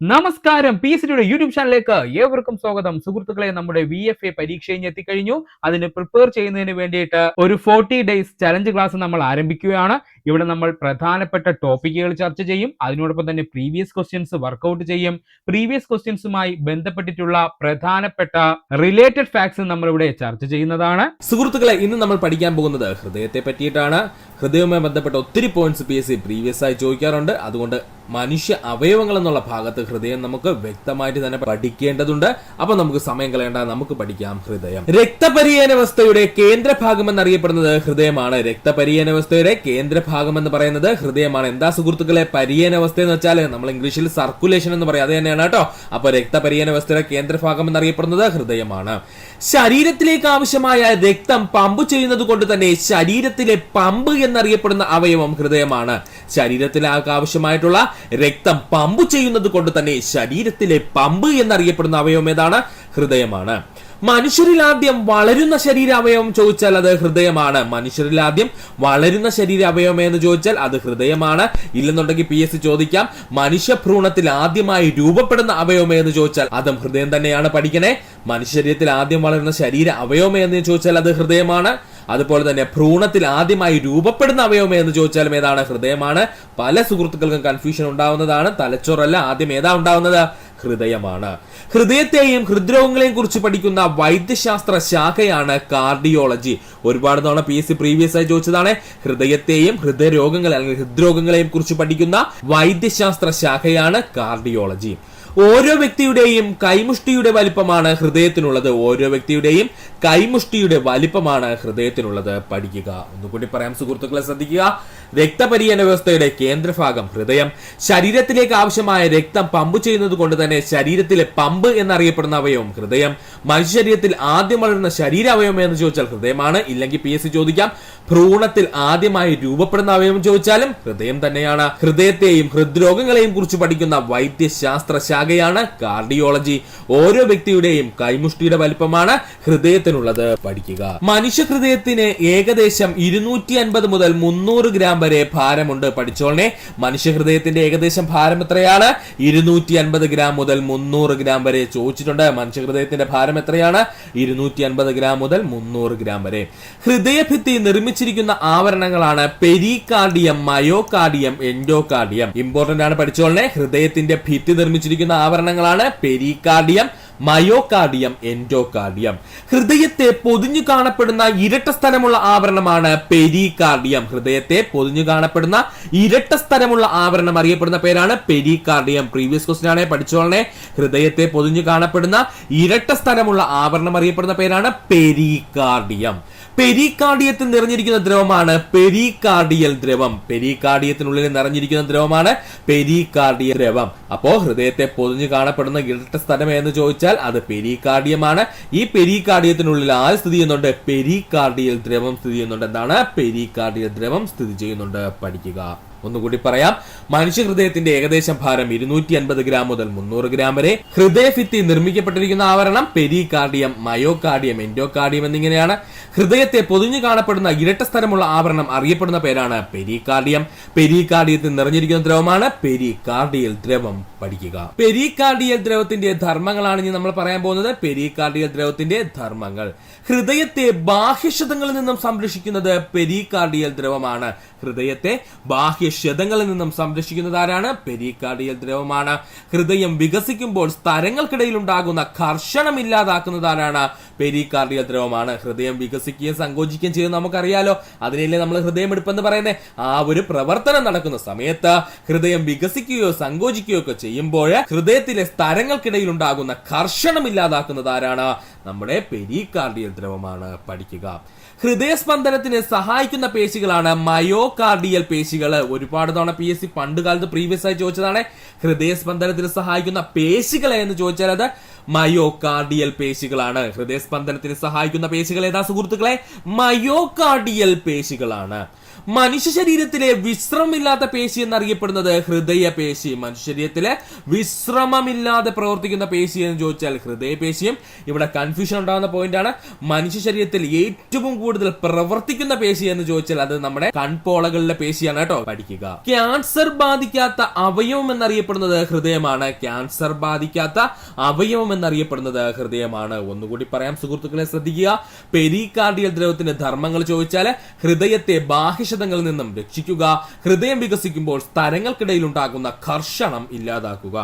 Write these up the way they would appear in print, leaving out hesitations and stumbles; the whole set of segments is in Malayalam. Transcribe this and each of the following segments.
നമസ്കാരം, പി എസ് സിയുടെ യൂട്യൂബ് ചാനലിലേക്ക് ഏവർക്കും സ്വാഗതം. സുഹൃത്തുക്കളെ, നമ്മുടെ VFA പരീക്ഷ കഴിഞ്ഞ് എത്തിക്കഴിഞ്ഞു. അതിന് പ്രിപ്പയർ ചെയ്യുന്നതിന് വേണ്ടിയിട്ട് ഒരു 40 ഡേയ്സ് ചലഞ്ച് ക്ലാസ് നമ്മൾ ആരംഭിക്കുകയാണ്. ഇവിടെ നമ്മൾ പ്രധാനപ്പെട്ട ടോപ്പിക്കുകൾ ചർച്ച ചെയ്യും. അതിനോടൊപ്പം തന്നെ പ്രീവിയസ് ക്വസ്റ്റ്യൻസ് വർക്ക്ഔട്ട് ചെയ്യും. പ്രീവിയസ് ക്വസ്റ്റ്യൻസുമായി ബന്ധപ്പെട്ടിട്ടുള്ള പ്രധാനപ്പെട്ട റിലേറ്റഡ് ഫാക്ട്സ് നമ്മൾ ഇവിടെ ചർച്ച ചെയ്യുന്നതാണ്. സുഹൃത്തുക്കളെ, ഇന്ന് നമ്മൾ പഠിക്കാൻ പോകുന്നത് ഹൃദയത്തെ പറ്റിയിട്ടാണ്. ഹൃദയവുമായി ബന്ധപ്പെട്ട ഒത്തിരി പോയിന്റ്സ് PSC പ്രീവിയസ് ആയി ചോദിക്കാറുണ്ട്. അതുകൊണ്ട് മനുഷ്യ അവയവങ്ങൾ എന്നുള്ള ഭാഗത്ത് ഹൃദയം നമുക്ക് വ്യക്തമായിട്ട് തന്നെ പഠിക്കേണ്ടതുണ്ട്. അപ്പൊ നമുക്ക് സമയം കളയേണ്ട, നമുക്ക് പഠിക്കാം ഹൃദയം. രക്തപര്യന വ്യവസ്ഥയുടെ കേന്ദ്രഭാഗം എന്നറിയപ്പെടുന്നത് ഹൃദയമാണ്. രക്തപര്യന വ്യവസ്ഥയുടെ കേന്ദ്രഭാഗം എന്ന് പറയുന്നത് ഹൃദയമാണ്. എന്താ സുഹൃത്തുക്കളെ പര്യന വ്യവസ്ഥ എന്ന് വെച്ചാൽ നമ്മൾ ഇംഗ്ലീഷിൽ സർക്കുലേഷൻ എന്ന് പറയും, അത് തന്നെയാണ് കേട്ടോ. അപ്പൊ രക്തപര്യന വ്യവസ്ഥയുടെ കേന്ദ്രഭാഗം എന്നറിയപ്പെടുന്നത് ഹൃദയമാണ്. ശരീരത്തിലേക്ക് ആവശ്യമായ രക്തം പമ്പ് ചെയ്യുന്നത് കൊണ്ട് തന്നെ ശരീരത്തിലെ പമ്പ് എന്നറിയപ്പെടുന്ന അവയവം ഹൃദയമാണ്. ശരീരത്തിലേക്ക് ആവശ്യമായിട്ടുള്ള രക്തം പമ്പ് ചെയ്യുന്നത് കൊണ്ട് തന്നെ ശരീരത്തിലെ പമ്പ് എന്നറിയപ്പെടുന്ന അവയവം ഏതാണ്? ഹൃദയമാണ്. മനുഷ്യരിൽ ആദ്യം വളരുന്ന ശരീരാവയവം ചോദിച്ചാൽ അത് ഹൃദയമാണ്. മനുഷ്യരിൽ ആദ്യം വളരുന്ന ശരീരാവയവം എന്ന് ചോദിച്ചാൽ അത് ഹൃദയമാണ്. ഇല്ലെന്നുണ്ടെങ്കിൽ PSC ചോദിക്കാം, മനുഷ്യ ഭ്രൂണത്തിൽ ആദ്യമായി രൂപപ്പെടുന്ന അവയവം എന്ന് ചോദിച്ചാൽ അതും ഹൃദയം തന്നെയാണ്. പഠിക്കണേ, മനുഷ്യ ശരീരത്തിൽ ആദ്യം വളരുന്ന ശരീര അവയവം എന്ന് ചോദിച്ചാൽ അത് ഹൃദയമാണ്. അതുപോലെ തന്നെ ഭ്രൂണത്തിൽ ആദ്യമായി രൂപപ്പെടുന്ന അവയവം എന്ന് ചോദിച്ചാലും ഏതാണ്? ഹൃദയമാണ്. പല സുഹൃത്തുക്കൾക്കും കൺഫ്യൂഷൻ ഉണ്ടാവുന്നതാണ്. തലച്ചോറല്ല, ആദ്യം ഏതാ ഉണ്ടാവുന്നത്? ഹൃദയമാണ്. ഹൃദയത്തെയും ഹൃദ്രോഗങ്ങളെയും കുറിച്ച് പഠിക്കുന്ന വൈദ്യശാസ്ത്ര ശാഖയാണ് കാർഡിയോളജി. ഒരുപാട് തവണ PSC പ്രീവിയസ് ആയി ചോദിച്ചതാണ്. ഹൃദയത്തെയും ഹൃദയരോഗങ്ങളെ അല്ലെങ്കിൽ ഹൃദ്രോഗങ്ങളെയും കുറിച്ച് പഠിക്കുന്ന വൈദ്യശാസ്ത്ര ശാഖയാണ് കാർഡിയോളജി. ഓരോ വ്യക്തിയുടെയും കൈമുഷ്ടിയുടെ വലിപ്പമാണ് ഹൃദയത്തിനുള്ളത്. ഓരോ വ്യക്തിയുടെയും കൈമുഷ്ടിയുടെ വലിപ്പമാണ് ഹൃദയത്തിനുള്ളത്. പഠിക്കുക. ഒന്നുകൂടി പറയാം സുഹൃത്തുക്കളെ, ശ്രദ്ധിക്കുക. രക്തപര്യന വ്യവസ്ഥയുടെ കേന്ദ്രഭാഗം ഹൃദയം. ശരീരത്തിലേക്ക് ആവശ്യമായ രക്തം പമ്പ് ചെയ്യുന്നത് കൊണ്ട് തന്നെ ശരീരത്തിലെ പമ്പ് എന്നറിയപ്പെടുന്ന അവയവം ഹൃദയം. മനുഷ്യ ശരീരത്തിൽ ആദ്യം വളരുന്ന ശരീരാവയവം എന്ന് ചോദിച്ചാൽ ഹൃദയമാണ്. ഇല്ലെങ്കിൽ PSC ചോദിക്കാം, ഭ്രൂണത്തിൽ ആദ്യമായി രൂപപ്പെടുന്ന അവയവം ചോദിച്ചാലും ഹൃദയം തന്നെയാണ്. ഹൃദയത്തെയും ഹൃദ്രോഗങ്ങളെയും കുറിച്ച് പഠിക്കുന്ന വൈദ്യശാസ്ത്ര ശാഖയാണ് കാർഡിയോളജി. ഓരോ വ്യക്തിയുടെയും കൈമുഷ്ടിയുടെ വലിപ്പമാണ് ഹൃദയത്തിനുള്ളത്. പഠിക്കുക. മനുഷ്യ ഹൃദയത്തിന് ഏകദേശം 250 മുതൽ 300 ഗ്രാം വരെ ഭാരമുണ്ട്. പഠിച്ചോളനെ, മനുഷ്യ ഹൃദയത്തിന്റെ ഏകദേശം ഭാരം എത്രയാണ്? 250 ഗ്രാം മുതൽ 300 ഗ്രാം വരെ ചോദിച്ചിട്ടുണ്ട്. മനുഷ്യ ഹൃദയത്തിന്റെ ഭാരം എത്രയാണ്? 250 ഗ്രാം മുതൽ 300 ഗ്രാം വരെ. ഹൃദയഭിത്തി നിർമ്മിച്ചിരിക്കുന്ന ആവരണങ്ങളാണ് പെരികാർഡിയം, മയോകാർഡിയം, എൻഡോകാർഡിയം. ഇമ്പോർട്ടന്റ് ആണ്, പഠിച്ചോളനെ. ഹൃദയത്തിന്റെ ഭിത്തി നിർമ്മിച്ചിരിക്കുന്ന ആവരണങ്ങളാണ് പെരികാർഡിയം, മയോകാർഡിയം, എൻഡോകാർഡിയം. ഹൃദയത്തെ പൊതിഞ്ഞു കാണപ്പെടുന്ന ഇരട്ട സ്ഥലമുള്ള ആവരണമാണ് പെരികാർഡിയം. ഹൃദയത്തെ പൊതിഞ്ഞു കാണപ്പെടുന്ന ഇരട്ട സ്ഥലമുള്ള ആവരണം അറിയപ്പെടുന്ന പേരാണ് പെരികാർഡിയം. പ്രീവിയസ് ക്വസ്റ്റ്യൻ ആണ്, പഠിച്ചോളനെ. ഹൃദയത്തെ പൊതിഞ്ഞു കാണപ്പെടുന്ന ഇരട്ട സ്ഥലമുള്ള ആവരണം അറിയപ്പെടുന്ന പേരാണ് പെരികാർഡിയം. പെരികാർഡിയത്തിൽ നിറഞ്ഞിരിക്കുന്ന ദ്രവമാണ് പെരികാർഡിയൽ ദ്രവം. പെരികാർഡിയത്തിനുള്ളിൽ നിറഞ്ഞിരിക്കുന്ന ദ്രവമാണ് പെരികാർഡിയൽ ദ്രവം. അപ്പോ ഹൃദയത്തെ പൊതിഞ്ഞു കാണപ്പെടുന്ന ഇരട്ട സ്ഥലം എന്ന് ചോദിച്ചാൽ അത് പെരികാർഡിയമാണ്. ഈ പെരികാർഡിയത്തിനുള്ളിൽ ആര് സ്ഥിതി ചെയ്യുന്നുണ്ട്? പെരികാർഡിയൽ ദ്രവം സ്ഥിതി ചെയ്യുന്നുണ്ട്. എന്താണ്? പെരികാർഡിയൽ ദ്രവം സ്ഥിതി ചെയ്യുന്നുണ്ട്. പഠിക്കുക. ഒന്നുകൂടി പറയാം. മനുഷ്യ ഹൃദയത്തിന്റെ ഏകദേശം ഭാരം 250 ഗ്രാം മുതൽ 300 ഗ്രാം വരെ. ഹൃദയഭിത്തി നിർമ്മിക്കപ്പെട്ടിരിക്കുന്ന ആവരണം പെരികാർഡിയം, മയോകാർഡിയം, എൻഡോകാർഡിയം എന്നിങ്ങനെയാണ്. ഹൃദയത്തെ പൊതിഞ്ഞു കാണപ്പെടുന്ന ഇരട്ട സ്ഥലമുള്ള ആവരണം അറിയപ്പെടുന്ന പേരാണ് പെരികാർഡിയം. പെരികാർഡിയത്തിൽ നിറഞ്ഞിരിക്കുന്ന ദ്രവമാണ് പെരികാർഡിയൽ ദ്രവം. പഠിക്കുക. പെരികാർഡിയൽ ദ്രവത്തിന്റെ ധർമ്മങ്ങളാണ് ഇനി നമ്മൾ പറയാൻ പോകുന്നത്. പെരികാർഡിയൽ ദ്രവത്തിന്റെ ധർമ്മങ്ങൾ. ഹൃദയത്തെ ബാഹ്യക്ഷതങ്ങളിൽ നിന്നും സംരക്ഷിക്കുന്നത് പെരികാർഡിയൽ ദ്രവമാണ്. ഹൃദയത്തെ ബാഹ്യക്ഷതങ്ങളിൽ നിന്നും സംരക്ഷിക്കുന്നത് ആരാണ്? പെരികാർഡിയൽ ദ്രവമാണ്. ഹൃദയം വികസിക്കുമ്പോൾ സ്തരങ്ങൾക്കിടയിൽ ഉണ്ടാകുന്ന ഘർഷണം ഇല്ലാതാക്കുന്നത് ആരാണ്? പെരികാർഡിയൽ ദ്രവമാണ്. ഹൃദയം വികസിക്കുകയും സങ്കോചിക്കുകയും ചെയ്യുന്നത് നമുക്കറിയാലോ. അതിനല്ലേ നമ്മൾ ഹൃദയമെടുപ്പെന്ന് പറയുന്നത്. ആ ഒരു പ്രവർത്തനം നടക്കുന്ന സമയത്ത് ഹൃദയം വികസിക്കുകയോ സങ്കോചിക്കുകയോ ഒക്കെ ചെയ്യുമ്പോൾ ഹൃദയത്തിലെ സ്തരങ്ങൾക്കിടയിൽ ഉണ്ടാകുന്ന ഘർഷണം ഇല്ലാതാക്കുന്നത് ആരാണ്? നമ്മുടെ പെരികാർഡിയൽ ദ്രവമാണ്. പഠിക്കുക. ഹൃദയസ്പന്ദനത്തിന് സഹായിക്കുന്ന പേശികളാണ് മയോകാർഡിയൽ പേശികൾ. ഒരുപാട് തവണ PSC പണ്ട് കാലത്ത് പ്രീവിയസ് ആയി ചോദിച്ചതാണ്. ഹൃദയസ്പന്ദനത്തിന് സഹായിക്കുന്ന പേശികൾ എന്ന് ചോദിച്ചാൽ അത് മയോകാർഡിയൽ പേശികളാണ്. ഹൃദയസ്പന്ദനത്തിന് സഹായിക്കുന്ന പേശികൾ ഏതാ സുഹൃത്തുക്കളെ? മയോകാർഡിയൽ പേശികളാണ്. മനുഷ്യ ശരീരത്തിലെ വിശ്രമമില്ലാത്ത പേശി എന്നറിയപ്പെടുന്നത് ഹൃദയപേശി. മനുഷ്യ ശരീരത്തിലെ വിശ്രമമില്ലാതെ പ്രവർത്തിക്കുന്ന പേശി എന്ന് ചോദിച്ചാൽ ഹൃദയപേശിയും. ഇവിടെ കൺഫ്യൂഷൻ ഉണ്ടാകുന്ന പോയിന്റ് ആണ്. മനുഷ്യ ശരീരത്തിൽ ഏറ്റവും കൂടുതൽ പ്രവർത്തിക്കുന്ന പേശി എന്ന് ചോദിച്ചാൽ അത് നമ്മുടെ കൺപോളകളിലെ പേശിയാണ് കേട്ടോ. പഠിക്കുക. ക്യാൻസർ ബാധിക്കാത്ത അവയവം എന്നറിയപ്പെടുന്നത് ഹൃദയമാണ്. ക്യാൻസർ ബാധിക്കാത്ത അവയവം എന്നറിയപ്പെടുന്നത് ഹൃദയമാണ്. ഒന്നുകൂടി പറയാം സുഹൃത്തുക്കളെ, ശ്രദ്ധിക്കുക. പെരികാർഡിയൽ ദ്രവത്തിന്റെ ധർമ്മങ്ങൾ ചോദിച്ചാൽ ഹൃദയത്തെ ബാഹ്യശതങ്ങളിൽ നിന്നും രക്ഷിക്കുക, ഹൃദയം വികസിക്കുമ്പോൾ സ്ഥലങ്ങൾക്കിടയിൽ ഉണ്ടാകുന്ന ഘർഷണം ഇല്ലാതാക്കുക.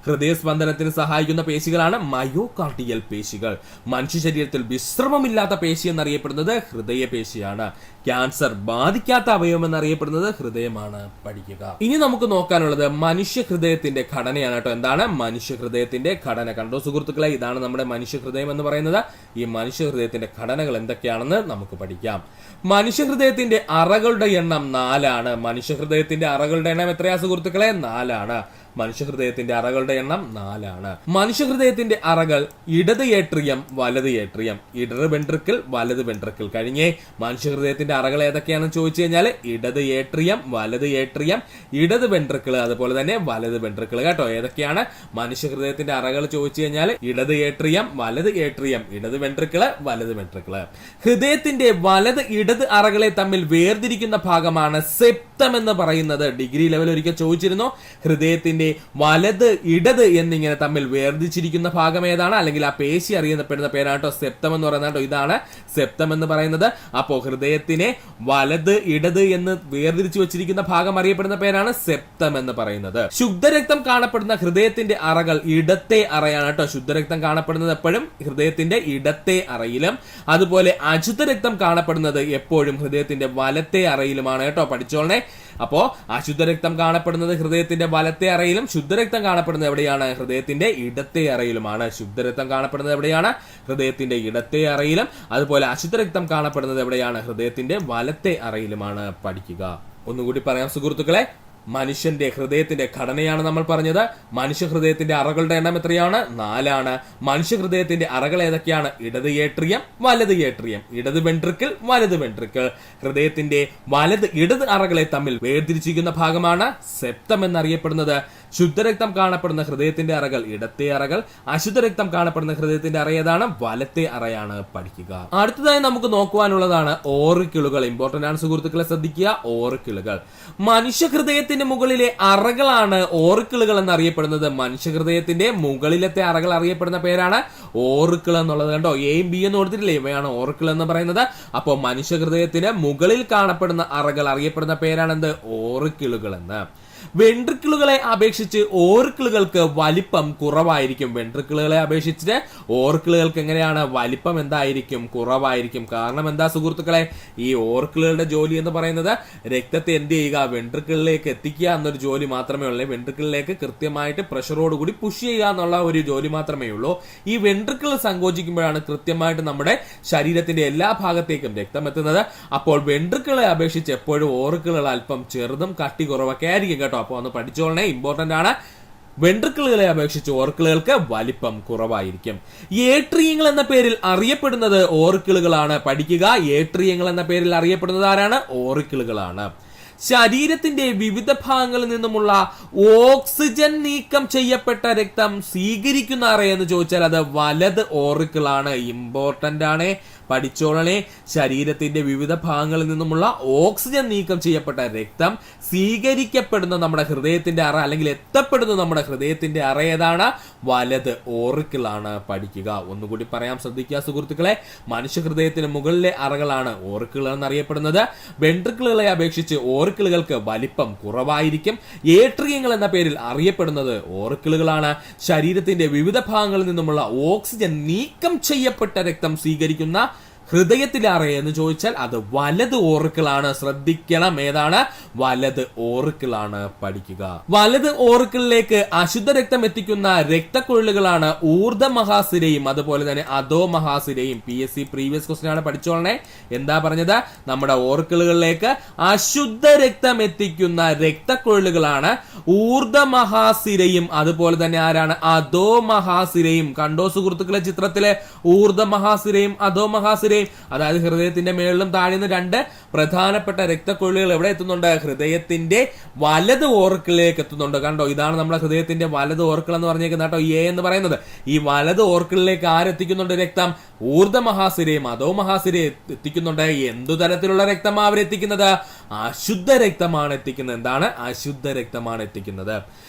ഹൃദയസ്പന്ദനത്തിന് സഹായിക്കുന്ന പേശികളാണ് മയോകാർഡിയൽ പേശികൾ. മനുഷ്യ ശരീരത്തിൽ വിശ്രമമില്ലാത്ത പേശി എന്നറിയപ്പെടുന്നത് ഹൃദയപേശിയാണ്. ക്യാൻസർ ബാധിക്കാത്ത അവയവം എന്നറിയപ്പെടുന്നത് ഹൃദയമാണ്. പഠിക്കുക. ഇനി നമുക്ക് നോക്കാനുള്ളത് മനുഷ്യ ഹൃദയത്തിന്റെ ഘടനയാണ് കേട്ടോ. എന്താണ് മനുഷ്യ ഹൃദയത്തിന്റെ ഘടന? കണ്ടോ സുഹൃത്തുക്കളെ, ഇതാണ് നമ്മുടെ മനുഷ്യ ഹൃദയം എന്ന് പറയുന്നത്. ഈ മനുഷ്യ ഹൃദയത്തിന്റെ ഘടനകൾ എന്തൊക്കെയാണെന്ന് നമുക്ക് പഠിക്കാം. മനുഷ്യ ഹൃദയത്തിന്റെ അറകളുടെ എണ്ണം 4 ആണ്. മനുഷ്യ ഹൃദയത്തിന്റെ അറകളുടെ എണ്ണം എത്രയാ സുഹൃത്തുക്കളെ? 4 ആണ്. മനുഷ്യഹൃദയത്തിന്റെ അറകളുടെ എണ്ണം 4 ആണ്. മനുഷ്യഹൃദയത്തിന്റെ അറകൾ ഇടത് ഏട്രിയം, വലത് ഏട്രിയം, ഇടത് വെൻട്രിക്കിൾ, വലത് വെൻട്രിക്കിൾ കഴിഞ്ഞേ. മനുഷ്യഹൃദയത്തിന്റെ അറകൾ ഏതൊക്കെയാണെന്ന് ചോദിച്ചു കഴിഞ്ഞാൽ ഇടത് ഏട്രിയം, വലത് ഏട്രിയം, ഇടത് വെൻട്രിക്കിൾ, അതുപോലെ തന്നെ വലത് വെൻട്രിക്കിൾ കേട്ടോ. ഏതൊക്കെയാണ് മനുഷ്യഹൃദയത്തിന്റെ അറകൾ ചോദിച്ചു കഴിഞ്ഞാൽ ഇടത് ഏട്രിയം, വലത് ഏട്രിയം, ഇടത് വെൻട്രിക്കിൾ, വലത് വെൻട്രിക്കിൾ. ഹൃദയത്തിന്റെ വലത് ഇടത് അറകളെ തമ്മിൽ വേർതിരിക്കുന്ന ഭാഗമാണ് സെപ്തം എന്ന് പറയുന്നത്. ഡിഗ്രി ലെവൽ ഒരിക്കൽ ചോദിച്ചിരുന്നു. ഹൃദയത്തിന്റെ വലത് ഇടത് എന്നിങ്ങനെ തമ്മിൽ വേർതിരിച്ചിരിക്കുന്ന ഭാഗം ഏതാണ്? അല്ലെങ്കിൽ ആ പേശി അറിയപ്പെടുന്ന പേരാട്ടോ സെപ്തം എന്ന് പറയുന്നത്. ഇതാണ് സെപ്തം എന്ന് പറയുന്നത്. അപ്പോ ഹൃദയത്തിനെ വലത് ഇടത് എന്ന് വേർതിരിച്ചു വെച്ചിരിക്കുന്ന ഭാഗം അറിയപ്പെടുന്ന പേരാണ് സെപ്തം എന്ന് പറയുന്നത്. ശുദ്ധരക്തം കാണപ്പെടുന്ന ഹൃദയത്തിന്റെ അറകൾ ഇടത്തെ അറയാണ് കേട്ടോ. ശുദ്ധരക്തം കാണപ്പെടുന്നത് എപ്പോഴും ഹൃദയത്തിന്റെ ഇടത്തെ അറയിലും, അതുപോലെ അശുദ്ധരക്തം കാണപ്പെടുന്നത് എപ്പോഴും ഹൃദയത്തിന്റെ വലത്തെ അറയിലുമാണ് കേട്ടോ. പഠിച്ചോളണേ. അപ്പോ അശുദ്ധരക്തം കാണപ്പെടുന്നത് ഹൃദയത്തിന്റെ വലത്തെ അറയിലും, ശുദ്ധരക്തം കാണപ്പെടുന്നത് എവിടെയാണ്? ഹൃദയത്തിന്റെ ഇടത്തെ അറയിലുമാണ്. ശുദ്ധരക്തം കാണപ്പെടുന്നത് എവിടെയാണ്? ഹൃദയത്തിന്റെ ഇടത്തെ അറയിലും, അതുപോലെ അശുദ്ധരക്തം കാണപ്പെടുന്നത് എവിടെയാണ്? ഹൃദയത്തിന്റെ വലത്തെ അറയിലുമാണ്. പഠിക്കുക. ഒന്നുകൂടി പറയാം സുഹൃത്തുക്കളെ. മനുഷ്യന്റെ ഹൃദയത്തിന്റെ ഘടനയാണ് നമ്മൾ പറഞ്ഞത്. മനുഷ്യ ഹൃദയത്തിന്റെ അറകളുടെ എണ്ണം എത്രയാണ്? 4 ആണ്. മനുഷ്യ ഹൃദയത്തിന്റെ അറകൾ ഏതൊക്കെയാണ്? ഇടത് ഏട്രിയം, വലത് ഏട്രിയം, ഇടത് വെൻട്രിക്കിൾ, വലത് വെൻട്രിക്കിൾ. ഹൃദയത്തിന്റെ വലത് ഇടത് അറകളെ തമ്മിൽ വേർതിരിച്ചിരിക്കുന്ന ഭാഗമാണ് സെപ്തം എന്നറിയപ്പെടുന്നത്. ശുദ്ധരക്തം കാണപ്പെടുന്ന ഹൃദയത്തിന്റെ അറകൾ ഇടത്തെ അറകൾ, അശുദ്ധരക്തം കാണപ്പെടുന്ന ഹൃദയത്തിന്റെ അറ ഏതാണ്? വലത്തെ അറയാണ്. പഠിക്കുക. അടുത്തതായി നമുക്ക് നോക്കുവാനുള്ളതാണ് ഓറിക്കിളുകൾ. ഇമ്പോർട്ടന്റ് ആണ് സുഹൃത്തുക്കളെ, ശ്രദ്ധിക്കുക. ഓറിക്കിളുകൾ മനുഷ്യ ഹൃദയത്തിന്റെ മുകളിലെ അറകളാണ് ഓറിക്കിളുകൾ എന്നറിയപ്പെടുന്നത്. മനുഷ്യഹൃദയത്തിന്റെ മുകളിലത്തെ അറകൾ അറിയപ്പെടുന്ന പേരാണ് ഓറിക്കിൾ എന്നുള്ളത്. കണ്ടോ, എയും ബി എന്ന് കൊടുത്തിട്ടില്ലേ? ഇവയാണ് ഓറിക്കിൾ എന്ന് പറയുന്നത്. അപ്പോൾ മനുഷ്യഹൃദയത്തിന് മുകളിൽ കാണപ്പെടുന്ന അറകൾ അറിയപ്പെടുന്ന പേരാണ് എന്ത്? ഓറിക്കിളുകൾ എന്ന്. വെൻട്രിക്കിളുകളെ അപേക്ഷിച്ച് ഓറിക്കിളുകൾക്ക് വലിപ്പം കുറവായിരിക്കും. വെൻട്രിക്കിളുകളെ അപേക്ഷിച്ച് ഓറിക്കിളുകൾക്ക് എങ്ങനെയാണ്? വലിപ്പം എന്തായിരിക്കും? കുറവായിരിക്കും. കാരണം എന്താ സുഹൃത്തുക്കളെ? ഈ ഓറിക്കിളുകളുടെ ജോലി എന്ന് പറയുന്നത് രക്തത്തെ എന്ത് ചെയ്യുക? വെൻട്രിക്കിളിലേക്ക് എത്തിക്കുക എന്നൊരു ജോലി മാത്രമേ ഉള്ളൂ. വെൻട്രിക്കിളിലേക്ക് കൃത്യമായിട്ട് പ്രഷറോട് കൂടി പുഷ് ചെയ്യുക എന്നുള്ള ഒരു ജോലി മാത്രമേ ഉള്ളൂ. ഈ വെൻട്രിക്കിൾ സങ്കോചിക്കുമ്പോഴാണ് കൃത്യമായിട്ട് നമ്മുടെ ശരീരത്തിന്റെ എല്ലാ ഭാഗത്തേക്കും രക്തം എത്തുന്നത്. അപ്പോൾ വെൻട്രിക്കിളെ അപേക്ഷിച്ച് എപ്പോഴും ഓറിക്കിളുകൾ അല്പം ചെറുതും കട്ടി കുറവൊക്കെ ആയിരിക്കും കേട്ടോ. അപ്പോൾ ഒന്ന് പഠിച്ചോളണേ, ഇമ്പോർട്ടന്റ് ആണ്. വെൻട്രിക്കിളുകളെ അപേക്ഷിച്ച് ഓറിക്കിളുകൾക്ക് വലിപ്പം കുറവായിരിക്കും. ഏട്രിയങ്ങൾ എന്ന പേരിൽ അറിയപ്പെടുന്നത് ഓറിക്കിളുകളാണ്. പഠിക്കുക. ഏട്രിയങ്ങൾ എന്ന പേരിൽ അറിയപ്പെടുന്നത് ആരാണ്? ഓറിക്കിളുകളാണ്. ശരീരത്തിന്റെ വിവിധ ഭാഗങ്ങളിൽ നിന്നുമുള്ള ഓക്സിജൻ നീക്കം ചെയ്യപ്പെട്ട രക്തം സ്വീകരിക്കുന്ന അറ എന്ന് ചോദിച്ചാൽ അത് വലത് ഓറിക്കിളാണ്. ഇമ്പോർട്ടന്റ് ആണ്, പഠിച്ചോളണേ. ശരീരത്തിന്റെ വിവിധ ഭാഗങ്ങളിൽ നിന്നുമുള്ള ഓക്സിജൻ നീക്കം ചെയ്യപ്പെട്ട രക്തം സ്വീകരിക്കപ്പെടുന്ന നമ്മുടെ ഹൃദയത്തിന്റെ അറ അല്ലെങ്കിൽ എത്തപ്പെടുന്ന നമ്മുടെ ഹൃദയത്തിന്റെ അറ ഏതാണ്? വലത് ഓറിക്കിളാണ്. പഠിക്കുക. ഒന്നുകൂടി പറയാം, ശ്രദ്ധിക്കുക സുഹൃത്തുക്കളെ. മനുഷ്യ ഹൃദയത്തിന് മുകളിലെ അറകളാണ് ഓറിക്കിൾ എന്നറിയപ്പെടുന്നത്. വെൻട്രിക്കിളുകളെ അപേക്ഷിച്ച് ഓറിക്കിളുകൾക്ക് വലിപ്പം കുറവായിരിക്കും. ഏട്രിയങ്ങൾ എന്ന പേരിൽ അറിയപ്പെടുന്നത് ഓറിക്കിളുകളാണ്. ശരീരത്തിന്റെ വിവിധ ഭാഗങ്ങളിൽ നിന്നുമുള്ള ഓക്സിജൻ നീക്കം ചെയ്യപ്പെട്ട രക്തം സ്വീകരിക്കുന്ന ഹൃദയത്തിലെ അറ എന്ന് ചോദിച്ചാൽ അത് വലത് ഓറിക്കിളാണ്. ശ്രദ്ധിക്കണം, ഏതാണ്? വലത് ഓറിക്കിളാണ്. പഠിക്കുക. വലത് ഓറിക്കിളിലേക്ക് അശുദ്ധ രക്തം എത്തിക്കുന്ന രക്തക്കുഴലുകളാണ് ഊർധ്വമഹാസിരയും അതുപോലെ തന്നെ അധോമഹാസിരയും. PSC പ്രീവിയസ് ക്വസ്റ്റ്യൻ ആണ്, പഠിച്ചോളണേ. എന്താ പറഞ്ഞത്? നമ്മുടെ ഓറിക്കിളുകളിലേക്ക് അശുദ്ധ രക്തം എത്തിക്കുന്ന രക്തക്കുഴലുകളാണ് ഊർധ്വമഹാസിരയും അതുപോലെ തന്നെ ആരാണ്? അധോമഹാസിരയും. കണ്ടോ സുഹൃത്തുക്കളെ ചിത്രത്തിലെ ഊർധ്വമഹാസിരയും അധോമഹാസിരയും? രക്തക്കൊള്ളികളെയും, അതായത് ഹൃദയത്തിന്റെ മേളിലും താഴ്ന്ന രണ്ട് പ്രധാനപ്പെട്ട രക്തക്കൊള്ളികൾ എവിടെ എത്തുന്നുണ്ട്? ഹൃദയത്തിന്റെ വലത് ഓർക്കിളിലേക്ക് എത്തുന്നുണ്ട്. കണ്ടോ, ഇതാണ് നമ്മുടെ ഹൃദയത്തിന്റെ വലത് ഓർക്കിൾ എന്ന് പറഞ്ഞേക്കുന്നത് കേട്ടോ, എ എന്ന് പറയുന്നത്. ഈ വലത് ഓർക്കിളിലേക്ക് ആരെത്തിക്കുന്നുണ്ട് രക്തം? ഊർധ്വ മഹാസിരയും അധോ മഹാസിരയും എത്തിക്കുന്നുണ്ട്. എന്തു തരത്തിലുള്ള രക്തമാണ് അവരെത്തിക്കുന്നത്? അശുദ്ധ രക്തമാണ് എത്തിക്കുന്നത്. എന്താണ്? അശുദ്ധ രക്തമാണ് എത്തിക്കുന്നത്.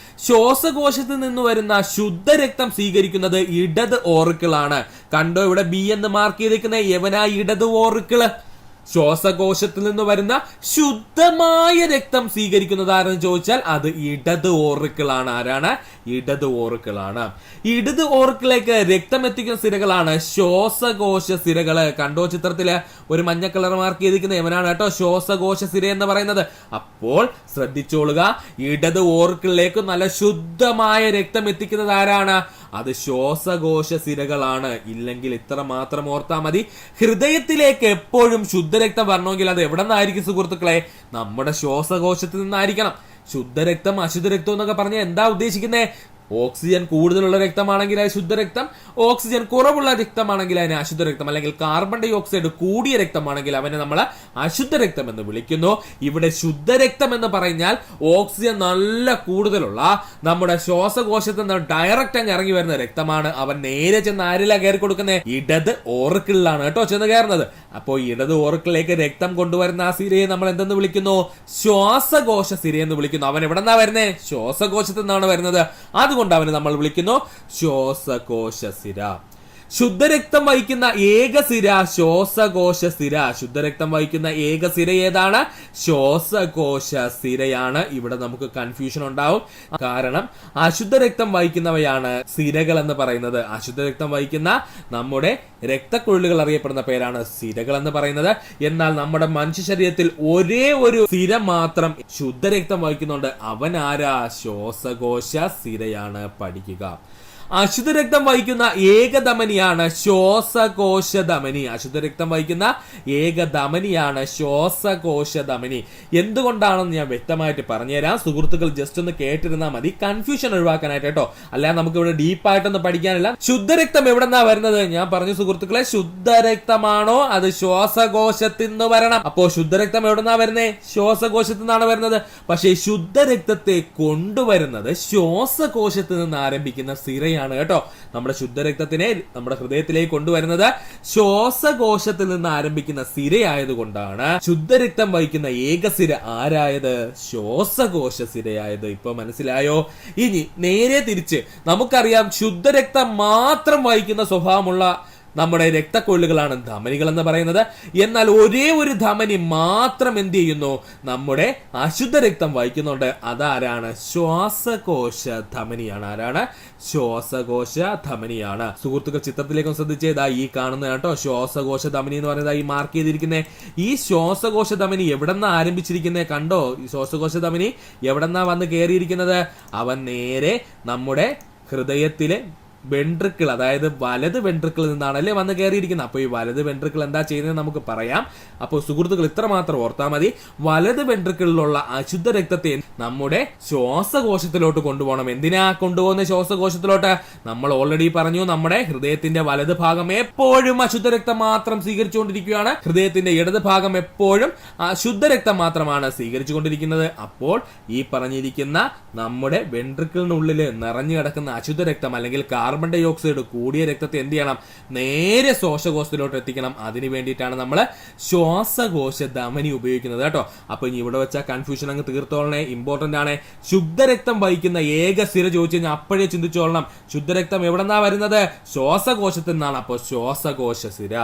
ശ്വാസകോശത്തിൽ നിന്ന് വരുന്ന ശുദ്ധരക്തം സ്വീകരിക്കുന്നത് ഇടത് ഓർക്കിളാണ്. കണ്ടോ, ഇവിടെ ബി എന്ന് മാർക്ക് ചെയ്തിരിക്കുന്ന യവനാ ഇടത് ഓർക്കിള്. ശ്വാസകോശത്തിൽ നിന്ന് വരുന്ന ശുദ്ധമായ രക്തം സ്വീകരിക്കുന്നത് ആരെന്ന് ചോദിച്ചാൽ അത് ഇടത് ഓർക്കിളാണ്. ആരാണ്? ഇടത് ഓർക്കിളാണ്. ഇടത് ഓർക്കിലേക്ക് രക്തം എത്തിക്കുന്ന സിരകളാണ് ശ്വാസകോശ സിരകള്. കണ്ടോ, ചിത്രത്തില് ഒരു മഞ്ഞ കളർ മാർക്ക് ചെയ്തിരിക്കുന്ന എവനാണ് കേട്ടോ ശ്വാസകോശ സിര എന്ന് പറയുന്നത്. അപ്പോൾ ശ്രദ്ധിച്ചോളുക, ഇടത് ഓർക്കിളിലേക്ക് നല്ല ശുദ്ധമായ രക്തം എത്തിക്കുന്നത് ആരാണ്? അത് ശ്വാസകോശ സിരകളാണ്. ഇല്ലെങ്കിൽ ഇത്ര മാത്രം ഓർത്താൽ മതി, ഹൃദയത്തിലേക്ക് എപ്പോഴും ശുദ്ധരക്തം വരണമെങ്കിൽ അത് എവിടെ നിന്നായിരിക്കും സുഹൃത്തുക്കളെ? നമ്മുടെ ശ്വാസകോശത്തിൽ നിന്നായിരിക്കണം. ശുദ്ധരക്തം അശുദ്ധരക്തം എന്നൊക്കെ പറഞ്ഞാൽ എന്താ ഉദ്ദേശിക്കുന്നത്? ഓക്സിജൻ കൂടുതലുള്ള രക്തമാണെങ്കിൽ അത് ശുദ്ധരക്തം, ഓക്സിജൻ കുറവുള്ള രക്തമാണെങ്കിൽ അതിനെ അശുദ്ധ രക്തം, അല്ലെങ്കിൽ കാർബൺ ഡൈ ഓക്സൈഡ് കൂടിയ രക്തമാണെങ്കിൽ അവനെ നമ്മൾ അശുദ്ധ രക്തം എന്ന് വിളിക്കുന്നു. ഇവിടെ ശുദ്ധരക്തം എന്ന് പറഞ്ഞാൽ ഓക്സിജൻ നല്ല കൂടുതലുള്ള നമ്മുടെ ശ്വാസകോശത്തിൽ നിന്ന് ഡയറക്റ്റ് അങ്ങ് ഇറങ്ങി വരുന്ന രക്തമാണ്. അവൻ നേരെ ചെന്ന് ആരിലാ കയറി കൊടുക്കുന്നത്? ഇടത് ഓർക്കിളിലാണ് കേട്ടോ ചെന്ന് കയറുന്നത്. അപ്പോൾ ഇടത് ഓർക്കിളിലേക്ക് രക്തം കൊണ്ടുവരുന്ന ആ സിരയെ നമ്മൾ എന്തെന്ന് വിളിക്കുന്നു? ശ്വാസകോശ സിര എന്ന് വിളിക്കുന്നു. അവൻ എവിടെ നിന്നാ വരുന്നത്? ശ്വാസകോശത്തിൽ നിന്നാണ് വരുന്നത്. അതുകൊണ്ട് അവന് നമ്മൾ വിളിക്കുന്നു ശ്വാസകോശ സിര. ശുദ്ധരക്തം വഹിക്കുന്ന ഏക സിര ശ്വാസകോശ സിര. ശുദ്ധരക്തം വഹിക്കുന്ന ഏക സിര ഏതാണ്? ശ്വാസകോശ സിരയാണ്. ഇവിടെ നമുക്ക് കൺഫ്യൂഷൻ ഉണ്ടാവും, കാരണം അശുദ്ധ രക്തം വഹിക്കുന്നവയാണ് സിരകൾ എന്ന് പറയുന്നത്. അശുദ്ധ രക്തം വഹിക്കുന്ന നമ്മുടെ രക്തക്കൊള്ളുകൾ അറിയപ്പെടുന്ന പേരാണ് സിരകൾ എന്ന് പറയുന്നത്. എന്നാൽ നമ്മുടെ മനുഷ്യ ശരീരത്തിൽ ഒരേ ഒരു സിര മാത്രം ശുദ്ധരക്തം വഹിക്കുന്നുണ്ട്. അവൻ ആരാ? ശ്വാസകോശ സിരയാണ്. പഠിക്കുക. അശുദ്ധ രക്തം വഹിക്കുന്ന ഏക ധമനിയാണ് ശ്വാസകോശ ധമനി. അശുദ്ധ രക്തം വഹിക്കുന്ന ഏക ധമനിയാണ് ശ്വാസകോശ ധമനി. എന്തുകൊണ്ടാണെന്ന് ഞാൻ വ്യക്തമായിട്ട് പറഞ്ഞുതരാം. സുഹൃത്തുക്കൾ ജസ്റ്റ് ഒന്ന് കേട്ടിരുന്നാൽ മതി, കൺഫ്യൂഷൻ ഒഴിവാക്കാനായിട്ട് കേട്ടോ. അല്ലാതെ നമുക്ക് ഇവിടെ ഡീപ്പായിട്ടൊന്നും പഠിക്കാനില്ല. ശുദ്ധരക്തം എവിടെ നിന്നാ വരുന്നത്? ഞാൻ പറഞ്ഞു സുഹൃത്തുക്കളെ, ശുദ്ധരക്തമാണോ അത് ശ്വാസകോശത്തിൽ നിന്ന് വരണം. അപ്പോ ശുദ്ധരക്തം എവിടെ നിന്നാ വരുന്നത്? ശ്വാസകോശത്തിൽ നിന്നാണ് വരുന്നത്. പക്ഷേ ശുദ്ധരക്തത്തെ കൊണ്ടുവരുന്നത് ശ്വാസകോശത്തിൽ നിന്ന് ആരംഭിക്കുന്ന സിരയാണ് കേട്ടോ. നമ്മുടെ ശുദ്ധരക്തത്തിനെ നമ്മുടെ ഹൃദയത്തിലേക്ക് കൊണ്ടുവരുന്നത് ശ്വാസകോശത്തിൽ നിന്ന് ആരംഭിക്കുന്ന സിരയായതുകൊണ്ടാണ് ശുദ്ധരക്തം വഹിക്കുന്ന ഏക സിര ആരായത്? ശ്വാസകോശ സിരയായത്. ഇപ്പൊ മനസ്സിലായോ? ഇനി നേരെ തിരിച്ച് നമുക്കറിയാം, ശുദ്ധരക്തം മാത്രം വഹിക്കുന്ന സ്വഭാവമുള്ള നമ്മുടെ രക്തക്കൊള്ളുകളാണ് ധമനികൾ എന്ന് പറയുന്നത്. എന്നാൽ ഒരേ ഒരു ധമനി മാത്രം എന്ത് ചെയ്യുന്നു? നമ്മുടെ അശുദ്ധ രക്തം വഹിക്കുന്നുണ്ട്. അതാരാണ്? ശ്വാസകോശ ധമനിയാണ്. ആരാണ്? ശ്വാസകോശ ധമനിയാണ്. സുഹൃത്തുക്കൾ ചിത്രത്തിലേക്കും ശ്രദ്ധിച്ചേതാ ഈ കാണുന്ന കേട്ടോ ശ്വാസകോശ ധമനി എന്ന് പറയുന്നത് ഈ മാർക്ക് ചെയ്തിരിക്കുന്നത്. ഈ ശ്വാസകോശ ധമനി എവിടെന്നാ ആരംഭിച്ചിരിക്കുന്നത്? കണ്ടോ, ഈ ശ്വാസകോശ ധമനി എവിടെന്നാ വന്ന് കയറിയിരിക്കുന്നത്? അവൻ നേരെ നമ്മുടെ ഹൃദയത്തിലെ വെൻട്രിക്കിൾ, അതായത് വലത് വെൻട്രിക്കിൾ നിന്നാണല്ലേ വന്ന് കയറിയിരിക്കുന്നത്. അപ്പോൾ ഈ വലത് വെൻട്രിക്കിൾ എന്താ ചെയ്യുന്നത് നമുക്ക് പറയാം. അപ്പോൾ സുഹൃത്തുക്കൾ ഇത്ര മാത്രം ഓർത്താൽ മതി, വലത് വെൻട്രിക്കിളിലുള്ള അശുദ്ധ രക്തത്തെ നമ്മുടെ ശ്വാസകോശത്തിലോട്ട് കൊണ്ടുപോകണം. എന്തിനാ കൊണ്ടുപോകുന്ന ശ്വാസകോശത്തിലോട്ട്? നമ്മൾ ഓൾറെഡി പറഞ്ഞു, നമ്മുടെ ഹൃദയത്തിന്റെ വലത് ഭാഗം എപ്പോഴും അശുദ്ധ രക്തം മാത്രം സ്വീകരിച്ചുകൊണ്ടിരിക്കുകയാണ്. ഹൃദയത്തിന്റെ ഇടത് ഭാഗം എപ്പോഴും ശുദ്ധരക്തം മാത്രമാണ് സ്വീകരിച്ചുകൊണ്ടിരിക്കുന്നത്. അപ്പോൾ ഈ പറഞ്ഞിരിക്കുന്ന നമ്മുടെ വെൻട്രിക്കിളിനുള്ളിൽ നിറഞ്ഞു കിടക്കുന്ന അശുദ്ധ രക്തം അല്ലെങ്കിൽ കാർബൺ ഡൈ ഓക്സൈഡ് കൂടിയ രക്തത്തെ എന്ത് ചെയ്യണം? നേരെ ശ്വാസകോശത്തിലോട്ട് എത്തിക്കണം. അതിന് വേണ്ടിയിട്ടാണ് നമ്മൾ ശ്വാസകോശ ധമനി ഉപയോഗിക്കുന്നത് കേട്ടോ. അപ്പൊ ഇനി ഇവിടെ വെച്ച കൺഫ്യൂഷൻ അങ്ങ് തീർത്തോളണേ, ഇമ്പോർട്ടന്റ് ആണ്. ശുദ്ധരക്തം വഹിക്കുന്ന ഏക സിര ചോദിച്ചു കഴിഞ്ഞാൽ അപ്പോഴേ ചിന്തിച്ചോളണം, ശുദ്ധരക്തം എവിടെ നിന്നാ വരുന്നത്? ശ്വാസകോശത്തിൽ നിന്നാണ്. അപ്പോൾ ശ്വാസകോശ സിര.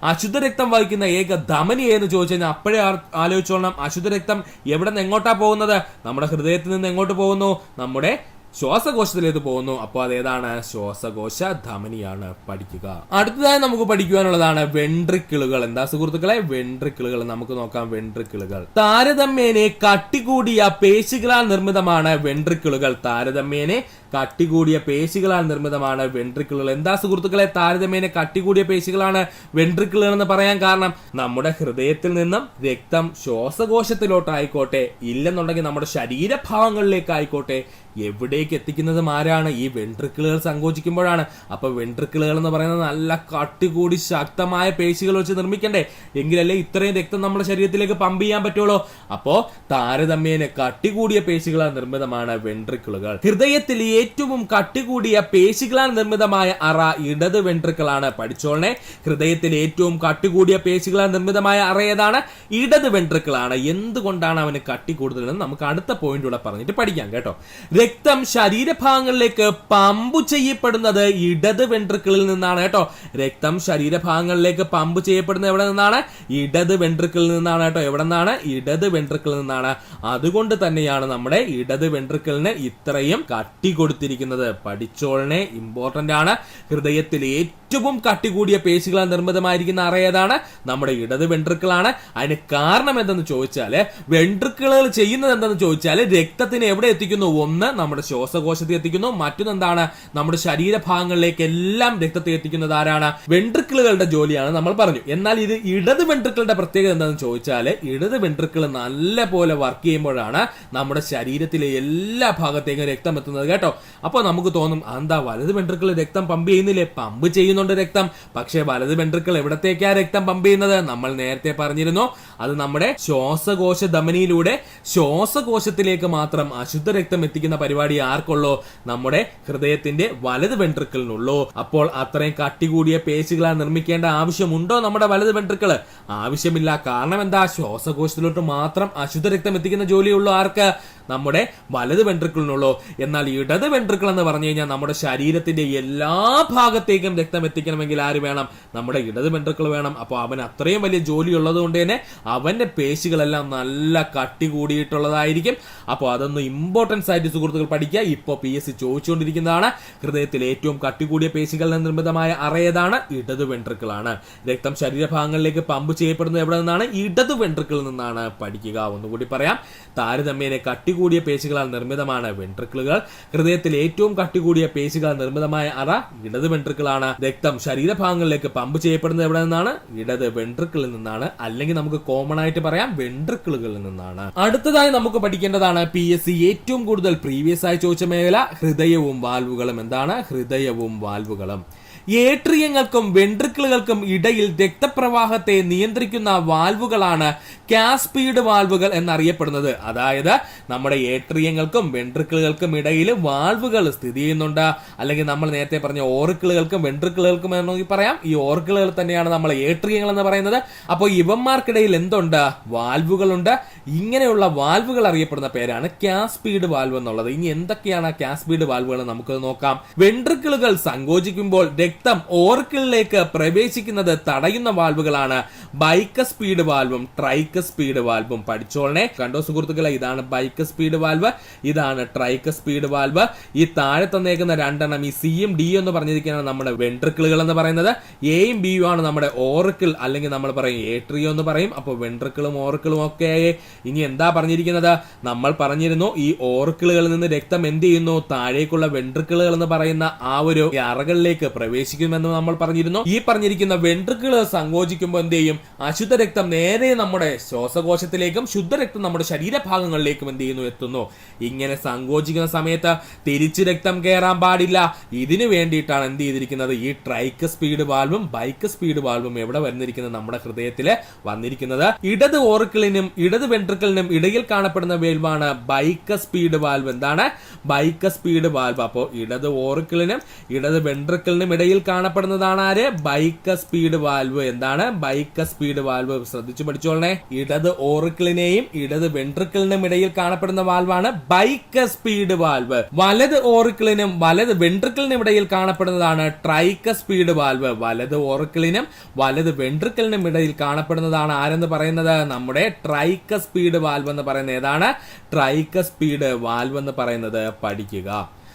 അശുദ്ധ രക്തം വഹിക്കുന്ന ഏക ധമനി എന്ന് ചോദിച്ചു കഴിഞ്ഞാൽ അപ്പോഴേ ആലോചിച്ചോളണം, അശുദ്ധ രക്തം എവിടെ നിന്ന് എങ്ങോട്ടാ പോകുന്നത്? നമ്മുടെ ഹൃദയത്തിൽ നിന്ന് എങ്ങോട്ട് പോകുന്നു? നമ്മുടെ ശ്വാസകോശത്തിലേക്ക് പോകുന്നു. അപ്പോൾ അതേതാണ്? ശ്വാസകോശ ധമനിയാണ്. പഠിക്കുക. അടുത്തതായി നമുക്ക് പഠിക്കുവാനുള്ളതാണ് വെൻട്രിക്കിളുകൾ. എന്താ സുഹൃത്തുക്കളെ? വെൻട്രിക്കിളുകൾ. നമുക്ക് നോക്കാം. വെൻട്രിക്കിളുകൾ താരതമ്യേനെ കട്ടികൂടിയ പേശികളാൽ നിർമ്മിതമാണ് വെൻട്രിക്കിളുകൾ. താരതമ്യേനെ കട്ടി കൂടിയ പേശികളാൽ നിർമ്മിതമാണ് വെൻട്രിക്കിളുകൾ. എന്താ സുഹൃത്തുക്കളെ താരതമ്യേന കട്ടി കൂടിയ പേശികളാണ് വെൻട്രിക്കിളുകൾ എന്ന് പറയാൻ കാരണം നമ്മുടെ ഹൃദയത്തിൽ നിന്നും രക്തം ശ്വാസകോശത്തിലോട്ടായിക്കോട്ടെ ഇല്ലെന്നുണ്ടെങ്കിൽ നമ്മുടെ ശരീരഭാഗങ്ങളിലേക്ക് ആയിക്കോട്ടെ എവിടേക്ക് എത്തിക്കുന്നതും ആരാണ്? ഈ വെൻട്രിക്കിളുകൾ സങ്കോചിക്കുമ്പോഴാണ്. അപ്പൊ വെൻട്രിക്കിളുകൾ എന്ന് പറയുന്നത് നല്ല കട്ടി കൂടി ശക്തമായ പേശികൾ വെച്ച് നിർമ്മിക്കണ്ടേ, എങ്കിലല്ലേ ഇത്രയും രക്തം നമ്മുടെ ശരീരത്തിലേക്ക് പമ്പ് ചെയ്യാൻ പറ്റുള്ളൂ. അപ്പോ താരതമ്യേന കട്ടി കൂടിയ പേശികളാൽ നിർമ്മിതമാണ് വെൻട്രിക്കിളുകൾ. ഹൃദയത്തിൽ ഏറ്റവും കട്ടി കൂടിയ പേശികളാൽ നിർമ്മിതമായ അറ ഇടത് വെൻട്രിക്കിളാണ്. പഠിച്ചോളനെ, ഹൃദയത്തിൽ ഏറ്റവും കട്ടി കൂടിയ പേശികളാൽ നിർമ്മിതമായ അറ ഏതാണ്? ഇടത് വെൻട്രിക്കിളാണ്. എന്തുകൊണ്ടാണ് അവന് കട്ടി കൂടുതലെന്ന് നമുക്ക് അടുത്ത പോയിന്റിലൂടെ പറഞ്ഞിട്ട് പഠിക്കാം കേട്ടോ. രക്തം ശരീരഭാഗങ്ങളിലേക്ക് പമ്പ് ചെയ്യപ്പെടുന്നത് ഇടത് വെൻട്രിക്കിളിൽ നിന്നാണ് കേട്ടോ. രക്തം ശരീരഭാഗങ്ങളിലേക്ക് പമ്പ് ചെയ്യപ്പെടുന്നത് എവിടെ നിന്നാണ്? ഇടത് വെൻട്രിക്കിളിൽ നിന്നാണ് കേട്ടോ. എവിടെ നിന്നാണ്? ഇടത് വെൻട്രിക്കിളിൽ നിന്നാണ്. അതുകൊണ്ട് തന്നെയാണ് നമ്മുടെ ഇടത് വെൻട്രിക്കിളിന് ഇത്രയും കട്ടി കൊടുത്തിരിക്കുന്നത്. പഠിച്ചോളനെ, ഇമ്പോർട്ടന്റ് ആണ്. ഹൃദയത്തിൽ ഏറ്റവും കട്ടി കൂടിയ പേശികളാൽ നിർമ്മിതമായിരിക്കുന്ന അറ ഏതാണ്? നമ്മുടെ ഇടത് വെൻട്രിക്കിളാണ്. അതിന് കാരണം എന്തെന്ന് ചോദിച്ചാല്, വെൻട്രിക്കിളുകൾ ചെയ്യുന്നത് എന്തെന്ന് ചോദിച്ചാല് രക്തത്തിന് എവിടെ എത്തിക്കുന്നു? ഒന്ന് നമ്മുടെ ശ്വാസകോശത്തെ എത്തിക്കുന്നു, മറ്റൊന്നെന്താണ്? നമ്മുടെ ശരീരഭാഗങ്ങളിലേക്ക് എല്ലാം രക്തത്തെ എത്തിക്കുന്നത് ആരാണ്? വെൻട്രിക്കിളുകളുടെ ജോലിയാണ് നമ്മൾ പറഞ്ഞു. എന്നാൽ ഇത് ഇടത് വെൻട്രിക്കിളുടെ പ്രത്യേകത എന്താണെന്ന് ചോദിച്ചാല്, ഇടത് വെൻട്രിക്കിൾ നല്ല പോലെ വർക്ക് ചെയ്യുമ്പോഴാണ് നമ്മുടെ ശരീരത്തിലെ എല്ലാ ഭാഗത്തേക്കും രക്തം എത്തുന്നത് കേട്ടോ. അപ്പൊ നമുക്ക് തോന്നും, എന്താ വലത് വെൻട്രിക്കിൾ രക്തം പമ്പ് ചെയ്യുന്നില്ലേ? പമ്പ് ചെയ്യുന്നുണ്ട് രക്തം. പക്ഷേ വലത് വെൻട്രിക്കിൾ എവിടത്തേക്കാ രക്തം പമ്പ് ചെയ്യുന്നത്? നമ്മൾ നേരത്തെ പറഞ്ഞിരുന്നു, അത് നമ്മുടെ ശ്വാസകോശ ധമനിയിലൂടെ ശ്വാസകോശത്തിലേക്ക് മാത്രം അശുദ്ധ രക്തം എത്തിക്കുന്ന പരിപാടി ആർക്കുള്ളൂ? നമ്മുടെ ഹൃദയത്തിന്റെ വലത് വെൻട്രിക്കിളിനുള്ളൂ. അപ്പോൾ അത്രയും കട്ടി കൂടിയ പേശികളാൽ നിർമ്മിക്കേണ്ട ആവശ്യമുണ്ടോ നമ്മുടെ വലത് വെൻട്രിക്കിൾ? ആവശ്യമില്ല. കാരണം എന്താ? ശ്വാസകോശത്തിലോട്ട് മാത്രം അശുദ്ധ രക്തം എത്തിക്കുന്ന ജോലിയുള്ളൂ ആർക്ക്? നമ്മുടെ വലത് വെൻട്രിക്കിളിനുള്ളൂ. എന്നാൽ ഇടത് വെൻട്രിക്കിൾ എന്ന് പറഞ്ഞു കഴിഞ്ഞാൽ നമ്മുടെ ശരീരത്തിന്റെ എല്ലാ ഭാഗത്തേക്കും രക്തം എത്തിക്കണമെങ്കിൽ ആര് വേണം? നമ്മുടെ ഇടത് വെൻട്രിക്കിൾ വേണം. അപ്പോൾ അവൻ അത്രയും വലിയ ജോലി ഉള്ളത് കൊണ്ട് തന്നെ അവന്റെ പേശികളെല്ലാം നല്ല കട്ടി കൂടിയിട്ടുള്ളതായിരിക്കും. അപ്പോൾ അതൊന്ന് ഇമ്പോർട്ടൻസ് ആയിട്ട് സുഹൃത്തുക്കൾ പഠിക്കുക. ഇപ്പോൾ PSC ചോദിച്ചുകൊണ്ടിരിക്കുന്നതാണ്. ഹൃദയത്തിൽ ഏറ്റവും കട്ടി കൂടിയ പേശികളിൽ നിർമ്മിതമായ അറ ഏതാണ്? ഇടത് വെൻട്രിക്കിളാണ്. രക്തം ശരീരഭാഗങ്ങളിലേക്ക് പമ്പ് ചെയ്യപ്പെടുന്നത് എവിടെ നിന്നാണ്? ഇടത് വെൻട്രിക്കിളിൽ നിന്നാണ്. പഠിക്കുക. ഒന്നുകൂടി പറയാം. താരതമ്യേന കട്ടി കൂടിയ പേശികളാൽ നിർമ്മിതമാണ് വെൻട്രിക്കിളുകൾ. ഹൃദയത്തിൽ ഏറ്റവും കട്ടി കൂടിയ പേശികളാൽ നിർമ്മിതമായ അറ ഇടത് വെൻട്രിക്കിളാണ്. രക്തം ശരീരഭാഗങ്ങളിലേക്ക് പമ്പ് ചെയ്യപ്പെടുന്നത് എവിടെ നിന്നാണ്? ഇടത് വെൻട്രിക്കിളിൽ നിന്നാണ്. അല്ലെങ്കിൽ നമുക്ക് കോമൺ ആയിട്ട് പറയാം, വെൻട്രിക്കിളുകളിൽ നിന്നാണ്. അടുത്തതായി നമുക്ക് പഠിക്കേണ്ടതാണ് PSC ഏറ്റവും കൂടുതൽ പ്രീവിയസ് ആയി ചോദിച്ച മേഖല ഹൃദയവും വാൽവുകളും. എന്താണ് ഹൃദയവും വാൽവുകളും? ഏട്രിയങ്ങൾക്കും വെൻട്രിക്കിളുകൾക്കും ഇടയിൽ രക്തപ്രവാഹത്തെ നിയന്ത്രിക്കുന്ന വാൽവുകളാണ് കാസ്പീഡ് വാൽവുകൾ എന്നറിയപ്പെടുന്നത്. അതായത് നമ്മുടെ ഏട്രിയങ്ങൾക്കും വെൻട്രിക്കിളുകൾക്കും ഇടയിൽ വാൽവുകൾ സ്ഥിതി ചെയ്യുന്നുണ്ട്. അല്ലെങ്കിൽ നമ്മൾ നേരത്തെ പറഞ്ഞ ഓറിക്കിളുകൾക്കും വെൻട്രിക്കിളുകൾക്കും എന്ന് പറയാം. ഈ ഓറിക്കിളുകൾ തന്നെയാണ് നമ്മൾ ഏട്രിയങ്ങൾ എന്ന് പറയുന്നത്. അപ്പോൾ ഇവന്മാർക്കിടയിൽ എന്തുണ്ട്? വാൽവുകളുണ്ട്. ഇങ്ങനെയുള്ള വാൽവുകൾ അറിയപ്പെടുന്ന പേരാണ് കാസ്പീഡ് വാൽവ് എന്നുള്ളത്. ഇനി എന്തൊക്കെയാണ് കാസ്പീഡ് വാൽവുകൾ നമുക്ക് നോക്കാം. വെൻട്രിക്കിളുകൾ സങ്കോചിക്കുമ്പോൾ രക്തം ഓറിക്കിളിലേക്ക് പ്രവേശിക്കുന്നത് തടയുന്ന വാൽവുകളാണ് ബൈക്കസ്പീഡ് വാൽവും ട്രൈക്കസ്പീഡ് വാൽവും. പഠിച്ചോളനെ. കണ്ടോ സുഹൃത്തുക്കളെ, ഇതാണ് ബൈക്കസ്പീഡ് വാൽവ്, ഇതാണ് ട്രൈക്കസ്പീഡ് വാൽവ്. ഈ താഴെ തന്നേക്കുന്ന രണ്ടെണ്ണം, ഈ സിയും ഡിയും എന്ന് പറഞ്ഞിരിക്കുന്നത് നമ്മുടെ വെൻട്രിക്കിളുകൾ എന്ന് പറയുന്നത്. എയും ബിയും ആണ് നമ്മുടെ ഓറിക്കിൾ, അല്ലെങ്കിൽ നമ്മൾ പറയും ഏട്രിയോ എന്ന് പറയും. അപ്പോൾ വെൻട്രിക്കിളും ഓറിക്കിളും ഒക്കെ. ഇനി എന്താ പറഞ്ഞിരിക്കുന്നത്? നമ്മൾ പറഞ്ഞിരുന്നു, ഈ ഓറിക്കിളുകളിൽ നിന്ന് രക്തം എന്ത് ചെയ്യുന്നു? താഴേക്കുള്ള വെൻട്രിക്കിളുകൾ എന്ന് പറയുന്ന ആ ഒരു അറകളിലേക്ക് പ്രവേശിക്കുമെന്ന് നമ്മൾ പറഞ്ഞിരുന്നു. ഈ പറഞ്ഞിരിക്കുന്ന വെൻട്രിക്കിളുകൾ സങ്കോചിക്കുമ്പോൾ എന്ത് ചെയ്യും? അശുദ്ധ രക്തം നേരെ നമ്മുടെ ശ്വാസകോശത്തിലേക്കും ശുദ്ധരക്തം നമ്മുടെ ശരീരഭാഗങ്ങളിലേക്കും എന്ത് ചെയ്യുന്നു? എത്തുന്നു. ഇങ്ങനെ സങ്കോചിക്കുന്ന സമയത്ത് തിരിച്ച് രക്തം കയറാൻ പാടില്ല. ഇതിനു വേണ്ടിയിട്ടാണ് എന്ത് ചെയ്തിരിക്കുന്നത്? ഈ ട്രൈക്കസ്പീഡ് വാൽവും ബൈക്കസ്പീഡ് വാൽവും എവിടെ വന്നിരിക്കുന്നത്? നമ്മുടെ ഹൃദയത്തില് വന്നിരിക്കുന്നത്. ഇടത് ഓറിക്കിളിനും ഇടത് വെൻട്രിക്കിളിനും ഇടയിൽ കാണപ്പെടുന്ന വാൽവാണ് ബൈക്കസ്പീഡ് വാൽവ്. എന്താണ് ബൈക്കസ്പീഡ് വാൽവ്? അപ്പോൾ ഇടത് ഓറിക്കിളിനും ഇടത് വെൻട്രിക്കിളിനും ഇടയിൽ കാണപ്പെടുന്നതാണ് ആര്? Bicuspid valve. എന്താണ് ബൈക്കസ്പീഡ് വാൽവ്? ശ്രദ്ധിച്ചു പഠിച്ചോളണേ. ഇടത് ഓറിക്കിളിനെയും ഇടത് വെൻട്രിക്കിളിനും ഇടയിൽ കാണപ്പെടുന്ന വാൽവാണ് ബൈക്കസ്പീഡ് വാൽവ്. വലത് ഓറിക്കിളിനും വലത് വെൻട്രിക്കിളിനും ഇടയിൽ കാണപ്പെടുന്നതാണ് ട്രൈക്കസ്പീഡ് വാൽവ്. വലത് ഓറിക്കിളിനും വലത് വെൻട്രിക്കിളിനും ഇടയിൽ കാണപ്പെടുന്നതാണ് ആരെന്ന് പറയുന്നത്? നമ്മുടെ ട്രൈക്കസ്പീഡ് വാൽവ് എന്ന് പറയുന്നത്. ഏതാണ് ട്രൈക്കസ്പീഡ് വാൽവ് എന്ന് പറയുന്നത്? പഠിക്കുക.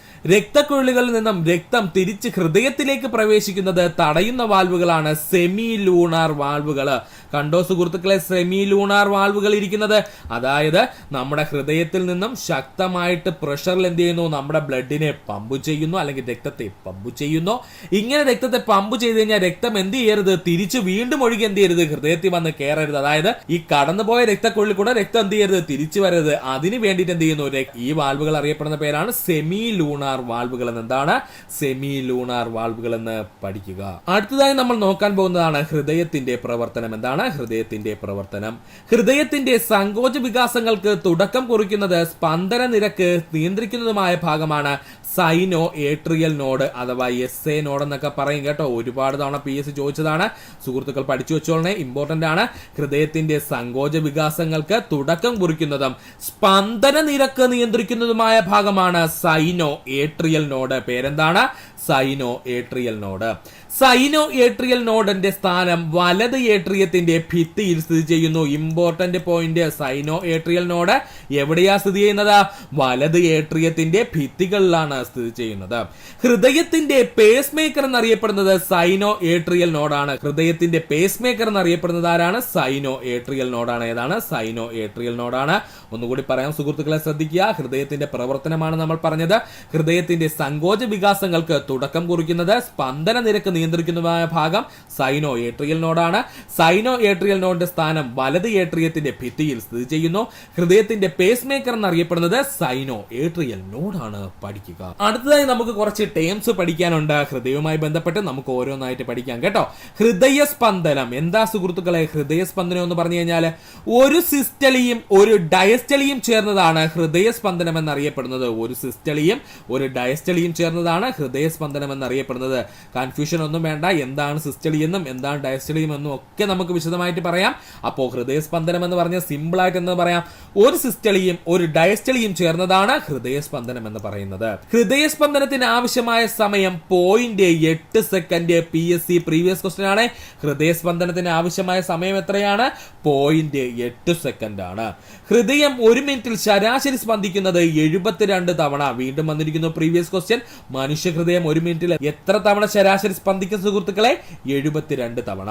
രക്തക്കുഴലുകളിൽ നിന്നും രക്തം തിരിച്ച് ഹൃദയത്തിലേക്ക് പ്രവേശിക്കുന്നത് തടയുന്ന വാൽവുകളാണ് സെമി ലൂണാർ വാൽവുകൾ. കണ്ടോ സുഹൃത്തുക്കളെ, സെമി ലൂണാർ വാൽവുകൾ ഇരിക്കുന്നത്. അതായത് നമ്മുടെ ഹൃദയത്തിൽ നിന്നും ശക്തമായിട്ട് പ്രഷറിൽ എന്ത് ചെയ്യുന്നു, നമ്മുടെ ബ്ലഡിനെ പമ്പ് ചെയ്യുന്നു, അല്ലെങ്കിൽ രക്തത്തെ പമ്പ് ചെയ്യുന്നു. ഇങ്ങനെ രക്തത്തെ പമ്പ് ചെയ്ത് കഴിഞ്ഞാൽ രക്തം എന്ത് ചെയ്യരുത്, തിരിച്ച് വീണ്ടും ഒഴുകി എന്ത് ചെയ്യരുത്, ഹൃദയത്തിൽ വന്ന് കയറരുത്. അതായത് ഈ കടന്നുപോയ രക്തക്കുഴലിൽ കൂടെ രക്തം എന്ത് ചെയ്യരുത്, തിരിച്ചു വരരുത്. അതിന് വേണ്ടിയിട്ട് എന്ത് ചെയ്യുന്നു, ഈ വാൽവുകൾ അറിയപ്പെടുന്ന പേരാണ് സെമി ലൂണാർ വാൽവുകൾ എന്ന്. എന്താണ് സെമി ലൂണാർ വാൽവുകൾ എന്ന് പഠിക്കുക. അടുത്തതായി നമ്മൾ നോക്കാൻ പോകുന്നതാണ് ഹൃദയത്തിന്റെ പ്രവർത്തനം. എന്താണ് ഹൃദയത്തിന്റെ പ്രവർത്തനം? ഹൃദയത്തിന്റെ സങ്കോച വികാസങ്ങൾക്ക് തുടക്കം കുറിക്കുന്നത് സ്പന്ദന നിരക്ക് നിയന്ത്രിക്കുന്നതുമായ ഭാഗമാണ് സൈനോ ഏട്രിയൽ നോഡ് അഥവാ എസ് എ നോഡ് എന്നൊക്കെ പറയും കേട്ടോ. ഒരുപാട് തവണ PS ചോദിച്ചതാണ്, സുഹൃത്തുക്കൾ പഠിച്ചു വെച്ചോളണേ, ഇമ്പോർട്ടന്റ് ആണ്. ഹൃദയത്തിന്റെ സങ്കോച വികാസങ്ങൾക്ക് തുടക്കം കുറിക്കുന്നതും സ്പന്ദന നിരക്ക് നിയന്ത്രിക്കുന്നതുമായ ഭാഗമാണ് സൈനോ ഏട്രിയൽ നോഡ്. പേരെന്താണ്? Sino atrial node. Sino atrial നോഡിന്റെ സ്ഥാനം വലത് ഏട്രിയത്തിന്റെ ഭിത്തിയിൽ സ്ഥിതി ചെയ്യുന്നു. Important point, sino atrial node എവിടെയാ സ്ഥിതി ചെയ്യുന്നത്? വലത് ഏട്രിയത്തിന്റെ ഭിത്തികളിലാണ് സ്ഥിതി ചെയ്യുന്നത്. ഹൃദയത്തിന്റെ പേസ് മേക്കർ എന്നറിയപ്പെടുന്നത് സൈനോ ഏട്രിയൽ നോഡാണ്. ഹൃദയത്തിന്റെ പേസ് മേക്കർ എന്നറിയപ്പെടുന്നത് ആരാണ്? സൈനോ ഏട്രിയൽ നോഡാണ്. ഏതാണ്? സൈനോ ഏട്രിയൽ നോഡാണ്. ഒന്നുകൂടി പറയാം സുഹൃത്തുക്കളെ, ശ്രദ്ധിക്കുക. ഹൃദയത്തിന്റെ പ്രവർത്തനമാണ് നമ്മൾ പറഞ്ഞത്. ഹൃദയത്തിന്റെ സങ്കോച വികാസങ്ങൾക്ക് തുടക്കം കുറിക്കുന്നത് സ്പന്ദന നിരക്ക് നിയന്ത്രിക്കുന്നതുമായ ഭാഗം സൈനോ ഏട്രിയൽ നോഡാണ്. സൈനോ ഏട്രിയൽ നോഡിന്റെ സ്ഥാനം വലത് ഏട്രിയത്തിന്റെ ഭിത്തിയിൽ സ്ഥിതി ചെയ്യുന്നു. ഹൃദയത്തിന്റെ പേസ് മേക്കർ എന്നറിയപ്പെടുന്നത് സൈനോ ഏട്രിയൽ നോഡാണ്. പഠിക്കുക. അടുത്തതായി നമുക്ക് കുറച്ച് ടേംസ് പഠിക്കാനുണ്ട്. ഹൃദയവുമായി ബന്ധപ്പെട്ട് നമുക്ക് ഓരോന്നായിട്ട് പഠിക്കാം കേട്ടോ. ഹൃദയസ്പന്ദനം എന്താ സുഹൃത്തുക്കളെ? ഹൃദയസ്പന്ദനം എന്ന് പറഞ്ഞു കഴിഞ്ഞാൽ ഒരു സിസ്റ്റലിയും ഒരു ഡയസ്റ്റലിയും ചേർന്നതാണ് ഹൃദയസ്പന്ദനം എന്നറിയപ്പെടുന്നത്. ഒരു സിസ്റ്റലിയും ഒരു ഡയസ്റ്റലിയും ചേർന്നതാണ് ഹൃദയസ്പന്ദനം എന്നറിയപ്പെടുന്നത്. കൺഫ്യൂഷൻ ഒന്നും വേണ്ട, എന്താണ് സിസ്റ്റലി എന്നും എന്താണ് ഡയസ്റ്റലി എന്നും ഒക്കെ നമുക്ക് വിശദമായിട്ട് പറയാം. അപ്പോൾ ഹൃദയസ്പന്ദനം എന്ന് പറഞ്ഞാൽ സിമ്പിൾ ആയിട്ട് എന്ന് പറയാം, ഒരു സിസ്റ്റലിയും ഒരു ഡയസ്റ്റലിയും ചേർന്നതാണ് ഹൃദയസ്പന്ദനം എന്ന് പറയുന്നത്. ഹൃദയസ്പന്ദനത്തിന് ആവശ്യമായ സമയം 0.8 സെക്കൻഡ്. PSC പ്രീവിയസ് ക്വസ്റ്റ്യൻ ആണ്. ഹൃദയസ്പന്ദനത്തിന് ആവശ്യമായ സമയം എത്രയാണ്? 0.8 സെക്കൻഡ് ആണ്. ഹൃദയം ഒരു മിനിറ്റിൽ ശരാശരി സ്പന്ദിക്കുന്നത് 72 തവണ. വീണ്ടും വന്നിരിക്കുന്നു പ്രീവിയസ് ക്വസ്റ്റ്യൻ. മനുഷ്യ ഹൃദയം ഒരു മിനിറ്റിൽ എത്ര തവണ ശരാശരി സ്പന്ദിക്കുന്ന സുഹൃത്തുക്കളെ? 72 തവണ.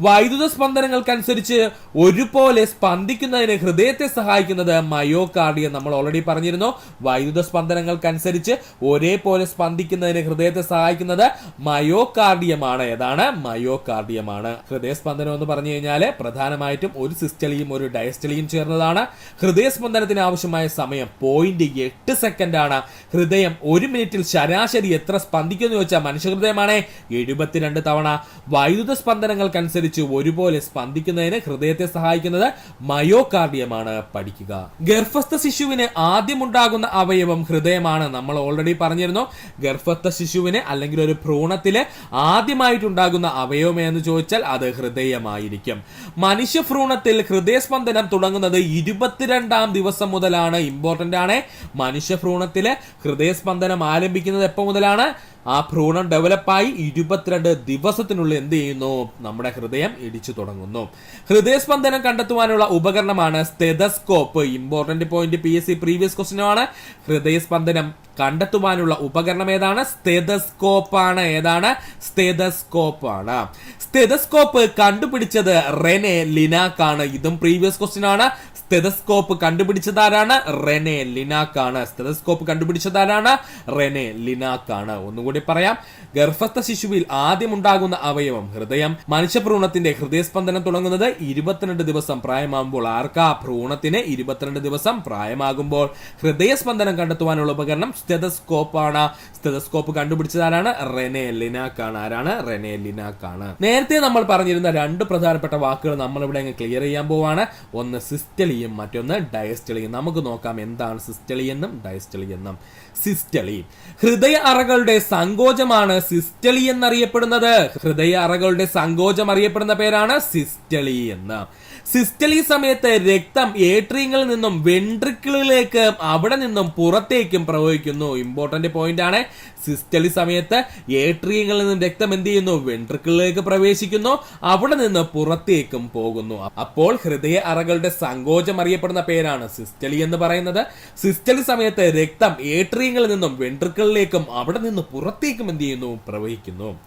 വൈദ്യുത സ്പന്ദനങ്ങൾക്കനുസരിച്ച് ഒരുപോലെ സ്പന്ദിക്കുന്നതിന് ഹൃദയത്തെ സഹായിക്കുന്നത് മയോകാർഡിയം. നമ്മൾ ഓൾറെഡി പറഞ്ഞിരുന്നു, വൈദ്യുത സ്പന്ദനങ്ങൾക്കനുസരിച്ച് ഒരേപോലെ സ്പന്ദിക്കുന്നതിന് ഹൃദയത്തെ സഹായിക്കുന്നത് മയോകാർഡിയമാണ്. ഏതാണ്? മയോകാർഡിയമാണ്. ഹൃദയസ്പന്ദനം എന്ന് പറഞ്ഞു കഴിഞ്ഞാൽ പ്രധാനമായിട്ടും ഒരു സിസ്റ്റലിയും ഒരു ഡയസ്റ്റലിയും ചേർന്നതാണ്. ഹൃദയസ്പന്ദനത്തിന് ആവശ്യമായ സമയം 0.8 സെക്കൻഡ് ആണ്. ഹൃദയം ഒരു മിനിറ്റിൽ ശരാശരി എത്ര സ്പന്ദിക്കുന്നു ചോദിച്ചാൽ മനുഷ്യഹൃദയമാണ് 72 തവണ. വൈദ്യുത സ്പന്ദനങ്ങൾക്കനുസരിച്ച് ഒരുപോലെ സ്പന്ദിക്കുന്നതിന് ഹൃദയത്തെ സഹായിക്കുന്നത് മയോകാർഡിയമാണ്. പഠിക്കുക. ഗർഭസ്ഥ ശിശുവിന് ആദ്യമുണ്ടാകുന്ന അവയവം ഹൃദയമാണ്. നമ്മൾ ഓൾറെഡി പറഞ്ഞിരുന്നു, ഗർഭസ്ഥ ശിശുവിന് അല്ലെങ്കിൽ ഒരു ഭ്രൂണത്തില് ആദ്യമായിട്ടുണ്ടാകുന്ന അവയവം എന്ന് ചോദിച്ചാൽ അത് ഹൃദയമായിരിക്കും. മനുഷ്യ ഭ്രൂണത്തിൽ ഹൃദയസ്പന്ദനം തുടങ്ങുന്നത് 22-ാം ദിവസം മുതലാണ്. ഇമ്പോർട്ടന്റ് ആണ്. മനുഷ്യ ഭ്രൂണത്തില് ഹൃദയസ്പന്ദനം ആരംഭിക്കുന്നത് എപ്പോ മുതലാണ്? ആ ഭ്രൂണം ഡെവലപ്പായി 22 ദിവസത്തിനുള്ളിൽ എന്ത് ചെയ്യുന്നു? നമ്മുടെ ഹൃദയം ഇടിച്ചു തുടങ്ങുന്നു. ഹൃദയസ്പന്ദനം കണ്ടെത്തുവാനുള്ള ഉപകരണമാണ് stethoscope. Important point, PSC previous question ആണ്. ഹൃദയസ്പന്ദനം കണ്ടെത്തുവാനുള്ള ഉപകരണം ഏതാണ്? സ്റ്റെതസ്കോപ്പ് ആണ്. ഏതാണ്? സ്റ്റെതസ്കോപ്പ് ആണ്. സ്റ്റെതസ്കോപ്പ് കണ്ടുപിടിച്ചത് റെനെ ലിനാക് ആണ്. ഇതും പ്രീവിയസ് ക്വസ്റ്റ്യൻ ആണ്. സ്റ്റെതസ്കോപ്പ് കണ്ടുപിടിച്ചതാരാണ്? റെനെ ലിനാക് ആണ്. സ്റ്റെതസ്കോപ്പ് കണ്ടുപിടിച്ചതാരാണ്? റെനെ ലിനാക് ആണ്. ഒന്നുകൂടി പറയാം, ഗർഭസ്ഥ ശിശുവിൽ ആദ്യമുണ്ടാകുന്ന അവയവം ഹൃദയം. മനുഷ്യഭ്രൂണത്തിന്റെ ഹൃദയസ്പന്ദനം തുടങ്ങുന്നത് 22 ദിവസം പ്രായമാകുമ്പോൾ. ആർക്കാ? ഭ്രൂണത്തിന് 22 ദിവസം പ്രായമാകുമ്പോൾ. ഹൃദയസ്പന്ദനം കണ്ടെത്തുവാനുള്ള ഉപകരണം സ്റ്റെതസ്കോപ്പ് ആണ്. സ്റ്റെതസ്കോപ്പ് കണ്ടുപിടിച്ചതാരാണ്? റെനെ ലിനാക് ആണ്. ആരാണ്? റെനെ ലിനാക് ആണ്. നേരത്തെ നമ്മൾ പറഞ്ഞിരുന്ന രണ്ട് പ്രധാനപ്പെട്ട വാക്കുകൾ നമ്മൾ ഇവിടെ ക്ലിയർ ചെയ്യാൻ പോവാണ്. ഒന്ന് സിസ്റ്റലി, മറ്റൊന്ന് ഡയസ്റ്റലി. നമുക്ക് നോക്കാം എന്താണ് സിസ്റ്റലി എന്നും ഡയസ്റ്റലി എന്നും. സിസ്റ്റലി, ഹൃദയ അറകളുടെ സങ്കോചമാണ് സിസ്റ്റലി എന്നറിയപ്പെടുന്നത്. ഹൃദയ അറകളുടെ സങ്കോചം അറിയപ്പെടുന്ന പേരാണ് സിസ്റ്റലി എന്ന്. സിസ്റ്റലി സമയത്ത് രക്തം ഏട്രിയങ്ങളിൽ നിന്നും വെൻട്രിക്കിളിലേക്ക് അവിടെ നിന്നും പുറത്തേക്കും പ്രവഹിക്കുന്നു. ഇമ്പോർട്ടന്റ് പോയിന്റ് ആണ്. സിസ്റ്റലി സമയത്ത് ഏട്രിയങ്ങളിൽ നിന്നും രക്തം എന്ത് ചെയ്യുന്നു? വെൻട്രിക്കിളിലേക്ക് പ്രവേശിക്കുന്നു, അവിടെ നിന്ന് പുറത്തേക്കും പോകുന്നു. അപ്പോൾ ഹൃദയ അറകളുടെ സങ്കോചം അറിയപ്പെടുന്ന പേരാണ് സിസ്റ്റലി എന്ന് പറയുന്നത്. സിസ്റ്റലി സമയത്ത് രക്തം ഏട്രിയങ്ങളിൽ നിന്നും വെൻട്രിക്കിളിലേക്കും അവിടെ നിന്ന് പുറത്തേക്കും എന്ത് ചെയ്യുന്നു? പ്രവഹിക്കുന്നു.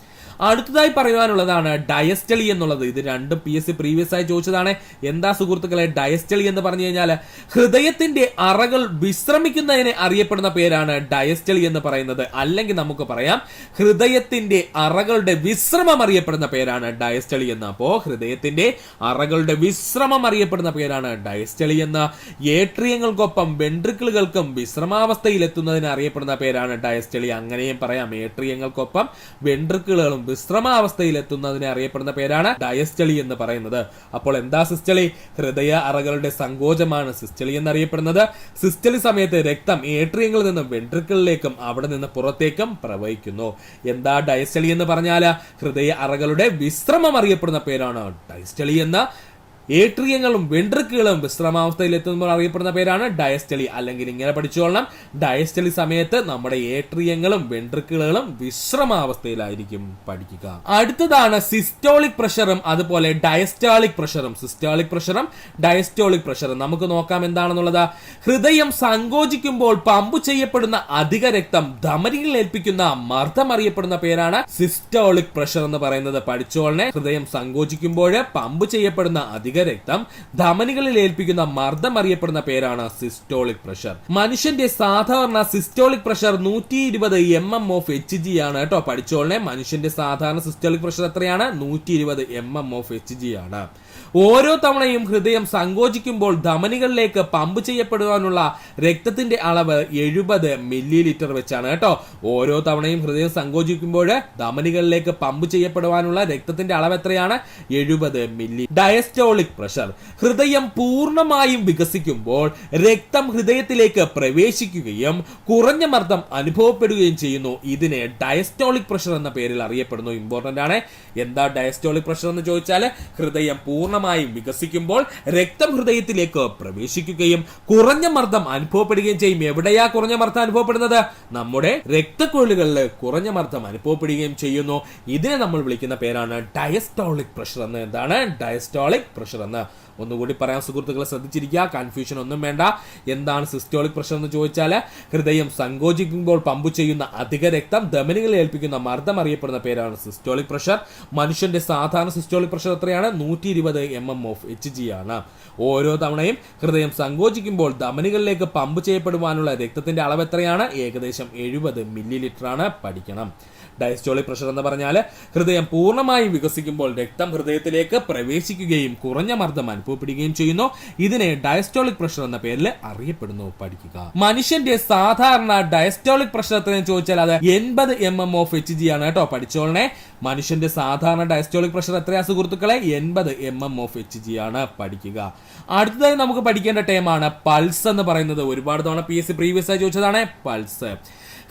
അടുത്തതായി പറയുവാനുള്ളതാണ് ഡയസ്റ്റളി എന്നുള്ളത്. ഇത് രണ്ടും PSC പ്രീവിയസ് ആയി ചോദിച്ചതാണ്. എന്താ സുഹൃത്തുക്കളെ ഡയസ്റ്റളി എന്ന് പറഞ്ഞു കഴിഞ്ഞാൽ ഹൃദയത്തിന്റെ അറകൾ വിശ്രമിക്കുന്നതിനെ അറിയപ്പെടുന്ന പേരാണ് ഡയസ്റ്റളി എന്ന് പറയുന്നത്. അല്ലെങ്കിൽ നമുക്ക് പറയാം ഹൃദയത്തിന്റെ അറകളുടെ വിശ്രമം അറിയപ്പെടുന്ന പേരാണ് ഡയസ്റ്റളി എന്ന്. അപ്പോ ഹൃദയത്തിന്റെ അറകളുടെ വിശ്രമം അറിയപ്പെടുന്ന പേരാണ് ഡയസ്റ്റളി എന്ന്. ഏട്രിയങ്ങൾക്കൊപ്പം വെൻട്രിക്കിളുകൾക്കും വിശ്രമാവസ്ഥയിൽ എത്തുന്നതിന് അറിയപ്പെടുന്ന പേരാണ് ഡയസ്റ്റളി. അങ്ങനെയും പറയാം, ഏട്രിയങ്ങൾക്കൊപ്പം വെൻട്രിക്കിളുകളും വിശ്രമാവസ്ഥയിൽ എത്തുന്നതിനെ അറിയപ്പെടുന്ന പേരാണ് ഡയസ്റ്റളി എന്ന് പറയുന്നത്. അപ്പോൾ എന്താ സിസ്റ്റളി? ഹൃദയ അറകളുടെ സങ്കോചമാണ് സിസ്റ്റളി എന്നറിയപ്പെടുന്നത്. സിസ്റ്റളി സമയത്ത് രക്തം ഏട്രിയങ്ങളിൽ നിന്നും വെൻട്രിക്കിളിലേക്കും അവിടെ നിന്ന് പുറത്തേക്കും പ്രവഹിക്കുന്നു. എന്താ ഡയസ്റ്റളി എന്ന് പറഞ്ഞാൽ ഹൃദയ അറകളുടെ വിശ്രമം അറിയപ്പെടുന്ന പേരാണ് ഡയസ്റ്റളി എന്ന്. ഏട്രിയങ്ങളും വെൻട്രിക്കിളും വിശ്രമാവസ്ഥയിൽ എത്തുമ്പോൾ അറിയപ്പെടുന്ന പേരാണ് ഡയസ്റ്റളി. അല്ലെങ്കിൽ ഇങ്ങനെ പഠിച്ചോളണം, ഡയസ്റ്റളി സമയത്ത് നമ്മുടെ ഏട്രിയങ്ങളും വെൻട്രിക്കിളുകളും വിശ്രമാവസ്ഥയിലായിരിക്കും പഠിക്കുക. അടുത്തതാണ് സിസ്റ്റോളിക് പ്രഷറും അതുപോലെ ഡയസ്റ്റാളിക് പ്രഷറും. സിസ്റ്റോളിക് പ്രഷറും ഡയസ്റ്റോളിക് പ്രഷറും നമുക്ക് നോക്കാം എന്താണെന്നുള്ളത്. ഹൃദയം സങ്കോചിക്കുമ്പോൾ പമ്പ് ചെയ്യപ്പെടുന്ന അധിക രക്തം ധമനികളിൽ ഏൽപ്പിക്കുന്ന മർദ്ദം അറിയപ്പെടുന്ന പേരാണ് സിസ്റ്റോളിക് പ്രഷർ എന്ന് പറയുന്നത്. പഠിച്ചോളനെ, ഹൃദയം സങ്കോചിക്കുമ്പോൾ പമ്പ് ചെയ്യപ്പെടുന്ന അധിക രക്തം ധമനികളിൽ ഏൽപ്പിക്കുന്ന മർദ്ദം അറിയപ്പെടുന്ന പേരാണ് സിസ്റ്റോളിക് പ്രഷർ. മനുഷ്യന്റെ സാധാരണ സിസ്റ്റോളിക് പ്രഷർ 120 mm/Hg ആണ് കേട്ടോ. പഠിച്ചോളനെ, മനുഷ്യന്റെ സാധാരണ സിസ്റ്റോളിക് പ്രഷർ എത്രയാണ്? 120 mm/Hg ആണ്. ഓരോ തവണയും ഹൃദയം സങ്കോചിക്കുമ്പോൾ ധമനികളിലേക്ക് പമ്പ് ചെയ്യപ്പെടുവാനുള്ള രക്തത്തിന്റെ അളവ് 70 ml വെച്ചാണ് കേട്ടോ. ഓരോ തവണയും ഹൃദയം സങ്കോചിക്കുമ്പോൾ ധമനികളിലേക്ക് പമ്പ് ചെയ്യപ്പെടുവാനുള്ള രക്തത്തിന്റെ അളവ് എത്രയാണ്? 70 ml. Diastolic pressure. ഹൃദയം പൂർണ്ണമായും വികസിക്കുമ്പോൾ രക്തം ഹൃദയത്തിലേക്ക് പ്രവേശിക്കുകയും കുറഞ്ഞ മർദ്ദം അനുഭവപ്പെടുകയും ചെയ്യുന്നു. ഇതിനെ ഡയസ്റ്റോളിക് പ്രഷർ എന്ന പേരിൽ അറിയപ്പെടുന്നു. ഇമ്പോർട്ടന്റ് ആണ്. എന്താ ഡയസ്റ്റോളിക് പ്രഷർ എന്ന് ചോദിച്ചാൽ ഹൃദയം പൂർണ്ണമായും വികസിക്കുമ്പോൾ രക്തം ഹൃദയത്തിലേക്ക് പ്രവേശിക്കുകയും കുറഞ്ഞ മർദ്ദം അനുഭവപ്പെടുകയും ചെയ്യും. എവിടെയാ കുറഞ്ഞ മർദ്ദം അനുഭവപ്പെടുന്നത്? നമ്മുടെ രക്തക്കുഴലുകളിൽ കുറഞ്ഞ മർദ്ദം അനുഭവപ്പെടുകയും ചെയ്യുന്നു. ഇതിനെ നമ്മൾ വിളിക്കുന്ന പേരാണ് ഡയസ്റ്റോളിക് പ്രഷർ എന്ന്. എന്താണ് ഡയസ്റ്റോളിക് പ്രഷർ എന്ന്? ഒന്നുകൂടി പറയാൻ സുഹൃത്തുക്കളെ ശ്രദ്ധിച്ചിരിക്കുക, കൺഫ്യൂഷൻ ഒന്നും വേണ്ട. എന്താണ് സിസ്റ്റോളിക് പ്രഷർ എന്ന് ചോദിച്ചാൽ ഹൃദയം സങ്കോചിക്കുമ്പോൾ പമ്പ് ചെയ്യുന്ന അധിക രക്തം ധമനികളിൽ ഏൽപ്പിക്കുന്ന മർദ്ദം അറിയപ്പെടുന്ന പേരാണ് സിസ്റ്റോളിക് പ്രഷർ. മനുഷ്യന്റെ സാധാരണ സിസ്റ്റോളിക് പ്രഷർ എത്രയാണ്? 120 mm/Hg ആണ്. ഓരോ തവണയും ഹൃദയം സങ്കോചിക്കുമ്പോൾ ധമനികളിലേക്ക് പമ്പ് ചെയ്യപ്പെടുവാനുള്ള രക്തത്തിന്റെ അളവ് എത്രയാണ്? ഏകദേശം 70 ml ആണ്. പഠിക്കണം. ഡയസ്റ്റോളിക് പ്രഷർ എന്ന് പറഞ്ഞാൽ ഹൃദയം പൂർണ്ണമായും വികസിക്കുമ്പോൾ രക്തം ഹൃദയത്തിലേക്ക് പ്രവേശിക്കുകയും കുറഞ്ഞ മർദ്ദം അനുഭവപ്പെടുകയും ചെയ്യുന്നു. ഇതിനെ ഡയസ്റ്റോളിക് പ്രഷർ എന്ന പേരിൽ അറിയപ്പെടുന്നു. പഠിക്കുക. മനുഷ്യന്റെ സാധാരണ ഡയസ്റ്റോളിക് പ്രഷർ എത്രയെന്ന് ചോദിച്ചാൽ അത് 80 mm/Hg ആണ് കേട്ടോ. പഠിച്ചോളനെ, മനുഷ്യന്റെ സാധാരണ ഡയസ്റ്റോളിക് പ്രഷർ എത്രയാ സുഹൃത്തുക്കളെ? 80 mm/Hg ആണ്. പഠിക്കുക. അടുത്തതായി നമുക്ക് പഠിക്കേണ്ട ടേമാണ് പൾസ് എന്ന് പറയുന്നത്. ഒരുപാട് തവണ PSC പ്രീവിയസ് ആയി ചോദിച്ചതാണ് പൾസ്.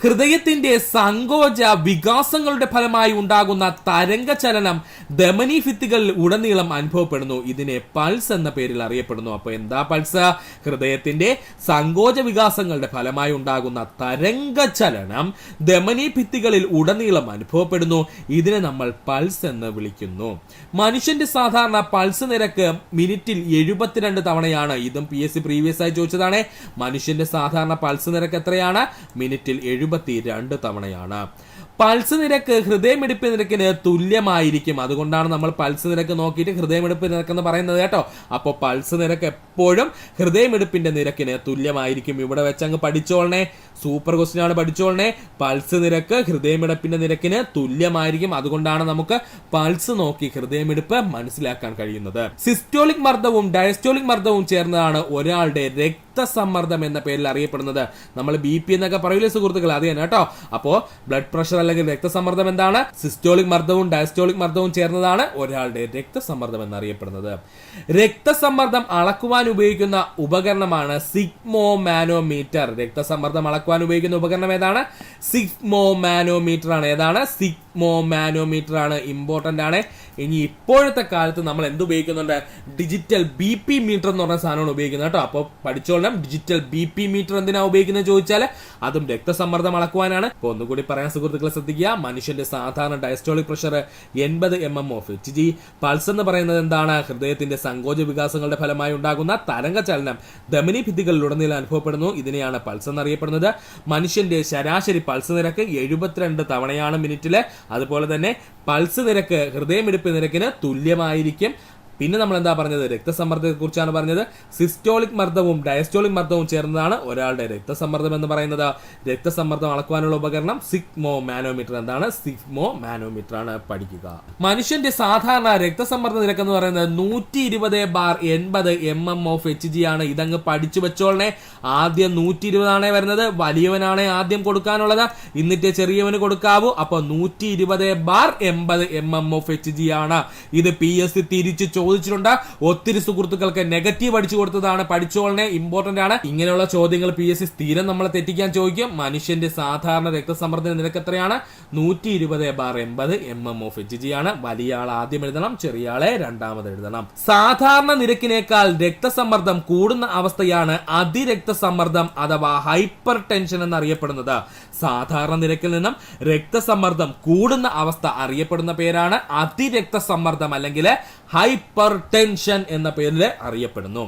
ഹൃദയത്തിന്റെ സങ്കോച വികാസങ്ങളുടെ ഫലമായി ഉണ്ടാകുന്ന തരംഗചലനം ധമനി ഭിത്തികളിൽ ഉടനീളം അനുഭവപ്പെടുന്നു. ഇതിനെ പൾസ് എന്ന പേരിൽ അറിയപ്പെടുന്നു. അപ്പൊ എന്താ പൾസ്? ഹൃദയത്തിന്റെ സങ്കോച വികാസങ്ങളുടെ ഫലമായി ഉണ്ടാകുന്ന തരംഗചലനം ധമനി ഭിത്തികളിൽ ഉടനീളം അനുഭവപ്പെടുന്നു. ഇതിനെ നമ്മൾ പൾസ് എന്ന് വിളിക്കുന്നു. മനുഷ്യന്റെ സാധാരണ പൾസ് നിരക്ക് മിനിറ്റിൽ 72 തവണയാണ്. ഇതും PSC പ്രീവിയസ് ആയി ചോദിച്ചതാണ്. മനുഷ്യന്റെ സാധാരണ പൾസ് നിരക്ക് എത്രയാണ്? മിനിറ്റിൽ 72 തവണയാണ്. പൾസ് നിരക്ക് ഹൃദയമിടിപ്പ് നിരക്കിന് തുല്യമായിരിക്കും. അതുകൊണ്ടാണ് നമ്മൾ പൾസ് നിരക്ക് നോക്കിയിട്ട് ഹൃദയമിടിപ്പ് നിരക്കെന്ന് പറയുന്നത് കേട്ടോ. അപ്പോൾ പൾസ് നിരക്ക് എപ്പോഴും ഹൃദയമിടിപ്പിന്റെ നിരക്കിന് തുല്യമായിരിക്കും. ഇവിടെ വെച്ചങ്ങ് പഠിച്ചോളണേ. സൂപ്പർ ക്വസ്റ്റ്യൻ ആണ്, പഠിച്ചോളണേ. പൾസ് നിരക്ക് ഹൃദയമിടിപ്പിന്റെ നിരക്കിന് തുല്യമായിരിക്കും. അതുകൊണ്ടാണ് നമുക്ക് പൾസ് നോക്കി ഹൃദയമിടിപ്പ് മനസ്സിലാക്കാൻ കഴിയുന്നത്. സിസ്റ്റോളിക് മർദ്ദവും ഡയസ്റ്റോളിക് മർദ്ദവും ചേർന്നതാണ് ഒരാളുടെ രക്തസമ്മർദ്ദം എന്ന പേരിൽ അറിയപ്പെടുന്നത്. നമ്മൾ BP എന്നൊക്കെ പറയൂലേ സുഹൃത്തുക്കൾ, അത് തന്നെ കേട്ടോ. അപ്പോ ബ്ലഡ് പ്രഷർ അല്ലെങ്കിൽ രക്തസമ്മർദ്ദം എന്താണ്? സിസ്റ്റോളിക് മർദ്ദവും ഡയസ്റ്റോളിക് മർദ്ദവും ചേർന്നതാണ് ഒരാളുടെ രക്തസമ്മർദ്ദം എന്നറിയപ്പെടുന്നത്. രക്തസമ്മർദ്ദം അളക്കുവാൻ ഉപയോഗിക്കുന്ന ഉപകരണമാണ് സിഗ്മോമാനോമീറ്റർ. രക്തസമ്മർദ്ദം അളക്കുവാൻ ഉപയോഗിക്കുന്ന ഉപകരണം ഏതാണ്? സിഗ്മോമാനോമീറ്റർ ആണ്. ഏതാണ്? സിഗ്മോ മാനോമീറ്റർ ആണ്, ഇമ്പോർട്ടന്റ് ആണ്. ഇനി ഇപ്പോഴത്തെ കാലത്ത് നമ്മൾ എന്ത് ഉപയോഗിക്കുന്നുണ്ട്? ഡിജിറ്റൽ BP മീറ്റർ എന്ന് പറഞ്ഞ സാധനമാണ് ഉപയോഗിക്കുന്നത് കേട്ടോ. അപ്പോൾ പഠിച്ചോളണം, ഡിജിറ്റൽ BP മീറ്റർ എന്തിനാ ഉപയോഗിക്കുന്നത് ചോദിച്ചാൽ അതും രക്തസമ്മർദ്ദം അളക്കുവാനാണ്. അപ്പോൾ ഒന്നുകൂടി പറയാൻ സുഹൃത്തുക്കളെ ശ്രദ്ധിക്കുക, മനുഷ്യന്റെ സാധാരണ ഡയസ്റ്റോളിക് പ്രഷർ 80 mm/Hg. പൾസ് എന്ന് പറയുന്നത് എന്താണ്? ഹൃദയത്തിന്റെ സങ്കോച വികാസങ്ങളുടെ ഫലമായി ഉണ്ടാകുന്ന തരംഗ ചലനം ധമനി ഭിത്തികളിലുടനീളം അനുഭവപ്പെടുന്നു. ഇതിനെയാണ് പൾസ് എന്നറിയപ്പെടുന്നത്. മനുഷ്യന്റെ ശരാശരി പൾസ് നിരക്ക് 72 തവണയാണ് മിനിറ്റില്. അതുപോലെ തന്നെ പൾസ് നിരക്ക് ഹൃദയമിടിപ്പ് നിരക്കിന് തുല്യമായിരിക്കും. പിന്നെ നമ്മൾ എന്താ പറഞ്ഞത്? രക്തസമ്മർദ്ദത്തെ കുറിച്ചാണ് പറഞ്ഞത്. സിസ്റ്റോളിക് മർദ്ദവും ഡയസ്റ്റോളിക് മർദ്ദവും ചേർന്നതാണ് ഒരാളുടെ രക്തസമ്മർദ്ദം എന്ന് പറയുന്നത്. രക്തസമ്മർദ്ദം അളക്കുവാനുള്ള ഉപകരണം സിഗ്മോ മാനോമീറ്റർ. എന്താണ്? സിഗ്മോ മാനോമീറ്റർ ആണ് പഠിക്കുക. മനുഷ്യന്റെ സാധാരണ രക്തസമ്മർദ്ദ നിരക്ക് എന്ന് പറയുന്നത് 120/80 mm/Hg ആണ്. ഇതങ്ങ് പഠിച്ചു വെച്ചോളനെ. ആദ്യം 120 ആണേ വരുന്നത്, വലിയവനാണേ ആദ്യം കൊടുക്കാനുള്ളത്, എന്നിട്ട് ചെറിയവന് കൊടുക്കാവൂ. അപ്പൊ 120/80 mm/Hg ആണ്. ഇത് PSC തിരിച്ചു ചോദിച്ചിട്ടുണ്ട്. ഒത്തിരി സുഹൃത്തുക്കൾക്ക് നെഗറ്റീവ് അടിച്ചു കൊടുത്തതാണ്. പഠിച്ചോളനെ, ഇമ്പോർട്ടന്റ് ആണ്. ഇങ്ങനെയുള്ള ചോദ്യങ്ങൾ PSC സ്ഥിരം നമ്മളെ തെറ്റിക്കാൻ ചോദിക്കും. മനുഷ്യന്റെ സാധാരണ രക്തസമ്മർദ്ദ നിരക്ക് എത്രയാണ്? 120/80 mm/Hg ആണ്. വലിയ ആൾ ആദ്യം എഴുതണം, ചെറിയ ആളെ രണ്ടാമത് എഴുതണം. സാധാരണ നിരക്കിനേക്കാൾ രക്തസമ്മർദ്ദം കൂടുന്ന അവസ്ഥയാണ് അതിരക്തസമ്മർദ്ദം അഥവാ ഹൈപ്പർ ടെൻഷൻ എന്നറിയപ്പെടുന്നത്. സാധാരണ നിരക്കിൽ നിന്നും രക്തസമ്മർദ്ദം കൂടുന്ന അവസ്ഥ അറിയപ്പെടുന്ന പേരാണ് അതിരക്തസമ്മർദ്ദം അല്ലെങ്കിൽ ഹൈപ്പർ ടെൻഷൻ എന്ന പേരിൽ അറിയപ്പെടുന്നു.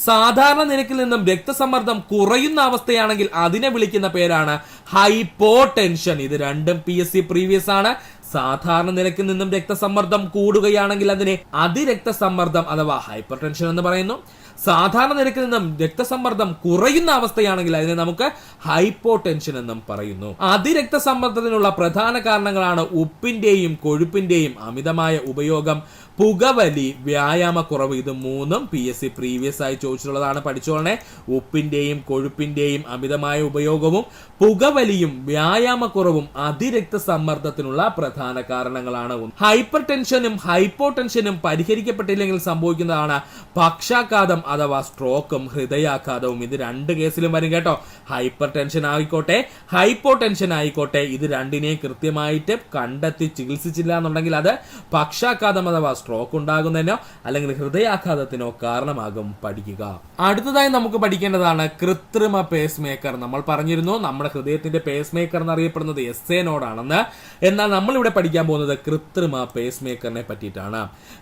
സാധാരണ നിരക്കിൽ നിന്നും രക്തസമ്മർദ്ദം കുറയുന്ന അവസ്ഥയാണെങ്കിൽ അതിനെ വിളിക്കുന്ന പേരാണ് ഹൈപ്പോ ടെൻഷൻ. ഇത് രണ്ടും PSC പ്രീവിയസ് ആണ്. സാധാരണ നിരക്കിൽ നിന്നും രക്തസമ്മർദ്ദം കൂടുകയാണെങ്കിൽ അതിനെ അതിരക്തസമ്മർദ്ദം അഥവാ ഹൈപ്പർ ടെൻഷൻ എന്ന് പറയുന്നു. സാധാരണ നിരക്കിൽ നിന്നും രക്തസമ്മർദ്ദം കുറയുന്ന അവസ്ഥയാണെങ്കിൽ അതിനെ നമുക്ക് ഹൈപ്പോ ടെൻഷൻ എന്നും പറയുന്നു. അതിരക്തസമ്മർദ്ദത്തിനുള്ള പ്രധാന കാരണങ്ങളാണ് ഉപ്പിന്റെയും കൊഴുപ്പിന്റെയും അമിതമായ ഉപയോഗം, പുകവലി, വ്യായാമക്കുറവ്. ഇത് മൂന്നും PSC പ്രീവിയസ് ആയി ചോദിച്ചിട്ടുള്ളതാണ്. പഠിച്ചോളനെ. ഉപ്പിന്റെയും കൊഴുപ്പിന്റെയും അമിതമായ ഉപയോഗവും പുകവലിയും വ്യായാമക്കുറവും അതിരക്തസമ്മർദ്ദത്തിനുള്ള പ്രധാന കാരണങ്ങളാണ്. ഹൈപ്പർ ടെൻഷനും ഹൈപ്പോ ടെൻഷനും പരിഹരിക്കപ്പെട്ടില്ലെങ്കിൽ സംഭവിക്കുന്നതാണ് പക്ഷാഘാതം അഥവാ സ്ട്രോക്കും ഹൃദയാഘാതവും. ഇത് രണ്ട് കേസിലും വരും കേട്ടോ. ഹൈപ്പർ ടെൻഷൻ ആയിക്കോട്ടെ ഹൈപ്പോ ടെൻഷൻ ആയിക്കോട്ടെ, ഇത് രണ്ടിനെയും കൃത്യമായിട്ട് കണ്ടെത്തി ചികിത്സിച്ചില്ല എന്നുണ്ടെങ്കിൽ അത് പക്ഷാഘാതം അഥവാ സ്ട്രോക്ക് ഉണ്ടാകുന്നതിനോ അല്ലെങ്കിൽ ഹൃദയാഘാതത്തിനോ കാരണമാകും. പഠിക്കുക. അടുത്തതായി നമുക്ക് പഠിക്കേണ്ടതാണ് കൃത്രിമ പേസ് മേക്കർ. നമ്മൾ പറഞ്ഞിരുന്നു നമ്മുടെ ഹൃദയത്തിന്റെ പേസ് മേക്കർ എന്നറിയപ്പെടുന്നത് SA നോഡാണെന്ന്. എന്നാൽ നമ്മൾ ഇവിടെ പഠിക്കാൻ പോകുന്നത് കൃത്രിമ പേസ് മേക്കറിനെ പറ്റിയിട്ടാണ്.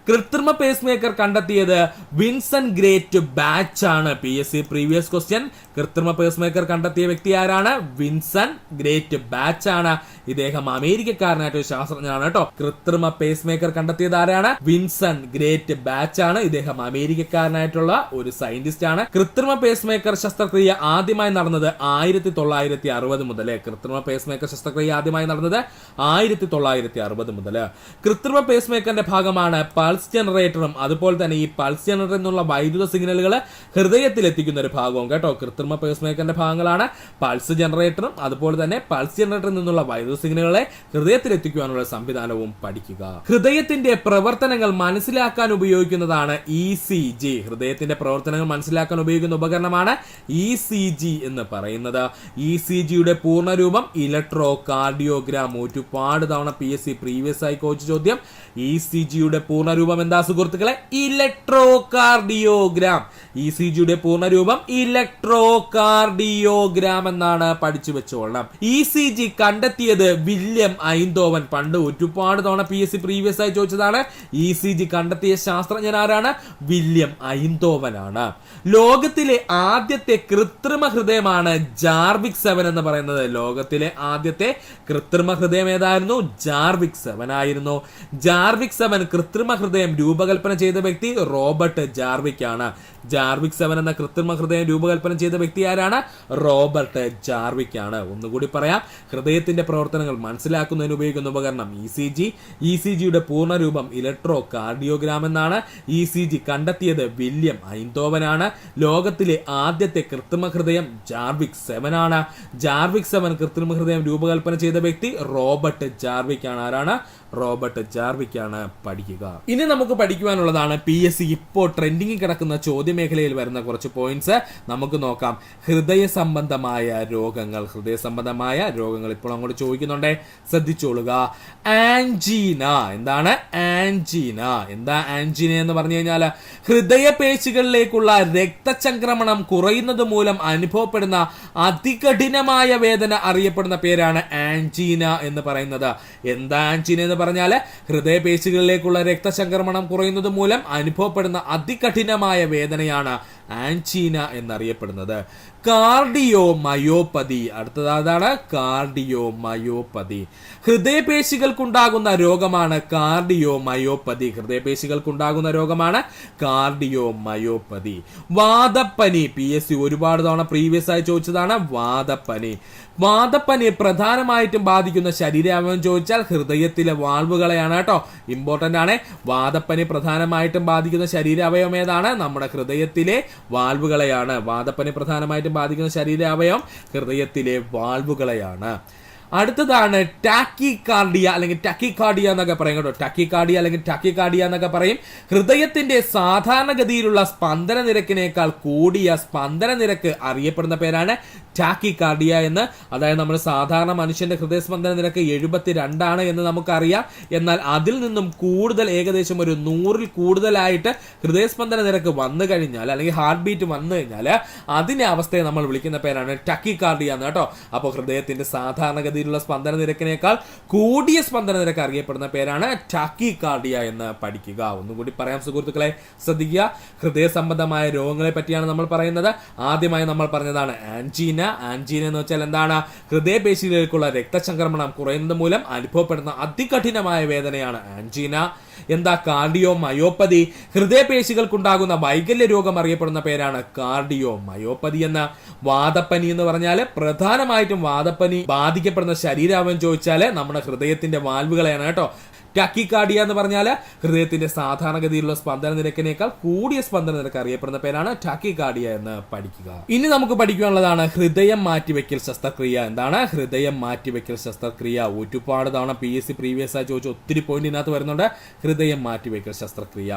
കൃത്രിമ പേസ് മേക്കർ കണ്ടെത്തിയത് വിൻസൻ ഗ്രേറ്റ് ബാച്ച് ആണ്. PSC previous question. കൃത്രിമ പേസ് മേക്കർ കണ്ടെത്തിയ വ്യക്തി ആരാണ്? വിൻസൻ ഗ്രേറ്റ് ബാച്ച് ആണ്. ഇദ്ദേഹം അമേരിക്കക്കാരനായിട്ട് ഒരു ശാസ്ത്രജ്ഞനാണ് കേട്ടോ. കൃത്രിമ പേസ് മേക്കർ കണ്ടെത്തിയത് ആരാണ്? വിൻസൻ ഗ്രേറ്റ് ബാച്ച് ആണ്. ഇദ്ദേഹം അമേരിക്കക്കാരനായിട്ടുള്ള ഒരു സയന്റിസ്റ്റ് ആണ്. കൃത്രിമ പേസ് മേക്കർ ശസ്ത്രക്രിയ ആദ്യമായി നടന്നത് 1960 മുതൽ. കൃത്രിമ പേസ് മേക്കർ ശസ്ത്രക്രിയ ആദ്യമായി നടന്നത് 1960 മുതൽ. കൃത്രിമ പേസ് മേക്കറിന്റെ ഭാഗമാണ് പൾസ് ജനറേറ്ററും അതുപോലെ തന്നെ ഈ പൾസ് ജനറേറ്ററിൽ നിന്നുള്ള വൈദ്യുത സിഗ്നലുകൾ ഹൃദയത്തിൽ എത്തിക്കുന്ന ഒരു ഭാഗവും കേട്ടോ. കൃത്രിമ പേസ് മേക്കറിന്റെ ഭാഗങ്ങളാണ് പൾസ് ജനറേറ്ററും അതുപോലെ തന്നെ പൾസ് ജനറേറ്ററിൽ നിന്നുള്ള വൈദ്യുത സിഗ്നലുകളെ ഹൃദയത്തിൽ എത്തിക്കുവാനുള്ള സംവിധാനവും പഠിക്കുക. ഹൃദയത്തിന്റെ പ്രവർത്തനങ്ങൾ മനസ്സിലാക്കാൻ ഉപയോഗിക്കുന്നതാണ് ECG. ഹൃദയത്തിന്റെ പ്രവർത്തനങ്ങൾ മനസ്സിലാക്കാൻ ഉപയോഗിക്കുന്ന ഉപകരണമാണ് ECG എന്ന് പറയുന്നത്. ECGയുടെ പൂർണ്ണരൂപം ഇലക്ട്രോ കാർഡിയോഗ്രാം. ഒരുപാട് തവണ PSC പ്രീവിയസ് ആയി കോച്ച് ചോദ്യം. ECGയുടെ പൂർണ്ണരൂപം എന്താ സുഹൃത്തുക്കളെ? Electro cardiogram. ECGയുടെ പൂർണ്ണരൂപം ഇലക്ട്രോ കാർഡിയോഗ്രാം എന്നാണ്. പഠിച്ചു വെച്ചോളണം. ECG കണ്ടെത്തിയത് വില്യം ഐന്തോവൻ. പണ്ട് ഒരുപാട് തവണ PSC പ്രീവിയസ് ആയി ചോദിച്ചതാണ്. ECG കണ്ടെത്തിയ ശാസ്ത്രജ്ഞൻ ആരാണ്? വില്യം ഐന്തോവൻ ആണ്. ലോകത്തിലെ ആദ്യത്തെ കൃത്രിമ ഹൃദയമാണ് ജാർവിക് 7 എന്ന് പറയുന്നത്. ലോകത്തിലെ ആദ്യത്തെ കൃത്രിമ ഹൃദയം ഏതായിരുന്നു? ജാർവിക് 7 ആയിരുന്നു. ജാർവിക് 7 കൃത്രിമ ഹൃദയം രൂപകൽപ്പന ചെയ്ത വ്യക്തി റോബർട്ട് ജാർവിക് ആണ്. ജാർവിക് 7 എന്ന കൃത്രിമ ഹൃദയം രൂപകൽപ്പന ചെയ്ത വ്യക്തി ആരാണ്? റോബർട്ട് ജാർവിക് ആണ്. ഒന്നുകൂടി പറയാം. ഹൃദയത്തിന്റെ പ്രവർത്തനങ്ങൾ മനസ്സിലാക്കുന്നതിന് ഉപയോഗിക്കുന്ന ഉപകരണം ECG. ECGയുടെ പൂർണ്ണരൂപം ഇലക്ട്രോ കാർഡിയോഗ്രാം എന്നാണ്. ECG കണ്ടെത്തിയത് വില്യം ഐന്തോവൻ ആണ്. ലോകത്തിലെ ആദ്യത്തെ കൃത്രിമ ഹൃദയം ജാർവിക് 7 ആണ്. ജാർവിക് 7 കൃത്രിമ ഹൃദയം രൂപകൽപ്പന ചെയ്ത വ്യക്തി റോബർട്ട് ജാർവിക് ജാർവിക്കാണ്. ആരാണ്? റോബർട്ട് ജാർവിക്കാണ് പഠിക്കുക. ഇനി നമുക്ക് പഠിക്കുവാനുള്ളതാണ് PSC ഇപ്പോൾ ട്രെൻഡിങ്ങിൽ കിടക്കുന്ന ചോദ്യമേഖലയിൽ വരുന്ന കുറച്ച് പോയിന്റ്സ് നമുക്ക് നോക്കാം. ഹൃദയ സംബന്ധമായ രോഗങ്ങൾ ഇപ്പോൾ അങ്ങോട്ട് ചോദിക്കുന്നുണ്ടേ, ശ്രദ്ധിച്ചോളുക. ആൻജീന. എന്താണ് ആൻജീന? എന്താ ആൻജീന എന്ന് പറഞ്ഞു കഴിഞ്ഞാൽ ഹൃദയപേശികളിലേക്കുള്ള രക്തചംക്രമണം കുറയുന്നത് മൂലം അനുഭവപ്പെടുന്ന അതികഠിനമായ വേദന അറിയപ്പെടുന്ന പേരാണ് ആൻജീന എന്ന് പറയുന്നത്. എന്താ ആൻജീന എന്ന് പറഞ്ഞാൽ ഹൃദയപേശികളിലേക്കുള്ള രക്തചംക്രമണം കുറയുന്നത് മൂലം അനുഭവപ്പെടുന്ന അതികഠിനമായ വേദനയാണ് ആൻജീന എന്നറിയപ്പെടുന്നത്. കാർഡിയോമയോപ്പതി. അടുത്തതാണ് കാർഡിയോമയോപ്പതി. ഹൃദയപേശികൾക്കുണ്ടാകുന്ന രോഗമാണ് കാർഡിയോമയോപ്പതി. കാർഡിയോമയോപ്പതി. വാദപ്പനി. PSC ഒരുപാട് തവണ പ്രീവിയസ് ആയി ചോദിച്ചതാണ് വാദപ്പനി പ്രധാനമായിട്ടും ബാധിക്കുന്ന ശരീരാവയവം ചോദിച്ചാൽ ഹൃദയത്തിലെ വാൾവുകളെയാണ് കേട്ടോ. ഇമ്പോർട്ടന്റ് ആണ്. വാദപ്പനി പ്രധാനമായിട്ടും ബാധിക്കുന്ന ശരീരാവയവം ഏതാണ്? നമ്മുടെ ഹൃദയത്തിലെ വാൾവുകളെയാണ്. വാദപ്പനി പ്രധാനമായിട്ടും ബാധിക്കുന്ന ശരീരാവയവം ഹൃദയത്തിലെ വാൾവുകളെയാണ്. അടുത്തതാണ് ടാക്കികാർഡിയ അല്ലെങ്കിൽ ടാക്കികാർഡിയ എന്നൊക്കെ പറയും കേട്ടോ. ടാക്കികാർഡിയ എന്നൊക്കെ പറയും. ഹൃദയത്തിന്റെ സാധാരണഗതിയിലുള്ള സ്പന്ദന നിരക്കിനേക്കാൾ കൂടിയ സ്പന്ദന നിരക്ക് അറിയപ്പെടുന്ന പേരാണ് ടാക്കികാർഡിയ എന്ന്. അതായത് നമ്മൾ സാധാരണ മനുഷ്യന്റെ ഹൃദയസ്പന്ദന നിരക്ക് 72 എന്ന് നമുക്കറിയാം. എന്നാൽ അതിൽ നിന്നും കൂടുതൽ, ഏകദേശം ഒരു 100ൽ കൂടുതലായിട്ട് ഹൃദയസ്പന്ദന നിരക്ക് വന്നു കഴിഞ്ഞാൽ അല്ലെങ്കിൽ ഹാർട്ട് ബീറ്റ് വന്നു കഴിഞ്ഞാൽ അതിന്റെ അവസ്ഥയെ നമ്മൾ വിളിക്കുന്ന പേരാണ് ടാക്കികാർഡിയ എന്ന് കേട്ടോ. അപ്പോൾ ഹൃദയത്തിന്റെ സാധാരണഗതിയിലുള്ള സ്പന്ദന നിരക്കിനേക്കാൾ കൂടിയ സ്പന്ദന നിരക്ക് അറിയപ്പെടുന്ന പേരാണ് ടാക്കികാർഡിയ എന്ന് പഠിക്കുക. ഒന്നുകൂടി പറയാം സുഹൃത്തുക്കളെ, ശ്രദ്ധിക്കുക. ഹൃദയ സംബന്ധമായ രോഗങ്ങളെ പറ്റിയാണ് നമ്മൾ പറയുന്നത്. ആദ്യമായി നമ്മൾ പറഞ്ഞതാണ് ആൻജീന. എന്ന് വെച്ചാൽ എന്താണ്? ഹൃദയപേശികളിലേക്കുള്ള രക്തചംക്രമണം കുറയുന്നത് മൂലം അനുഭവപ്പെടുന്ന അതികഠിനമായ വേദനയാണ് ആൻജീന. എന്താ? കാർഡിയോമയോപ്പതി. ഹൃദയപേശികൾക്കുണ്ടാകുന്ന വൈകല്യ രോഗം അറിയപ്പെടുന്ന പേരാണ് കാർഡിയോമയോപ്പതി എന്ന്. വാദപ്പനി എന്ന് പറഞ്ഞാൽ പ്രധാനമായിട്ടും വാദപ്പനി ബാധിക്കപ്പെടുന്ന ശരീരാവയവം ചോദിച്ചാൽ നമ്മുടെ ഹൃദയത്തിന്റെ വാൽവുകളെയാണ് കേട്ടോ. ടാക്കികാർഡിയ എന്ന് പറഞ്ഞാൽ ഹൃദയത്തിന്റെ സാധാരണഗതിയിലുള്ള സ്പന്ദന നിരക്കിനേക്കാൾ കൂടിയ സ്പന്ദന നിരക്ക് അറിയപ്പെടുന്ന പേരാണ് ടാക്കികാർഡിയ എന്ന് പഠിക്കുക. ഇനി നമുക്ക് പഠിക്കാനുള്ളതാണ് ഹൃദയം മാറ്റിവെക്കൽ ശസ്ത്രക്രിയ. എന്താണ് ഹൃദയം മാറ്റിവെക്കൽ ശസ്ത്രക്രിയ? ഒരുപാട് തവണ PSC പ്രീവിയസ് ആയി ചോദിച്ച ഒത്തിരി പോയിന്റ് ഇതിനകത്ത് വരുന്നുണ്ട്. ഹൃദയം മാറ്റിവെക്കൽ ശസ്ത്രക്രിയ.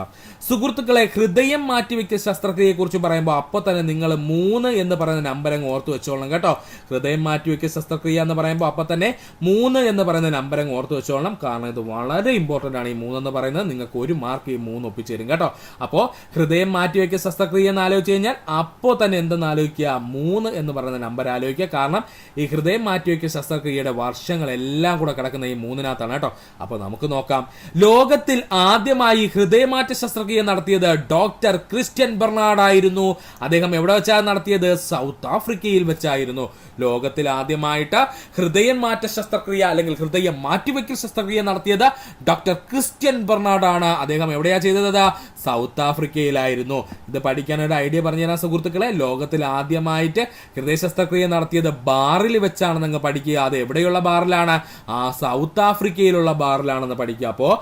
സുഹൃത്തുക്കളെ, ഹൃദയം മാറ്റിവെക്കൽ ശസ്ത്രക്രിയയെ കുറിച്ച് പറയുമ്പോൾ അപ്പോൾ തന്നെ നിങ്ങൾ 3 എന്ന് പറയുന്ന നമ്പർ അങ്ങ് ഓർത്ത് വെച്ചോളണം കേട്ടോ. ഹൃദയം മാറ്റിവെക്കൽ ശസ്ത്രക്രിയ എന്ന് പറയുമ്പോൾ അപ്പോൾ തന്നെ 3 എന്ന് പറയുന്ന നമ്പർ അങ്ങ് ഓർത്ത് വെച്ചോളണം. കാരണം ഇത് വളരെ ഇമ്പോർട്ടന്റ് ആണ്. ഈ 3 എന്ന് പറയുന്നത് നിങ്ങൾക്ക് 1 മാർക്ക് ഈ 3 ഒപ്പിച്ചേരും കേട്ടോ. അപ്പോൾ ഹൃദയം മാറ്റിവെക്കൽ ശസ്ത്രക്രിയ എന്ന് ആലോചിച്ച് കഴിഞ്ഞാൽ അപ്പോൾ തന്നെ എന്തെന്ന് ആലോചിക്കുക? 3 എന്ന് പറയുന്ന നമ്പർ ആലോചിക്കുക. കാരണം ഈ ഹൃദയം മാറ്റിവെക്കൽ ശസ്ത്രക്രിയയുടെ വർഷങ്ങളെല്ലാം കൂടെ കിടക്കുന്ന ഈ 3-നകത്താണ് കേട്ടോ. അപ്പോൾ നമുക്ക് നോക്കാം. ലോകത്തിൽ ആദ്യമായി ഹൃദയമാറ്റ ശസ്ത്രക്രിയ നടത്തിയത് ഡോക്ടർ ക്രിസ്ത്യൻ ബെർണാഡ് ആയിരുന്നു. അദ്ദേഹം എവിടെ വെച്ചാണ് നടത്തിയത്? സൗത്ത് ആഫ്രിക്കയിൽ വെച്ചായിരുന്നു. ലോകത്തിൽ ആദ്യമായിട്ട് ഹൃദയം മാറ്റ ശസ്ത്രക്രിയ അല്ലെങ്കിൽ ഹൃദയം മാറ്റിവെക്കൽ ശസ്ത്രക്രിയ നടത്തിയത് ഡോക്ടർ ക്രിസ്ത്യൻ ബെർണാഡ് ആണ്. അദ്ദേഹം എവിടെയാ ചെയ്തത്? സൗത്ത് ആഫ്രിക്കയിലായിരുന്നു. ഇത് പഠിക്കാൻ ഒരു ഐഡിയ പറഞ്ഞുതരാൻ സുഹൃത്തുക്കളെ. ലോകത്തിൽ ആദ്യമായിട്ട് ഹൃദയ ശസ്ത്രക്രിയ നടത്തിയത് ബാറിൽ വെച്ചാണ് നിങ്ങൾ പഠിക്കുക. അത് എവിടെയുള്ള ബാറിലാണ്? ആ സൗത്ത് ആഫ്രിക്കയിലുള്ള ബാറിലാണെന്ന് പഠിക്കുക. അപ്പോൾ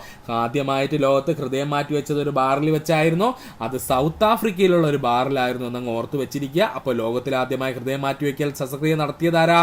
ആദ്യമായിട്ട് ലോകത്ത് ഹൃദയം മാറ്റി വെച്ചത് ഒരു ബാറിൽ വെച്ചായിരുന്നു. അത് സൗത്ത് ആഫ്രിക്കയിലുള്ള ഒരു ബാറിലായിരുന്നു എന്നങ്ങ് ഓർത്ത് വെച്ചിരിക്കുക. അപ്പോൾ ലോകത്തിൽ ആദ്യമായി ഹൃദയം മാറ്റിവെക്കൽ ശസ്ത്രക്രിയ നടത്തിയതാരാ?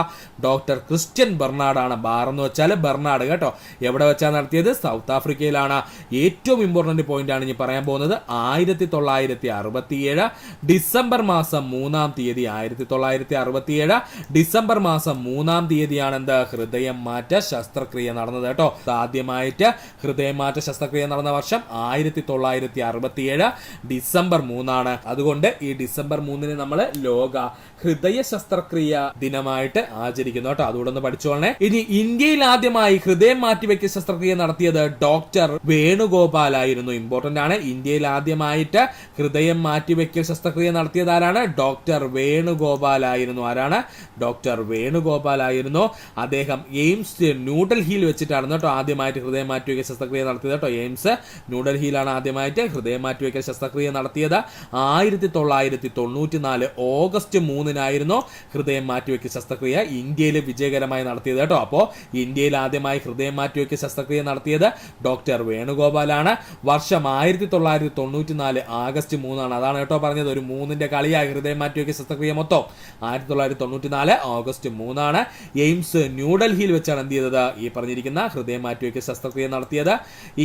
ഡോക്ടർ ക്രിസ്ത്യൻ ബെർണാഡ് ആണ്. ബാർ എന്ന് വെച്ചാൽ ബെർണാഡ് കേട്ടോ. എവിടെ വെച്ചാണ് നടത്തിയത്? സൗത്ത് ആഫ്രിക്കയിലാണ്. ഏറ്റവും ഇമ്പോർട്ടന്റ് പോയിന്റ് ആണ് ഇനി പറയാൻ പോകുന്നത്. 1967 ഡിസംബർ മാസം 3-ാം തീയതി 1967 ഡിസംബർ മാസം 3-ാം തീയതിയാണ് എന്ത്? ഹൃദയം മാറ്റ ശസ്ത്രക്രിയ നടന്നത് കേട്ടോ. ആദ്യമായിട്ട് ഹൃദയം മാറ്റ ശസ്ത്രക്രിയ നടന്ന വർഷം 1967 ഡിസംബർ 3 അതുകൊണ്ട് ഈ ഡിസംബർ 3 നമ്മൾ ലോക ഹൃദയ ശസ്ത്രക്രിയ ദിനമായിട്ട് ആചരിക്കുന്നു കേട്ടോ. അതുകൊണ്ട് ഒന്ന് പഠിച്ചോളണേ. ഇനി ഇന്ത്യയിൽ ആദ്യമായി ഹൃദയം മാറ്റിവെക്കൽ ശസ്ത്രക്രിയ നടത്തിയത് ഡോക്ടർ വേണുഗോപാൽ ആയിരുന്നു. ഇമ്പോർട്ടന്റ് ആണ്. ഇന്ത്യയിൽ ആദ്യമായിട്ട് ഹൃദയം മാറ്റിവെക്കൽ ശസ്ത്രക്രിയ നടത്തിയത് ആരാണ്? ഡോക്ടർ വേണുഗോപാൽ ആയിരുന്നു. ആരാണ്? ഡോക്ടർ വേണുഗോപാൽ ആയിരുന്നു. അദ്ദേഹം എയിംസ് ന്യൂഡൽഹിയിൽ വെച്ചിട്ടാണ് കേട്ടോ ആദ്യമായിട്ട് ഹൃദയം മാറ്റിവെക്കൽ ശസ്ത്രക്രിയ നടത്തിയത് കേട്ടോ. എയിംസ് ന്യൂഡൽഹിയിലാണ് ആദ്യമായിട്ട് ഹൃദയം മാറ്റിവെക്കൽ ശസ്ത്രക്രിയ നടത്തിയത്. 1994 ഓഗസ്റ്റ് 3-നായിരുന്നു ഹൃദയം മാറ്റിവെക്കൽ ശസ്ത്രക്രിയ ഇന്ത്യയിൽ വിജയകരമായി നടത്തിയത് കേട്ടോ. അപ്പോൾ ഇന്ത്യയിൽ ആദ്യമായി ഹൃദയം മാറ്റിവെക്കൽ ശസ്ത്രക്രിയ നടത്തിയത് ഡോക്ടർ വേണുഗോപാലാണ്. വർഷം 1994 1994 ആഗസ്റ്റ് 3 അതാണ് കേട്ടോ പറഞ്ഞത്. ഒരു 3ന്റെ കളിയായി ഹൃദയം മാറ്റിവെക്കിയ ശസ്ത്രക്രിയ മൊത്തം 1994 ഓഗസ്റ്റ് 3 എയിംസ് ന്യൂഡൽഹിയിൽ വെച്ചാണ് എന്ത് ചെയ്തത്, ഈ പറഞ്ഞിരിക്കുന്ന ഹൃദയം മാറ്റിവെക്കിയ ശസ്ത്രക്രിയ നടത്തിയത്.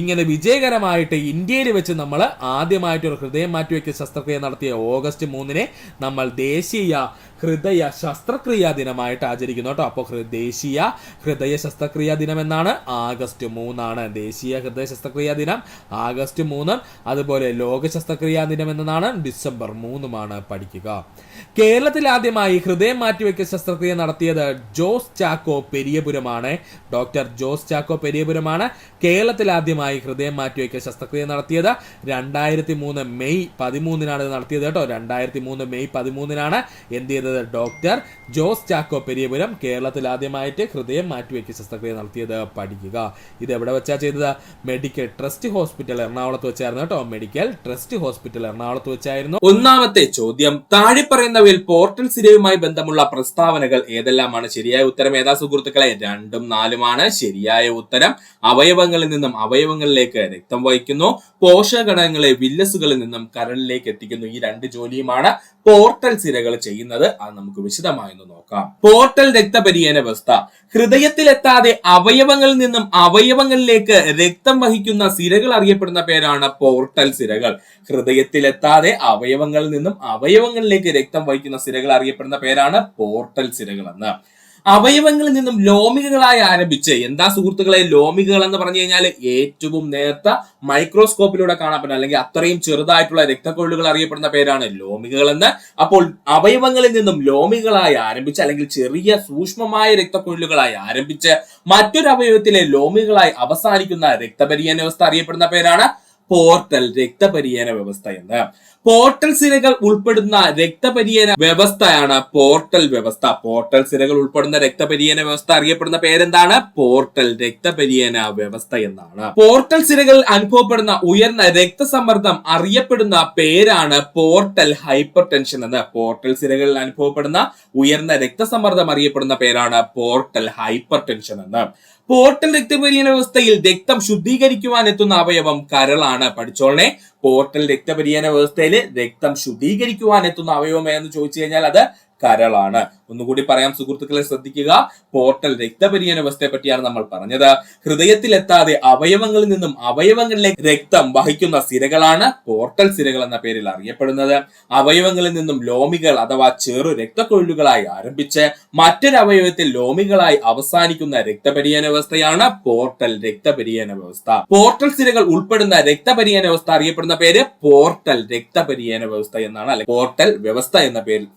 ഇങ്ങനെ വിജയകരമായിട്ട് ഇന്ത്യയിൽ വെച്ച് നമ്മൾ ആദ്യമായിട്ട് ഒരു ഹൃദയം മാറ്റിവെക്കിയ ശസ്ത്രക്രിയ നടത്തിയ ഓഗസ്റ്റ് 3 നമ്മൾ ദേശീയ ഹൃദയ ശസ്ത്രക്രിയാ ദിനമായിട്ട് ആചരിക്കുന്നു കേട്ടോ. അപ്പോൾ ദേശീയ ഹൃദയ ശസ്ത്രക്രിയാ ദിനം എന്നാണ് ആഗസ്റ്റ് 3. ദേശീയ ഹൃദയ ശസ്ത്രക്രിയാ ദിനം ആഗസ്റ്റ് 3. അതുപോലെ ലോക ശസ്ത്രക്രിയാ ദിനം എന്നതാണ് ഡിസംബർ 3 പഠിക്കുക. കേരളത്തിൽ ആദ്യമായി ഹൃദയം മാറ്റിവെക്കൽ ശസ്ത്രക്രിയ നടത്തിയത് ജോസ് ചാക്കോ പെരിയപുരമാണ്. ഡോക്ടർ ജോസ് ചാക്കോ പെരിയപുരമാണ് കേരളത്തിൽ ആദ്യമായി ഹൃദയം മാറ്റിവെക്കൽ ശസ്ത്രക്രിയ നടത്തിയത്. 2003 മെയ് 13 നടത്തിയത് കേട്ടോ. 2003 മെയ് 13 എന്ത് ചെയ്തത്, ഡോക്ടർ ജോസ് ചാക്കോ പെരിയപുരം കേരളത്തിൽ ആദ്യമായിട്ട് ഹൃദയം മാറ്റിവെക്കൽ ശസ്ത്രക്രിയ നടത്തിയത് പഠിക്കുക. ഇത് എവിടെ വെച്ചാ ചെയ്തത്, മെഡിക്കൽ ട്രസ്റ്റ് ഹോസ്പിറ്റൽ എറണാകുളത്ത് വെച്ചായിരുന്നു കേട്ടോ. മെഡിക്കൽ ട്രസ്റ്റ് ഹോസ്പിറ്റൽ എറണാകുളത്ത് വെച്ചായിരുന്നു. ഒന്നാമത്തെ ചോദ്യം, താഴെ പറയുന്നവയിൽ പോർട്ടൽ സിരയുമായി ബന്ധമുള്ള പ്രസ്താവനകൾ ഏതെല്ലാമാണ്? ശരിയായ ഉത്തരം ഏതാ സുഹൃത്തുക്കളെ? 2ഉം 4ഉമാണ് ശരിയായ ഉത്തരം. അവയവങ്ങളിൽ നിന്നും അവയവങ്ങളിലേക്ക് രക്തം വഹിക്കുന്നു, പോഷകഘടകങ്ങളെ വില്ലസുകളിൽ നിന്നും കരളിലേക്ക് എത്തിക്കുന്നു. ഈ 2 ജോലിയുമാണ് പോർട്ടൽ സിരകൾ ചെയ്യുന്നത്. അത് നമുക്ക് വിശദമായി ഒന്ന് നോക്കാം. പോർട്ടൽ രക്തപരിചയ വ്യവസ്ഥ. ഹൃദയത്തിലെത്താതെ അവയവങ്ങളിൽ നിന്നും അവയവങ്ങളിലേക്ക് രക്തം വഹിക്കുന്ന സിരകൾ അറിയപ്പെടുന്ന പേരാണ് പോർട്ടൽ സിരകൾ. ഹൃദയത്തിലെത്താതെ അവയവങ്ങളിൽ നിന്നും അവയവങ്ങളിലേക്ക് രക്തം വഹിക്കുന്ന സിരകൾ അറിയപ്പെടുന്ന പേരാണ് പോർട്ടൽ സിരകൾ എന്ന്. അവയവങ്ങളിൽ നിന്നും ലോമികകളായി ആരംഭിച്ച്, എന്താ സുഹൃത്തുക്കളെ ലോമികകൾ എന്ന് പറഞ്ഞു കഴിഞ്ഞാൽ ഏറ്റവും നേർത്ത മൈക്രോസ്കോപ്പിലൂടെ കാണപ്പെടുന്ന അല്ലെങ്കിൽ അത്രയും ചെറുതായിട്ടുള്ള രക്തക്കൊള്ളുകൾ അറിയപ്പെടുന്ന പേരാണ് ലോമികകൾ എന്ന്. അപ്പോൾ അവയവങ്ങളിൽ നിന്നും ലോമികളായി ആരംഭിച്ച് അല്ലെങ്കിൽ ചെറിയ സൂക്ഷ്മമായ രക്തക്കൊള്ളുകളായി ആരംഭിച്ച് മറ്റൊരു അവയവത്തിലെ ലോമികളായി അവസാനിക്കുന്ന രക്തപരിചയ വ്യവസ്ഥ അറിയപ്പെടുന്ന പേരാണ് പോർട്ടൽ രക്തപരിചയ വ്യവസ്ഥ എന്ന്. പോർട്ടൽ സിരകൾ ഉൾപ്പെടുന്ന രക്തപരിചയ വ്യവസ്ഥയാണ് പോർട്ടൽ വ്യവസ്ഥ. പോർട്ടൽ സിരകൾ ഉൾപ്പെടുന്ന രക്തപരിചയ വ്യവസ്ഥ അറിയപ്പെടുന്ന പേരെന്താണ്? പോർട്ടൽ രക്തപരിചയ വ്യവസ്ഥ എന്നാണ്. പോർട്ടൽ സിരകളിൽ അനുഭവപ്പെടുന്ന ഉയർന്ന രക്തസമ്മർദ്ദം അറിയപ്പെടുന്ന പേരാണ് പോർട്ടൽ ഹൈപ്പർ ടെൻഷൻ എന്ന്. പോർട്ടൽ സിരകളിൽ അനുഭവപ്പെടുന്ന ഉയർന്ന രക്തസമ്മർദ്ദം അറിയപ്പെടുന്ന പേരാണ് പോർട്ടൽ ഹൈപ്പർ ടെൻഷൻ എന്ന്. പോർട്ടൽ രക്തപരിചയ വ്യവസ്ഥയിൽ രക്തം ശുദ്ധീകരിക്കുവാൻ എത്തുന്ന അവയവം കരളാണ്. പഠിച്ചോളനെ, പോർട്ടൽ രക്തപരിചയ വ്യവസ്ഥയിൽ രക്തം ശുദ്ധീകരിക്കുവാൻ എത്തുന്ന അവയവം എന്ന് ചോദിച്ചു കഴിഞ്ഞാൽ അത് കരളാണ്. ഒന്നുകൂടി പറയാം സുഹൃത്തുക്കളെ, ശ്രദ്ധിക്കുക. പോർട്ടൽ രക്തപരിചയ വ്യവസ്ഥയെ പറ്റിയാണ് നമ്മൾ പറഞ്ഞത്. ഹൃദയത്തിലെത്താതെ അവയവങ്ങളിൽ നിന്നും അവയവങ്ങളിലേക്ക് രക്തം വഹിക്കുന്ന സിരകളാണ് പോർട്ടൽ സിരകൾ എന്ന പേരിൽ അറിയപ്പെടുന്നത്. അവയവങ്ങളിൽ നിന്നും ലോമികൾ അഥവാ ചെറു രക്തക്കൊഴലുകളായി ആരംഭിച്ച് മറ്റൊരു അവയവത്തിൽ ലോമികളായി അവസാനിക്കുന്ന രക്തപരിചയ വ്യവസ്ഥയാണ് പോർട്ടൽ രക്തപരിചയ വ്യവസ്ഥ. പോർട്ടൽ സിരകൾ ഉൾപ്പെടുന്ന രക്തപരിചയ വ്യവസ്ഥ അറിയപ്പെടുന്ന പേര് പോർട്ടൽ രക്തപരിചയ വ്യവസ്ഥ എന്നാണ്, അല്ലെങ്കിൽ പോർട്ടൽ വ്യവസ്ഥ എന്ന പേരിൽ.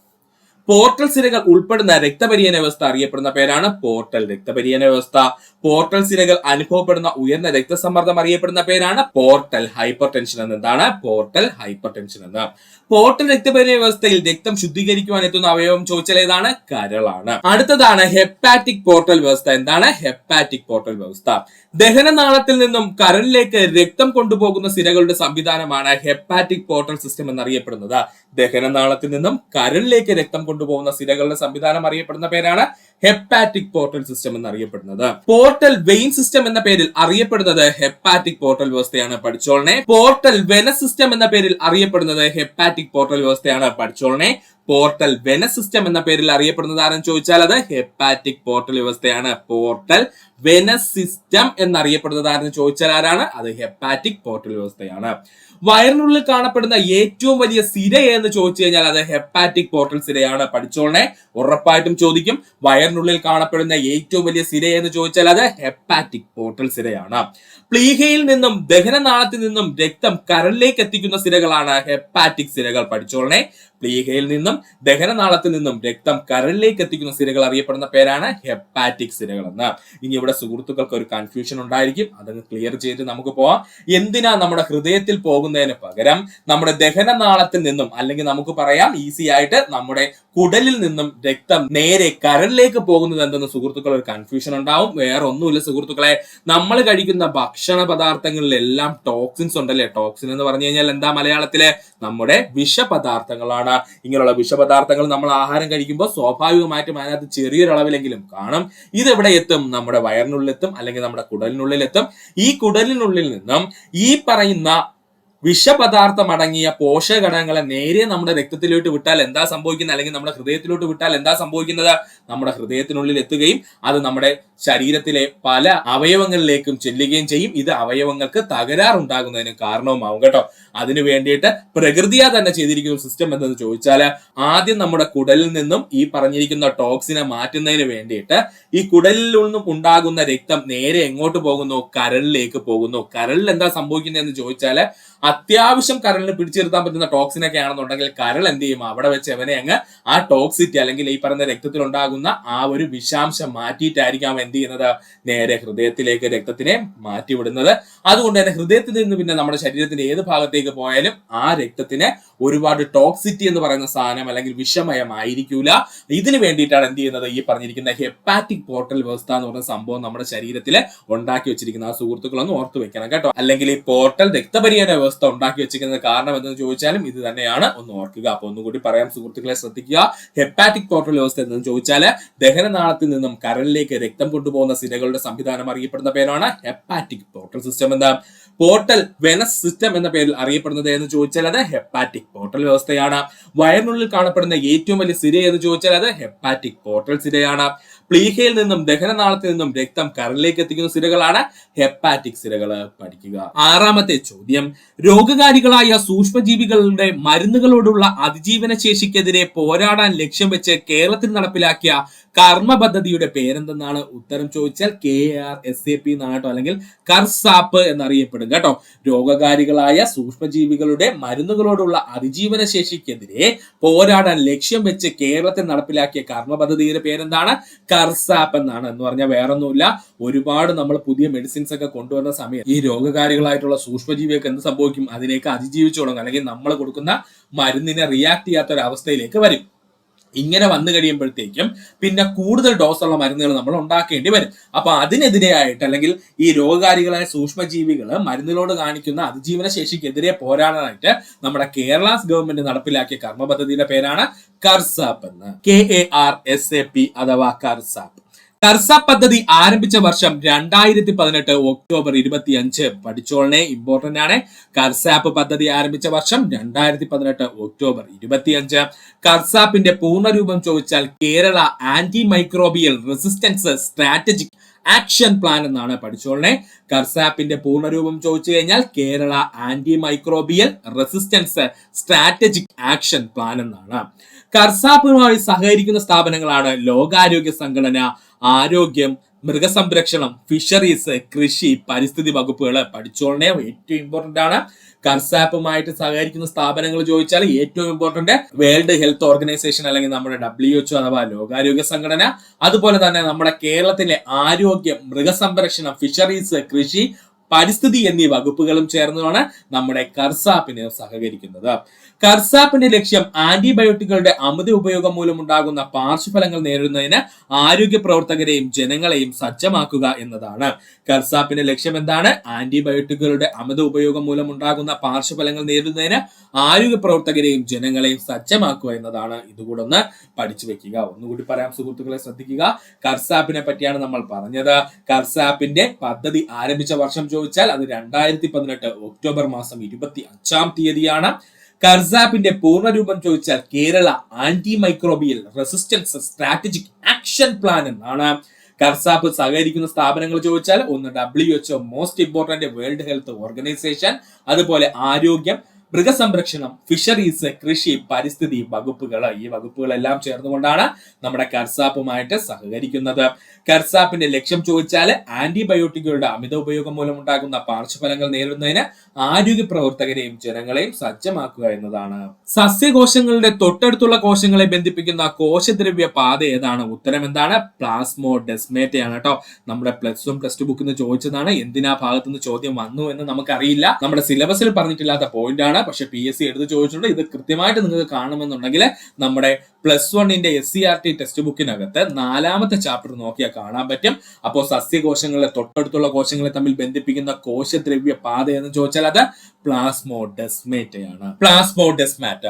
പോർട്ടൽ സിരകൾ ഉൾപ്പെടുന്ന രക്തപരിചയ വ്യവസ്ഥ അറിയപ്പെടുന്ന പേരാണ് പോർട്ടൽ രക്തപരിചയ വ്യവസ്ഥ. പോർട്ടൽ സിരകൾ അനുഭവപ്പെടുന്ന ഉയർന്ന രക്തസമ്മർദ്ദം അറിയപ്പെടുന്ന പേരാണ് പോർട്ടൽ ഹൈപ്പർ ടെൻഷൻ എന്ന്. എന്താണ് പോർട്ടൽ ഹൈപ്പർ ടെൻഷൻ എന്ന്? പോർട്ടൽ രക്തപരിചയ വ്യവസ്ഥയിൽ രക്തം ശുദ്ധീകരിക്കുവാൻ എത്തുന്ന അവയവം ചോദിച്ചാൽ ഏതാണ്? കരളാണ്. അടുത്തതാണ് ഹെപ്പാറ്റിക് പോർട്ടൽ വ്യവസ്ഥ. എന്താണ് ഹെപ്പാറ്റിക് പോർട്ടൽ വ്യവസ്ഥ? ദഹനനാളത്തിൽ നിന്നും കരളിലേക്ക് രക്തം കൊണ്ടുപോകുന്ന സിരകളുടെ സംവിധാനമാണ് ഹെപ്പാറ്റിക് പോർട്ടൽ സിസ്റ്റം എന്നറിയപ്പെടുന്നത്. ദഹനനാളത്തിൽ നിന്നും കരളിലേക്ക് രക്തം കൊണ്ടുപോകുന്ന സിരകളുടെ സംവിധാനം അറിയപ്പെടുന്ന പേരാണ് ഹെപ്പാറ്റിക് പോർട്ടൽ സിസ്റ്റം എന്നറിയപ്പെടുന്നത്. പോർട്ടൽ വെയിൻ സിസ്റ്റം എന്ന പേരിൽ അറിയപ്പെടുന്നത് ഹെപ്പാറ്റിക് പോർട്ടൽ വ്യവസ്ഥയാണ്. പഠിച്ചോളനെ. പോർട്ടൽ വെനസ് സിസ്റ്റം എന്ന പേരിൽ അറിയപ്പെടുന്നത് ഹെപ്പാറ്റിക് പോർട്ടൽ വ്യവസ്ഥയാണ്. പഠിച്ചോളനെ. പോർട്ടൽ വെനസ് സിസ്റ്റം എന്ന പേരിൽ അറിയപ്പെടുന്നത് ആരെന്ന് ചോദിച്ചാൽ അത് ഹെപ്പാറ്റിക് പോർട്ടൽ വ്യവസ്ഥയാണ്. പോർട്ടൽ വെനസ് സിസ്റ്റം എന്നറിയപ്പെടുന്നത് ആരെന്ന് ചോദിച്ചാൽ ആരാണ്? അത് ഹെപ്പാറ്റിക് പോർട്ടൽ വ്യവസ്ഥയാണ്. വയറിനുള്ളിൽ കാണപ്പെടുന്ന ഏറ്റവും വലിയ സിര എന്ന് ചോദിച്ചു കഴിഞ്ഞാൽ അത് ഹെപ്പാറ്റിക് പോർട്ടൽ സിരയാണ്. പഠിച്ചോളനെ, ഉറപ്പായിട്ടും ചോദിക്കും. വയറിനുള്ളിൽ കാണപ്പെടുന്ന ഏറ്റവും വലിയ സിര എന്ന് ചോദിച്ചാൽ അത് ഹെപ്പാറ്റിക് പോർട്ടൽ സിരയാണ്. പ്ലീഹയിൽ നിന്നും ദഹനനാളത്തിൽ നിന്നും രക്തം കരളിലേക്ക് എത്തിക്കുന്ന സിരകളാണ് ഹെപ്പാറ്റിക് സിരകൾ. പഠിച്ചോളനെ. പ്ലീഹയിൽ നിന്നും ദഹനനാളത്തിൽ നിന്നും രക്തം കരളിലേക്ക് എത്തിക്കുന്ന സിരകൾ അറിയപ്പെടുന്ന പേരാണ് ഹെപ്പാറ്റിക് സിരകൾ എന്ന്. ഇനി ഇവിടെ സുഹൃത്തുക്കൾക്ക് ഒരു കൺഫ്യൂഷൻ ഉണ്ടായിരിക്കും, അതങ്ങ് ക്ലിയർ ചെയ്ത് നമുക്ക് പോവാം. എന്തിനാ നമ്മുടെ ഹൃദയത്തിൽ പോകുന്നതിന് പകരം നമ്മുടെ ദഹനനാളത്തിൽ നിന്നും, അല്ലെങ്കിൽ നമുക്ക് പറയാം ഈസി ആയിട്ട് നമ്മുടെ കുടലിൽ നിന്നും രക്തം നേരെ കരളിലേക്ക് പോകുന്നത് എന്തെന്ന് സുഹൃത്തുക്കൾ ഒരു കൺഫ്യൂഷൻ ഉണ്ടാവും. വേറെ ഒന്നുമില്ല സുഹൃത്തുക്കളെ, നമ്മൾ കഴിക്കുന്ന ഭക്ഷണ പദാർത്ഥങ്ങളിലെല്ലാം ടോക്സിൻസ് ഉണ്ടല്ലേ. ടോക്സിൻ എന്ന് പറഞ്ഞു കഴിഞ്ഞാൽ എന്താ മലയാളത്തിലെ? നമ്മുടെ വിഷപദാർത്ഥങ്ങളാണ്. ഇങ്ങനെയുള്ള വിഷപദാർത്ഥങ്ങൾ നമ്മൾ ആഹാരം കഴിക്കുമ്പോൾ സ്വാഭാവികമായിട്ടും അതിനകത്ത് ചെറിയൊരു അളവിലെങ്കിലും കാണും. ഇതെവിടെ എത്തും? നമ്മുടെ വയറിനുള്ളിൽ എത്തും, അല്ലെങ്കിൽ നമ്മുടെ കുടലിനുള്ളിൽ എത്തും. ഈ കുടലിനുള്ളിൽ നിന്നും ഈ പറയുന്ന വിഷപദാർത്ഥം അടങ്ങിയ പോഷകഘടകങ്ങളെ നേരെ നമ്മുടെ രക്തത്തിലോട്ട് വിട്ടാൽ എന്താ സംഭവിക്കുന്നത്, അല്ലെങ്കിൽ നമ്മുടെ ഹൃദയത്തിലോട്ട് വിട്ടാൽ എന്താ സംഭവിക്കുന്നത്, നമ്മുടെ ഹൃദയത്തിനുള്ളിൽ എത്തുകയും അത് നമ്മുടെ ശരീരത്തിലെ പല അവയവങ്ങളിലേക്കും ചെല്ലുകയും ചെയ്യും. ഇത് അവയവങ്ങൾക്ക് തകരാറുണ്ടാകുന്നതിന് കാരണവുമാവും കേട്ടോ. അതിനു വേണ്ടിയിട്ട് പ്രകൃതിയാ തന്നെ ചെയ്തിരിക്കുന്ന ഒരു സിസ്റ്റം എന്തെന്ന് ചോദിച്ചാൽ, ആദ്യം നമ്മുടെ കുടലിൽ നിന്നും ഈ പറഞ്ഞിരിക്കുന്ന ടോക്സിനെ മാറ്റുന്നതിന് വേണ്ടിയിട്ട് ഈ കുടലിൽ നിന്നും ഉണ്ടാകുന്ന രക്തം നേരെ എങ്ങോട്ട് പോകുന്നു, കരളിലേക്ക് പോകുന്നു. കരളിൽ എന്താ സംഭവിക്കുന്നതെന്ന് ചോദിച്ചാൽ, അത്യാവശ്യം കരളിന് പിടിച്ചെടുത്താൻ പറ്റുന്ന ടോക്സിനൊക്കെ ആണെന്നുണ്ടെങ്കിൽ കരൾ എന്ത് ചെയ്യും, അവിടെ വെച്ച് അവനെ അങ്ങ് ആ ടോക്സിറ്റി അല്ലെങ്കിൽ ഈ പറയുന്ന രക്തത്തിൽ ഉണ്ടാകുന്ന ആ ഒരു വിഷാംശം മാറ്റിയിട്ടായിരിക്കാം എന്ത് ചെയ്യുന്നത്, നേരെ ഹൃദയത്തിലേക്ക് രക്തത്തിനെ മാറ്റിവിടുന്നത്. അതുകൊണ്ട് തന്നെ ഹൃദയത്തിൽ നിന്ന് പിന്നെ നമ്മുടെ ശരീരത്തിന്റെ ഏത് ഭാഗത്തേക്ക് പോയാലും ആ രക്തത്തിന് ഒരുപാട് ടോക്സിറ്റി എന്ന് പറയുന്ന സാധനം അല്ലെങ്കിൽ വിഷമയമായിരിക്കൂല. ഇതിന് വേണ്ടിയിട്ടാണ് എന്ത് ചെയ്യുന്നത്, ഈ പറഞ്ഞിരിക്കുന്ന ഹെപ്പാറ്റിക് പോർട്ടൽ വ്യവസ്ഥ എന്ന് പറയുന്ന സംഭവം നമ്മുടെ ശരീരത്തിൽ ഉണ്ടാക്കി വെച്ചിരിക്കുന്ന ആ സുഹൃത്തുക്കളൊന്ന് ഓർത്തു വെക്കണം കേട്ടോ. അല്ലെങ്കിൽ ഈ പോർട്ടൽ രക്തപരിചരണ വ്യവസ്ഥ ഉണ്ടാക്കി വെച്ചിരിക്കുന്നത് കാരണം എന്തെന്ന് ചോദിച്ചാലും ഇത് തന്നെയാണ്, ഒന്ന് ഓർക്കുക. അപ്പൊ ഒന്നുകൂടി പറയാം സുഹൃത്തുക്കളെ, ശ്രദ്ധിക്കുക. ഹെപ്പാറ്റിക് പോർട്ടൽ വ്യവസ്ഥ എന്ന് ചോദിച്ചാൽ ദഹനനാളത്തിൽ നിന്നും കരളിലേക്ക് രക്തം കൊണ്ടുപോകുന്ന സിരകളുടെ സംവിധാനം അറിയപ്പെടുന്ന പേരാണ് ഹെപ്പാറ്റിക് പോർട്ടൽ സിസ്റ്റം. എന്താ പോർട്ടൽ വെനസ് സിസ്റ്റം എന്ന പേരിൽ അറിയപ്പെടുന്നത് എന്ന് ചോദിച്ചാൽ അത് ഹെപ്പാറ്റിക് പോർട്ടൽ വ്യവസ്ഥയാണ്. വയറിനുള്ളിൽ കാണപ്പെടുന്ന ഏറ്റവും വലിയ സിര എന്ന് ചോദിച്ചാൽ അത് ഹെപ്പാറ്റിക് പോർട്ടൽ സിരയാണ്. പ്ലീഹയിൽ നിന്നും ദഹനനാളത്തിൽ നിന്നും രക്തം കരളിലേക്ക് എത്തിക്കുന്ന സിരകളാണ് ഹെപ്പാറ്റിക് സിരകൾ. പഠിക്കുക. ആറാമത്തെ ചോദ്യം, രോഗകാരികളായ സൂക്ഷ്മജീവികളുടെ മരുന്നുകളോടുള്ള അതിജീവന ശേഷിക്കെതിരെ പോരാടാൻ ലക്ഷ്യം വെച്ച് കേരളത്തിൽ നടപ്പിലാക്കിയ കർമ്മ പദ്ധതിയുടെ പേരെന്തെന്നാണ് ഉത്തരം ചോദിച്ചാൽ KARSAP എന്നാണ് കേട്ടോ, അല്ലെങ്കിൽ കർസാപ്പ് എന്നറിയപ്പെടും കേട്ടോ. രോഗകാരികളായ സൂക്ഷ്മജീവികളുടെ മരുന്നുകളോടുള്ള അതിജീവന ശേഷിക്കെതിരെ പോരാടാൻ ലക്ഷ്യം വെച്ച് കേരളത്തിൽ നടപ്പിലാക്കിയ കർമ്മ പദ്ധതിയുടെ പേരെന്താണ്, കർസാപ്പ് എന്നാണ്. എന്ന് പറഞ്ഞാൽ വേറൊന്നുമില്ല, ഒരുപാട് നമ്മൾ പുതിയ മെഡിസിൻസ് ഒക്കെ കൊണ്ടുവരുന്ന സമയത്ത് ഈ രോഗകാരികളായിട്ടുള്ള സൂക്ഷ്മജീവികൾക്ക് എന്ത് സംഭവിക്കും, അതിലേക്ക് അതിജീവിച്ചു തുടങ്ങും, അല്ലെങ്കിൽ നമ്മൾ കൊടുക്കുന്ന മരുന്നിനെ റിയാക്ട് ചെയ്യാത്ത ഒരു അവസ്ഥയിലേക്ക് വരും. ഇങ്ങനെ വന്നു കഴിയുമ്പോഴത്തേക്കും പിന്നെ കൂടുതൽ ഡോസ് ഉള്ള മരുന്നുകൾ നമ്മൾ ഉണ്ടാക്കേണ്ടി വരും. അപ്പൊ അതിനെതിരെയായിട്ട് അല്ലെങ്കിൽ ഈ രോഗകാരികളായ സൂക്ഷ്മജീവികൾ മരുന്നുകളോട് കാണിക്കുന്ന അതിജീവന ശേഷിക്കെതിരെ പോരാടാനായിട്ട് നമ്മുടെ കേരള ഗവൺമെന്റ് നടപ്പിലാക്കിയ കർമ്മ പദ്ധതിയുടെ പേരാണ് കർസാപ്പ് എന്ന്. KARSAP അഥവാ കർസാപ്പ്. കർസാപ്പ് പദ്ധതി ആരംഭിച്ച വർഷം 2018 ഒക്ടോബർ 25. പഠിച്ചോളനെ, ഇമ്പോർട്ടന്റ് ആണ്. കർസാപ്പ് പദ്ധതി ആരംഭിച്ച വർഷം 2018 ഒക്ടോബർ 25. കർസാപ്പിന്റെ പൂർണ്ണരൂപം ചോദിച്ചാൽ Kerala anti microbial resistance strategic action plan എന്നാണ്. പഠിച്ചോളനെ, കർസാപ്പിന്റെ പൂർണ്ണരൂപം ചോദിച്ചു കഴിഞ്ഞാൽ Kerala anti microbial resistance strategic action plan എന്നാണ്. കർസാപ്പുമായി സഹകരിക്കുന്ന സ്ഥാപനങ്ങളാണ് ലോകാരോഗ്യ സംഘടന, ആരോഗ്യം, മൃഗസംരക്ഷണം, ഫിഷറീസ്, കൃഷി, പരിസ്ഥിതി വകുപ്പുകൾ. പഠിച്ചോളനെ, ഏറ്റവും ഇമ്പോർട്ടന്റ് ആണ്. കർസാപ്പുമായിട്ട് സഹകരിക്കുന്ന സ്ഥാപനങ്ങൾ ചോദിച്ചാൽ ഏറ്റവും ഇമ്പോർട്ടന്റ് വേൾഡ് ഹെൽത്ത് ഓർഗനൈസേഷൻ അല്ലെങ്കിൽ നമ്മുടെ WHO അഥവാ ലോകാരോഗ്യ സംഘടന, അതുപോലെ തന്നെ നമ്മുടെ കേരളത്തിലെ ആരോഗ്യം, മൃഗസംരക്ഷണം, ഫിഷറീസ്, കൃഷി, പരിസ്ഥിതി എന്നീ വകുപ്പുകളും ചേർന്നാണ് നമ്മുടെ കർസാപ്പിന് സഹകരിക്കുന്നത്. കർസാപ്പിന്റെ ലക്ഷ്യം ആന്റിബയോട്ടിക്കുകളുടെ അമിത ഉപയോഗം മൂലമുണ്ടാകുന്ന പാർശ്വഫലങ്ങൾ നേരിടുന്നതിന് ആരോഗ്യ പ്രവർത്തകരെയും ജനങ്ങളെയും സജ്ജമാക്കുക എന്നതാണ്. കർസാപ്പിന്റെ ലക്ഷ്യം എന്താണ്? ആന്റിബയോട്ടിക്കുകളുടെ അമിത ഉപയോഗം മൂലമുണ്ടാകുന്ന പാർശ്വഫലങ്ങൾ നേരിടുന്നതിന് ആരോഗ്യ പ്രവർത്തകരെയും ജനങ്ങളെയും സജ്ജമാക്കുക എന്നതാണ്. ഇതുകൂടെ ഒന്ന് പഠിച്ചു വെക്കുക. ഒന്നുകൂടി പറയാം സുഹൃത്തുക്കളെ, ശ്രദ്ധിക്കുക. കർസാപ്പിനെ പറ്റിയാണ് നമ്മൾ പറഞ്ഞത്. കർസാപ്പിന്റെ പദ്ധതി ആരംഭിച്ച വർഷം ചോദിച്ചാൽ അത് 2018 ഒക്ടോബർ മാസം 25 കർസാപ്പിന്റെ പൂർണ്ണരൂപം ചോദിച്ചാൽ Kerala anti microbial resistance strategic action plan എന്നാണ്. കർസാപ്പ് സഹകരിക്കുന്ന സ്ഥാപനങ്ങൾ ചോദിച്ചാൽ ഒന്ന് WHO, most important world health organization, അതുപോലെ ആരോഗ്യം, മൃഗസംരക്ഷണം, ഫിഷറീസ്, കൃഷി, പരിസ്ഥിതി വകുപ്പുകൾ. ഈ വകുപ്പുകളെല്ലാം ചേർന്നുകൊണ്ടാണ് നമ്മുടെ കർസാപ്പുമായിട്ട് സഹകരിക്കുന്നത്. കർസാപ്പിന്റെ ലക്ഷ്യം ചോദിച്ചാൽ ആന്റിബയോട്ടിക്കുകളുടെ അമിത ഉപയോഗം മൂലമുണ്ടാകുന്ന പാർശ്വഫലങ്ങൾ നേരിടുന്നതിന് ആരോഗ്യ പ്രവർത്തകരെയും ജനങ്ങളെയും സജ്ജമാക്കുക എന്നതാണ്. സസ്യകോശങ്ങളുടെ തൊട്ടടുത്തുള്ള കോശങ്ങളെ ബന്ധിപ്പിക്കുന്ന കോശദ്രവ്യ പാത ഏതാണ്? ഉത്തരം എന്താണ്? പ്ലാസ്മോഡെസ്മേറ്റയാണ് കേട്ടോ. നമ്മുടെ +1 ടെക്സ്റ്റ് ബുക്കിൽ നിന്ന് ചോദിച്ചതാണ്. എന്തിനാ ഭാഗത്തുനിന്ന് ചോദ്യം വന്നു എന്ന് നമുക്കറിയില്ല. നമ്മുടെ സിലബസിൽ പറഞ്ഞിട്ടില്ലാത്ത പോയിന്റ് ആണ്. പക്ഷെ PSC എടുത്ത് ചോദിച്ചിട്ടുണ്ട്. ഇത് കൃത്യമായിട്ട് നിങ്ങൾക്ക് കാണണമെന്നുണ്ടെങ്കിൽ നമ്മുടെ +1 SCERT ടെക്സ്റ്റ് ബുക്കിനകത്ത് 4ാമത്തെ ചാപ്റ്റർ നോക്കിയാൽ കാണാൻ പറ്റും. അപ്പോൾ സസ്യകോശങ്ങളെ തൊട്ടടുത്തുള്ള കോശങ്ങളെ തമ്മിൽ ബന്ധിപ്പിക്കുന്ന കോശദ്രവ്യ പാത എന്ന് ചോദിച്ചാൽ അത് പ്ലാസ്മോഡെസ്മേറ്റയാണ്. പ്ലാസ്മോഡെസ്മാറ്റ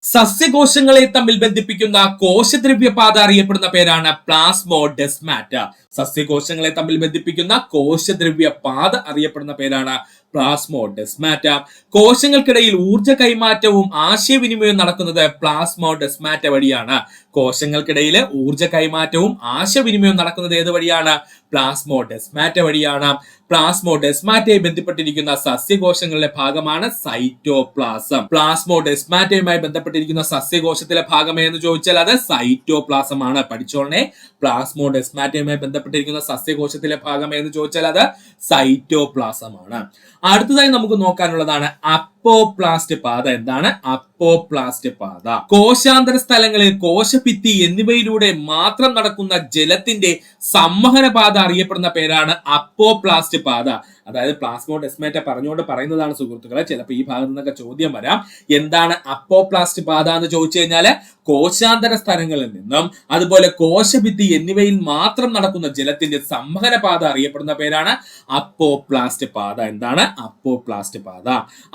സസ്യകോശങ്ങളെ തമ്മിൽ ബന്ധിപ്പിക്കുന്ന കോശദ്രവ്യപാത അറിയപ്പെടുന്ന പേരാണ് പ്ലാസ്മോഡെസ്മാറ്റ. സസ്യകോശങ്ങളെ തമ്മിൽ ബന്ധിപ്പിക്കുന്ന കോശദ്രവ്യപാത അറിയപ്പെടുന്ന പേരാണ് പ്ലാസ്മോഡെസ്മാറ്റ. കോശങ്ങൾക്കിടയിൽ ഊർജ കൈമാറ്റവും ആശയവിനിമയവും നടക്കുന്നത് പ്ലാസ്മോഡെസ്മാറ്റ വഴിയാണ്. കോശങ്ങൾക്കിടയിൽ ഊർജ കൈമാറ്റവും ആശയവിനിമയവും നടക്കുന്നത് ഏത് വഴിയാണ്? പ്ലാസ്മോഡെസ്മാറ്റ വഴിയാണ്. പ്ലാസ്മോഡെസ്മാറ്റയെ ബന്ധപ്പെട്ടിരിക്കുന്ന സസ്യകോശങ്ങളുടെ ഭാഗമാണ് സൈറ്റോപ്ലാസം. പ്ലാസ്മോഡെസ്മാറ്റയുമായി ബന്ധപ്പെട്ടിരിക്കുന്ന സസ്യകോശത്തിലെ ഭാഗം എന്ന് ചോദിച്ചാൽ അത് സൈറ്റോപ്ലാസം ആണ്. പഠിച്ചോളനെ, പ്ലാസ്മോഡെസ്മാറ്റയുമായി ബന്ധപ്പെട്ടിരിക്കുന്ന സസ്യകോശത്തിലെ ഭാഗം എന്ന് ചോദിച്ചാൽ അത് സൈറ്റോപ്ലാസം ആണ്. അടുത്തതായി നമുക്ക് നോക്കാനുള്ളതാണ് അപ്പോപ്ലാസ്റ്റ് പാത. എന്താണ് അപ്പോപ്ലാസ്റ്റ് പാത? കോശാന്തര സ്ഥലങ്ങളിൽ കോശഭിത്തി എന്നിവയിലൂടെ മാത്രം നടക്കുന്ന ജലത്തിന്റെ സംവഹന പാത അറിയപ്പെടുന്ന പേരാണ് അപ്പോപ്ലാസ്റ്റ് പാത. അതായത് പ്ലാസ്മോഡെസ്മാറ്റ പറഞ്ഞുകൊണ്ട് പറയുന്നതാണ് സുഹൃത്തുക്കളെ. ചിലപ്പോൾ ഈ ഭാഗത്ത് നിന്നൊക്കെ ചോദ്യം വരാം. എന്താണ് അപ്പോപ്ലാസ്റ്റ് പാത എന്ന് ചോദിച്ചു കഴിഞ്ഞാല് കോശാന്തര സ്ഥലങ്ങളിൽ നിന്നും അതുപോലെ കോശഭിത്തി എന്നിവയിൽ മാത്രം നടക്കുന്ന ജലത്തിന്റെ സംവഹന പാത അറിയപ്പെടുന്ന പേരാണ് അപ്പോപ്ലാസ്റ്റ് പാത. എന്താണ് അപ്പോപ്ലാസ്റ്റ് പാത?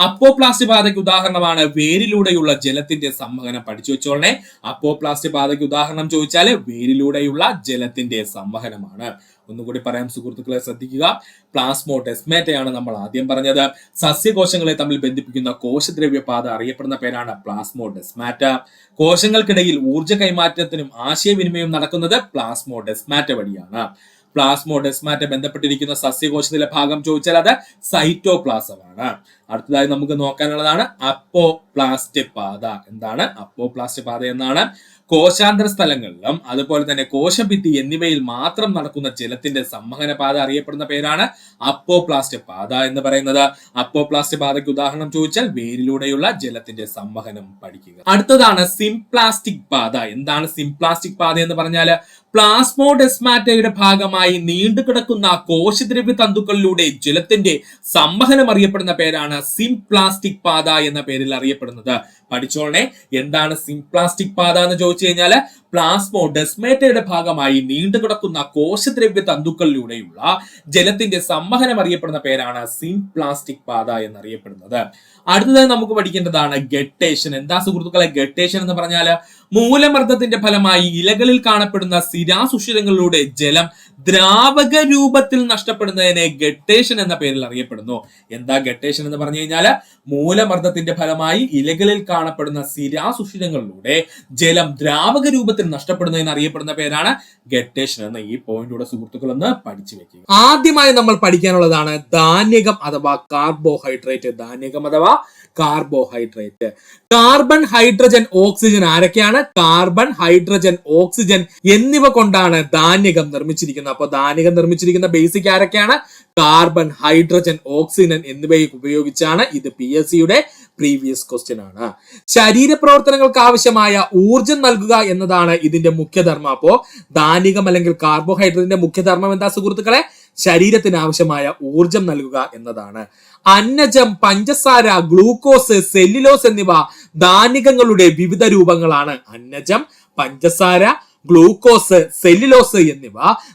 അപ്പോപ്ലാസ്റ്റ് പാതയ്ക്ക് ഉദാഹരണമാണ് വേരിലൂടെയുള്ള ജലത്തിന്റെ സംവഹനം. പഠിച്ചു വെച്ചോളനെ. അപ്പോപ്ലാസ്റ്റ് പാതയ്ക്ക് ഉദാഹരണം ചോദിച്ചാല് വേരിലൂടെയുള്ള ജലത്തിന്റെ സംവഹനമാണ്. ഒന്നുകൂടി പറയാം സുഹൃത്തുക്കളെ, ശ്രദ്ധിക്കുക. പ്ലാസ്മോഡെസ്മാറ്റയാണ് നമ്മൾ ആദ്യം പറഞ്ഞത്. സസ്യകോശങ്ങളെ തമ്മിൽ ബന്ധിപ്പിക്കുന്ന കോശദ്രവ്യപാത അറിയപ്പെടുന്ന പേരാണ് പ്ലാസ്മോഡെസ്മാറ്റ. കോശങ്ങൾക്കിടയിൽ ഊർജ കൈമാറ്റത്തിനും ആശയവിനിമയവും നടക്കുന്നത് പ്ലാസ്മോഡെസ്മാറ്റ വഴിയാണ്. പ്ലാസ്മോഡെസ്മാറ്റ ബന്ധപ്പെട്ടിരിക്കുന്ന സസ്യകോശത്തിലെ ഭാഗം ചോദിച്ചാൽ അത് സൈറ്റോപ്ലാസമാണ്. അടുത്തതായി നമുക്ക് നോക്കാനുള്ളതാണ് അപ്പോപ്ലാസ്റ്റ് പാത. എന്താണ് അപ്പോപ്ലാസ്റ്റ് പാത എന്നാണ്? കോശാന്തര സ്ഥലങ്ങളിലും അതുപോലെ തന്നെ കോശഭിത്തി എന്നിവയിൽ മാത്രം നടക്കുന്ന ജലത്തിന്റെ സംവഹന പാത അറിയപ്പെടുന്ന പേരാണ് അപ്പോപ്ലാസ്റ്റ് പാത എന്ന് പറയുന്നത്. അപ്പോപ്ലാസ്റ്റ് പാതയ്ക്ക് ഉദാഹരണം ചോദിച്ചാൽ വേരിലൂടെയുള്ള ജലത്തിന്റെ സംവഹനം പഠിക്കുക. അടുത്തതാണ് സിംപ്ലാസ്റ്റിക് പാത. എന്താണ് സിംപ്ലാസ്റ്റിക് പാത എന്ന് പറഞ്ഞാൽ പ്ലാസ്മോഡെസ്മാറ്റയുടെ ഭാഗമായി നീണ്ടുകിടക്കുന്ന കോശദ്രവ്യ തന്തുക്കളിലൂടെ ജലത്തിന്റെ സംവഹനം അറിയപ്പെടുന്ന പേരാണ് സിംപ്ലാസ്റ്റിക് പാത എന്ന പേരിൽ അറിയപ്പെടുന്നത്. പഠിച്ചോളനെ. എന്താണ് സിംപ്ലാസ്റ്റിക് പാത എന്ന് ചോദിച്ചു കഴിഞ്ഞാല് പ്ലാസ്മോഡെസ്മാറ്റയുടെ ഭാഗമായി നീണ്ടുകിടക്കുന്ന കോശദ്രവ്യ തന്തുക്കളിലൂടെയുള്ള ജലത്തിന്റെ സംവഹനം അറിയപ്പെടുന്ന പേരാണ് സിംപ്ലാസ്റ്റിക് പാത എന്നറിയപ്പെടുന്നത്. അടുത്തതായി നമുക്ക് പഠിക്കേണ്ടതാണ് ഗട്ടേഷൻ. എന്താ സുഹൃത്തുക്കളെ ഗട്ടേഷൻ എന്ന് പറഞ്ഞാല് മൂലമർദ്ദത്തിന്റെ ഫലമായി ഇലകളിൽ കാണപ്പെടുന്ന സിരാസുഷിരങ്ങളിലൂടെ ജലം ദ്രാവക രൂപത്തിൽ നഷ്ടപ്പെടുന്നതിനെ ഗട്ടേഷൻ എന്ന പേരിൽ അറിയപ്പെടുന്നു. എന്താ ഗട്ടേഷൻ എന്ന് പറഞ്ഞു കഴിഞ്ഞാല് മൂലമർദ്ദത്തിന്റെ ഫലമായി ഇലകളിൽ കാണപ്പെടുന്ന സിരാസുഷിരങ്ങളിലൂടെ ജലം ദ്രാവക രൂപത്തിൽ നഷ്ടപ്പെടുന്നതിന് അറിയപ്പെടുന്ന പേരാണ് ഗട്ടേഷൻ എന്ന ഈ പോയിന്റിലൂടെ സുഹൃത്തുക്കൾ ഒന്ന് പഠിച്ചു വെക്കുക. ആദ്യമായി നമ്മൾ പഠിക്കാനുള്ളതാണ് ധാന്യകം അഥവാ കാർബോഹൈഡ്രേറ്റ്. ധാന്യകം അഥവാ കാർബോഹൈഡ്രേറ്റ്. കാർബൺ, ഹൈഡ്രജൻ, ഓക്സിജൻ ആരൊക്കെയാണ്? കാർബൺ, ഹൈഡ്രജൻ, ഓക്സിജൻ എന്നിവ കൊണ്ടാണ് ധാന്യകം നിർമ്മിച്ചിരിക്കുന്നത്. അപ്പോൾ ധാന്യകം നിർമ്മിച്ചിരിക്കുന്ന ബേസിക് ആരൊക്കെയാണ്? കാർബൺ, ഹൈഡ്രജൻ, ഓക്സിജൻ എന്നിവയെ ഉപയോഗിച്ചാണ്. ഇത് PSCയുടെ പ്രീവിയസ് ക്വസ്റ്റ്യൻ ആണ്. ശരീരപ്രവർത്തനങ്ങൾക്ക് ആവശ്യമായ ഊർജം നൽകുക എന്നതാണ് ഇതിന്റെ മുഖ്യധർമ്മം. അപ്പോ ധാന്യകം അല്ലെങ്കിൽ കാർബോഹൈഡ്രേറ്റിന്റെ മുഖ്യധർമ്മം എന്താ സുഹൃത്തുക്കളെ? ശരീരത്തിന് ആവശ്യമായ ഊർജം നൽകുക എന്നതാണ്. അന്നജം, പഞ്ചസാര, ഗ്ലൂക്കോസ്, സെല്ലുലോസ് എന്നിവ ധാന്യങ്ങളുടെ വിവിധ രൂപങ്ങളാണ്. അന്നജം, പഞ്ചസാര, ഗ്ലൂക്കോസ്, സെല്ലുലോസ് എന്നിവ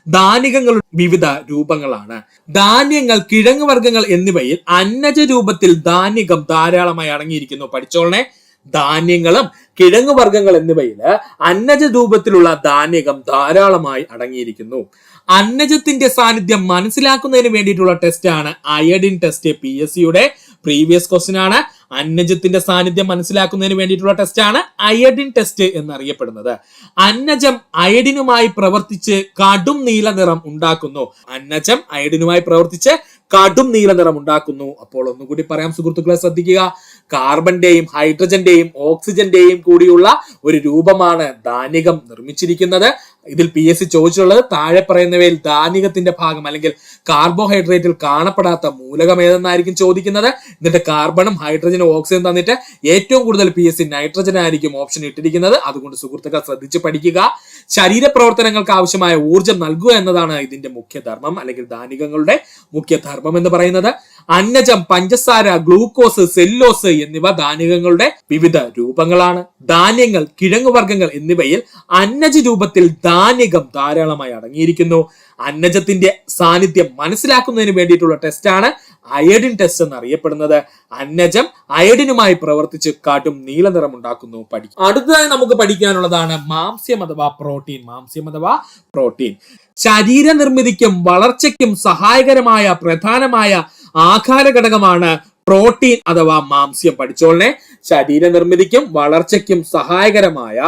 ധാന്യങ്ങളുടെ വിവിധ രൂപങ്ങളാണ്. ധാന്യങ്ങൾ, കിഴങ്ങ് വർഗ്ഗങ്ങൾ എന്നിവയിൽ അന്നജ രൂപത്തിൽ ധാന്യകം ധാരാളമായി അടങ്ങിയിരിക്കുന്നു. പഠിച്ചോളനെ. ധാന്യങ്ങളും കിഴങ്ങ് വർഗ്ഗങ്ങൾ എന്നിവയിൽ അന്നജ രൂപത്തിലുള്ള ധാന്യകം ധാരാളമായി അടങ്ങിയിരിക്കുന്നു. അന്നജത്തിന്റെ സാന്നിധ്യം മനസ്സിലാക്കുന്നതിന് വേണ്ടിയിട്ടുള്ള ടെസ്റ്റ് ആണ് അയഡിൻ ടെസ്റ്റ്. PSCയുടെ പ്രീവിയസ് ക്വസ്റ്റ്യൻ ആണ്. അന്നജത്തിന്റെ സാന്നിധ്യം മനസ്സിലാക്കുന്നതിന് വേണ്ടിയിട്ടുള്ള ടെസ്റ്റ് ആണ് അയഡിൻ ടെസ്റ്റ് എന്നറിയപ്പെടുന്നത്. അന്നജം അയഡിനുമായി പ്രവർത്തിച്ച് കടും നീല നിറം ഉണ്ടാക്കുന്നു. അന്നജം അയഡിനുമായി പ്രവർത്തിച്ച് കടും നീല നിറം ഉണ്ടാക്കുന്നു. അപ്പോൾ ഒന്നുകൂടി പറയാം സുഹൃത്തുക്കളെ, ശ്രദ്ധിക്കുക. കാർബന്റെയും ഹൈഡ്രജന്റെയും ഓക്സിജന്റെയും കൂടിയുള്ള ഒരു രൂപമാണ് ധാന്യകം നിർമ്മിച്ചിരിക്കുന്നത്. ഇതിൽ PSC ചോദിച്ചിട്ടുള്ളത് താഴെ പറയുന്നവയിൽ ധാന്യകത്തിന്റെ ഭാഗം അല്ലെങ്കിൽ കാർബോഹൈഡ്രേറ്റിൽ കാണപ്പെടാത്ത മൂലകം ഏതെന്നായിരിക്കും ചോദിക്കുന്നത്. എന്നിട്ട് കാർബണും ഹൈഡ്രജനും ഓക്സിജനും തന്നിട്ട് ഏറ്റവും കൂടുതൽ PSC നൈട്രജൻ ആയിരിക്കും ഓപ്ഷൻ ഇട്ടിരിക്കുന്നത്. അതുകൊണ്ട് സുഹൃത്തുക്കൾ ശ്രദ്ധിച്ച് പഠിക്കുക. ശരീരപ്രവർത്തനങ്ങൾക്ക് ആവശ്യമായ ഊർജം നൽകുക എന്നതാണ് ഇതിന്റെ മുഖ്യധർമ്മം അല്ലെങ്കിൽ ധാന്യകങ്ങളുടെ മുഖ്യധർമ്മം എന്ന് പറയുന്നത്. അന്നജം, പഞ്ചസാര, ഗ്ലൂക്കോസ്, സെല്ലുലോസ് എന്നിവ ധാന്യകങ്ങളുടെ വിവിധ രൂപങ്ങളാണ്. ധാന്യങ്ങൾ, കിഴങ്ങുവർഗ്ഗങ്ങൾ എന്നിവയിൽ അന്നജ രൂപത്തിൽ ധാന്യകം ധാരാളമായി അടങ്ങിയിരിക്കുന്നു. അന്നജത്തിന്റെ സാന്നിധ്യം മനസ്സിലാക്കുന്നതിന് വേണ്ടിയിട്ടുള്ള ടെസ്റ്റാണ് അയഡിൻ ടെസ്റ്റ് എന്നറിയപ്പെടുന്നത്. അന്നജം അയഡിനുമായി പ്രവർത്തിച്ച് കാട്ടും നീല നിറം ഉണ്ടാക്കുന്നു. പഠിക്കും. അടുത്തതായി നമുക്ക് പഠിക്കാനുള്ളതാണ് മാംസ്യം അഥവാ പ്രോട്ടീൻ. മാംസ്യം അഥവാ പ്രോട്ടീൻ ശരീര നിർമ്മിതിക്കും വളർച്ചയ്ക്കും സഹായകരമായ പ്രധാനമായ ആഹാര ഘടകമാണ് പ്രോട്ടീൻ അഥവാ മാംസ്യം. പഠിച്ചോളെ, ശരീര നിർമ്മിതിക്കും വളർച്ചയ്ക്കും സഹായകരമായ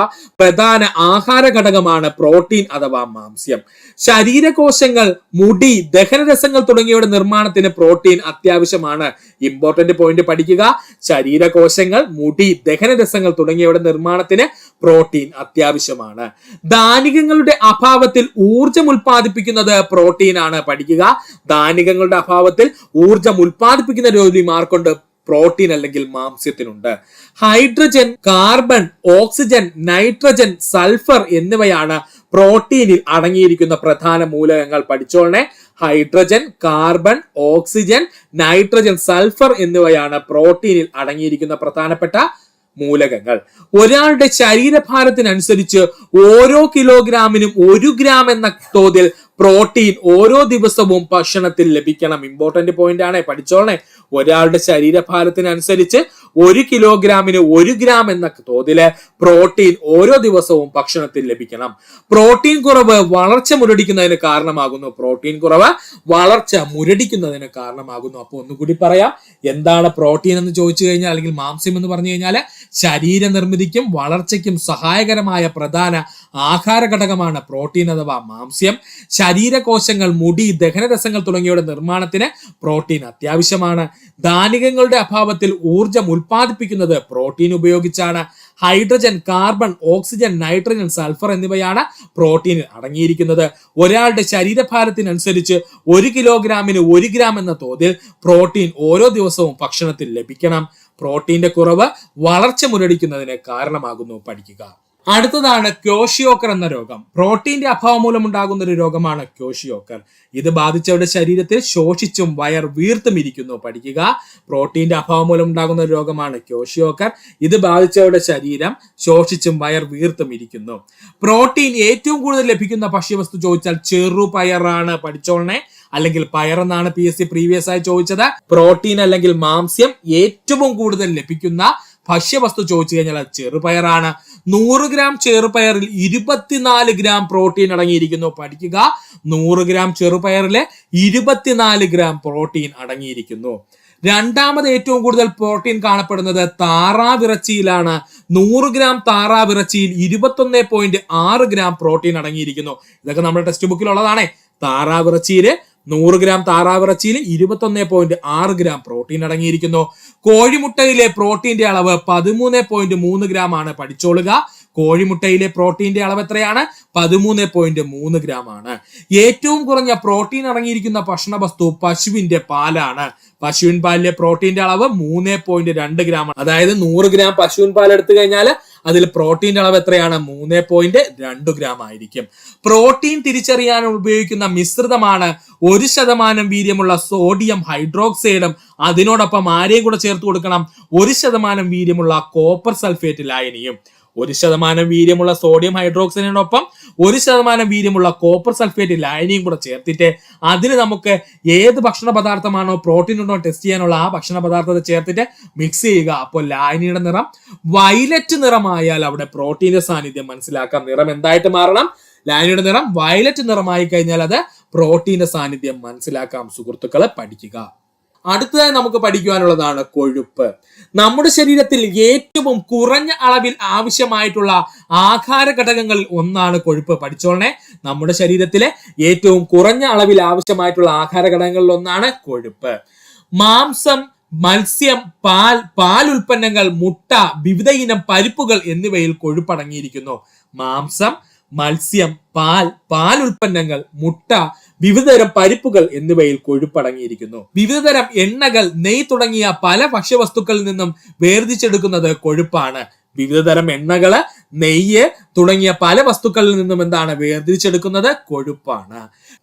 പ്രധാന ആഹാര ഘടകമാണ് പ്രോട്ടീൻ അഥവാ മാംസ്യം. ശരീരകോശങ്ങൾ, മുടി, ദഹനരസങ്ങൾ തുടങ്ങിയവയുടെ നിർമ്മാണത്തിന് പ്രോട്ടീൻ അത്യാവശ്യമാണ്. ഇമ്പോർട്ടന്റ് പോയിന്റ് പഠിക്കുക. ശരീരകോശങ്ങൾ, മുടി, ദഹനരസങ്ങൾ തുടങ്ങിയവയുടെ നിർമ്മാണത്തിന് പ്രോട്ടീൻ അത്യാവശ്യമാണ്. ധാന്യങ്ങളുടെ അഭാവത്തിൽ ഊർജം ഉൽപ്പാദിപ്പിക്കുന്നത് പ്രോട്ടീൻ ആണ്. പഠിക്കുക. ധാന്യങ്ങളുടെ അഭാവത്തിൽ ഊർജം ഉൽപ്പാദിപ്പിക്കുന്ന രോഗിമാർക്കുണ്ട് പ്രോട്ടീൻ അല്ലെങ്കിൽ മാംസ്യത്തിനുണ്ട്. Hydrogen, carbon, oxygen, nitrogen, sulphur എന്നിവയാണ് പ്രോട്ടീനിൽ അടങ്ങിയിരിക്കുന്ന പ്രധാന മൂലകങ്ങൾ. പഠിച്ചോളെ, hydrogen, carbon, oxygen, nitrogen, sulphur എന്നിവയാണ് പ്രോട്ടീനിൽ അടങ്ങിയിരിക്കുന്ന പ്രധാനപ്പെട്ട മൂലകങ്ങൾ. ഒരാളുടെ ശരീരഭാരത്തിനനുസരിച്ച് ഓരോ കിലോഗ്രാമിനും 1 ഗ്രാം എന്ന തോതിൽ പ്രോട്ടീൻ ഓരോ ദിവസവും ഭക്ഷണത്തിൽ ലഭിക്കണം. ഇമ്പോർട്ടന്റ് പോയിന്റ് ആണ്, പഠിച്ചോളെ. ഒരാളുടെ ശരീരഭാരത്തിനനുസരിച്ച് 1 കിലോഗ്രാമിന് 1 ഗ്രാം എന്ന തോതില് പ്രോട്ടീൻ ഓരോ ദിവസവും ഭക്ഷണത്തിൽ ലഭിക്കണം. പ്രോട്ടീൻ കുറവ് വളർച്ച മുരടിക്കുന്നതിന് കാരണമാകുന്നു. പ്രോട്ടീൻ കുറവ് വളർച്ച മുരടിക്കുന്നതിന് കാരണമാകുന്നു. അപ്പൊ ഒന്നുകൂടി പറയാം, എന്താണ് പ്രോട്ടീൻ എന്ന് ചോദിച്ചു കഴിഞ്ഞാൽ, അല്ലെങ്കിൽ മാംസ്യം എന്ന് പറഞ്ഞു കഴിഞ്ഞാൽ ശരീര നിർമ്മിതിക്കും വളർച്ചയ്ക്കും സഹായകരമായ പ്രധാന ആഹാര ഘടകമാണ് പ്രോട്ടീൻ അഥവാ മാംസ്യം. ശരീരകോശങ്ങൾ, മുടി, ദഹനരസങ്ങൾ തുടങ്ങിയവയുടെ നിർമ്മാണത്തിന് പ്രോട്ടീൻ അത്യാവശ്യമാണ്. ധാന്യങ്ങളുടെ അഭാവത്തിൽ ഊർജം ഉൽപ്പാദിപ്പിക്കുന്നത് പ്രോട്ടീൻ ഉപയോഗിച്ചാണ്. Hydrogen, carbon, oxygen, nitrogen, sulphur എന്നിവയാണ് പ്രോട്ടീനിൽ അടങ്ങിയിരിക്കുന്നത്. ഒരാളുടെ ശരീരഭാരത്തിനനുസരിച്ച് 1 കിലോഗ്രാമിന് 1 ഗ്രാം എന്ന തോതിൽ പ്രോട്ടീൻ ഓരോ ദിവസവും ഭക്ഷണത്തിൽ ലഭിക്കണം. പ്രോട്ടീന്റെ കുറവ് വളർച്ച മുരടിക്കുന്നതിന് കാരണമാകുന്നു. പഠിക്കുക. അടുത്തതാണ് ക്യോഷിയോക്കർ എന്ന രോഗം. പ്രോട്ടീന്റെ അഭാവം മൂലമുണ്ടാകുന്ന ഒരു രോഗമാണ് ക്യോഷിയോക്കർ. ഇത് ബാധിച്ചവരുടെ ശരീരത്തിൽ ശോഷിച്ചും വയർ വീർത്തും ഇരിക്കുന്നു. പഠിക്കുക. പ്രോട്ടീന്റെ അഭാവം മൂലം ഉണ്ടാകുന്ന ഒരു രോഗമാണ് ക്യോഷിയോക്കർ. ഇത് ബാധിച്ചവരുടെ ശരീരം ശോഷിച്ചും വയർ വീർത്തും ഇരിക്കുന്നു. പ്രോട്ടീൻ ഏറ്റവും കൂടുതൽ ലഭിക്കുന്ന ഭക്ഷ്യവസ്തു ചോദിച്ചാൽ ചെറുപയറാണ്. പഠിച്ചോളനെ, അല്ലെങ്കിൽ പയറെന്നാണ് PSC പ്രീവിയസ് ആയി ചോദിച്ചത്. പ്രോട്ടീൻ അല്ലെങ്കിൽ മാംസ്യം ഏറ്റവും കൂടുതൽ ലഭിക്കുന്ന ഭക്ഷ്യവസ്തു ചോദിച്ചു കഴിഞ്ഞാൽ അത് ചെറുപയറാണ്. 100 ഗ്രാം ചെറുപയറിൽ 24 ഗ്രാം പ്രോട്ടീൻ അടങ്ങിയിരിക്കുന്നു. പഠിക്കുക. 100 ഗ്രാം ചെറുപയറിലെ 24 ഗ്രാം പ്രോട്ടീൻ അടങ്ങിയിരിക്കുന്നു. രണ്ടാമത് ഏറ്റവും കൂടുതൽ പ്രോട്ടീൻ കാണപ്പെടുന്നത് താറാവിറച്ചിയിലാണ്. 100 ഗ്രാം താറാവിറച്ചിയിൽ 21.6 ഗ്രാം പ്രോട്ടീൻ അടങ്ങിയിരിക്കുന്നു. ഇതൊക്കെ നമ്മുടെ ടെക്സ്റ്റ് ബുക്കിലുള്ളതാണേ. താറാവിറച്ചിയില് 100 ഗ്രാം താറാവിറച്ചിയിൽ 21.6 ഗ്രാം പ്രോട്ടീൻ അടങ്ങിയിരിക്കുന്നു. കോഴിമുട്ടയിലെ പ്രോട്ടീന്റെ അളവ് 13.3 ഗ്രാം ആണ്. പഠിച്ചോളുക. കോഴിമുട്ടയിലെ പ്രോട്ടീന്റെ അളവ് എത്രയാണ്? 13.3 ഗ്രാം ആണ്. ഏറ്റവും കുറഞ്ഞ പ്രോട്ടീൻ അടങ്ങിയിരിക്കുന്ന ഭക്ഷണ വസ്തു പശുവിന്റെ പാലാണ്. പശുവിൻ പാലിലെ പ്രോട്ടീന്റെ അളവ് 3.2 ഗ്രാം ആണ്. അതായത് 100 ഗ്രാം പശുവിൻ പാൽ എടുത്തു കഴിഞ്ഞാൽ അതിൽ പ്രോട്ടീന്റെ അളവ് എത്രയാണ്? 3.2 ഗ്രാം ആയിരിക്കും. പ്രോട്ടീൻ തിരിച്ചറിയാൻ ഉപയോഗിക്കുന്ന മിശ്രിതമാണ് 1% വീര്യമുള്ള സോഡിയം ഹൈഡ്രോക്സൈഡും അതിനോടൊപ്പം ആരെയും കൂടെ ചേർത്ത് കൊടുക്കണം, 1% വീര്യമുള്ള കോപ്പർ സൾഫേറ്റ് ലായനിയും. 1% വീര്യമുള്ള സോഡിയം ഹൈഡ്രോക്സൈഡിനൊപ്പം 1% വീര്യമുള്ള കോപ്പർ സൾഫേറ്റ് ലായനിയും കൂടെ ചേർത്തിട്ട് അതിന് നമുക്ക് ഏത് ഭക്ഷണ പദാർത്ഥമാണോ പ്രോട്ടീൻ ഉണ്ടോ ടെസ്റ്റ് ചെയ്യാനുള്ള ആ ഭക്ഷണ പദാർത്ഥത്തെ ചേർത്തിട്ട് മിക്സ് ചെയ്യുക. അപ്പോൾ ലായനിയുടെ നിറം വയലറ്റ് നിറമായാൽ അവിടെ പ്രോട്ടീന്റെ സാന്നിധ്യം മനസ്സിലാക്കാം. നിറം എന്തായിട്ട് മാറണം? ലായനിയുടെ നിറം വയലറ്റ് നിറമായി കഴിഞ്ഞാൽ അത് പ്രോട്ടീന്റെ സാന്നിധ്യം മനസ്സിലാക്കാം. സുഹൃത്തുക്കളെ, പഠിക്കുക. അടുത്തതായി നമുക്ക് പഠിക്കുവാനുള്ളതാണ് കൊഴുപ്പ്. നമ്മുടെ ശരീരത്തിൽ ഏറ്റവും കുറഞ്ഞ അളവിൽ ആവശ്യമായിട്ടുള്ള ആഹാര ഘടകങ്ങളിൽ ഒന്നാണ് കൊഴുപ്പ്. പഠിച്ചോളനെ, നമ്മുടെ ശരീരത്തിലെ ഏറ്റവും കുറഞ്ഞ അളവിൽ ആവശ്യമായിട്ടുള്ള ആഹാര ഘടകങ്ങളിൽ ഒന്നാണ് കൊഴുപ്പ്. മാംസം, മത്സ്യം, പാൽ ഉൽപ്പന്നങ്ങൾ, മുട്ട, വിവിധ ഇനം പരിപ്പുകൾ എന്നിവയിൽ കൊഴുപ്പടങ്ങിയിരിക്കുന്നു. മാംസം, മത്സ്യം, പാൽ ഉൽപ്പന്നങ്ങൾ, മുട്ട, വിവിധതരം പരിപ്പുകൾ എന്നിവയിൽ കൊഴുപ്പടങ്ങിയിരിക്കുന്നു. വിവിധതരം എണ്ണകൾ, നെയ്യ് തുടങ്ങിയ പല ഭക്ഷ്യവസ്തുക്കളിൽ നിന്നും വേർതിരിച്ചെടുക്കുന്നത് കൊഴുപ്പാണ്. വിവിധതരം എണ്ണകള്, നെയ്യ് തുടങ്ങിയ പല വസ്തുക്കളിൽ നിന്നും എന്താണ് വേർതിരിച്ചെടുക്കുന്നത്? കൊഴുപ്പാണ്.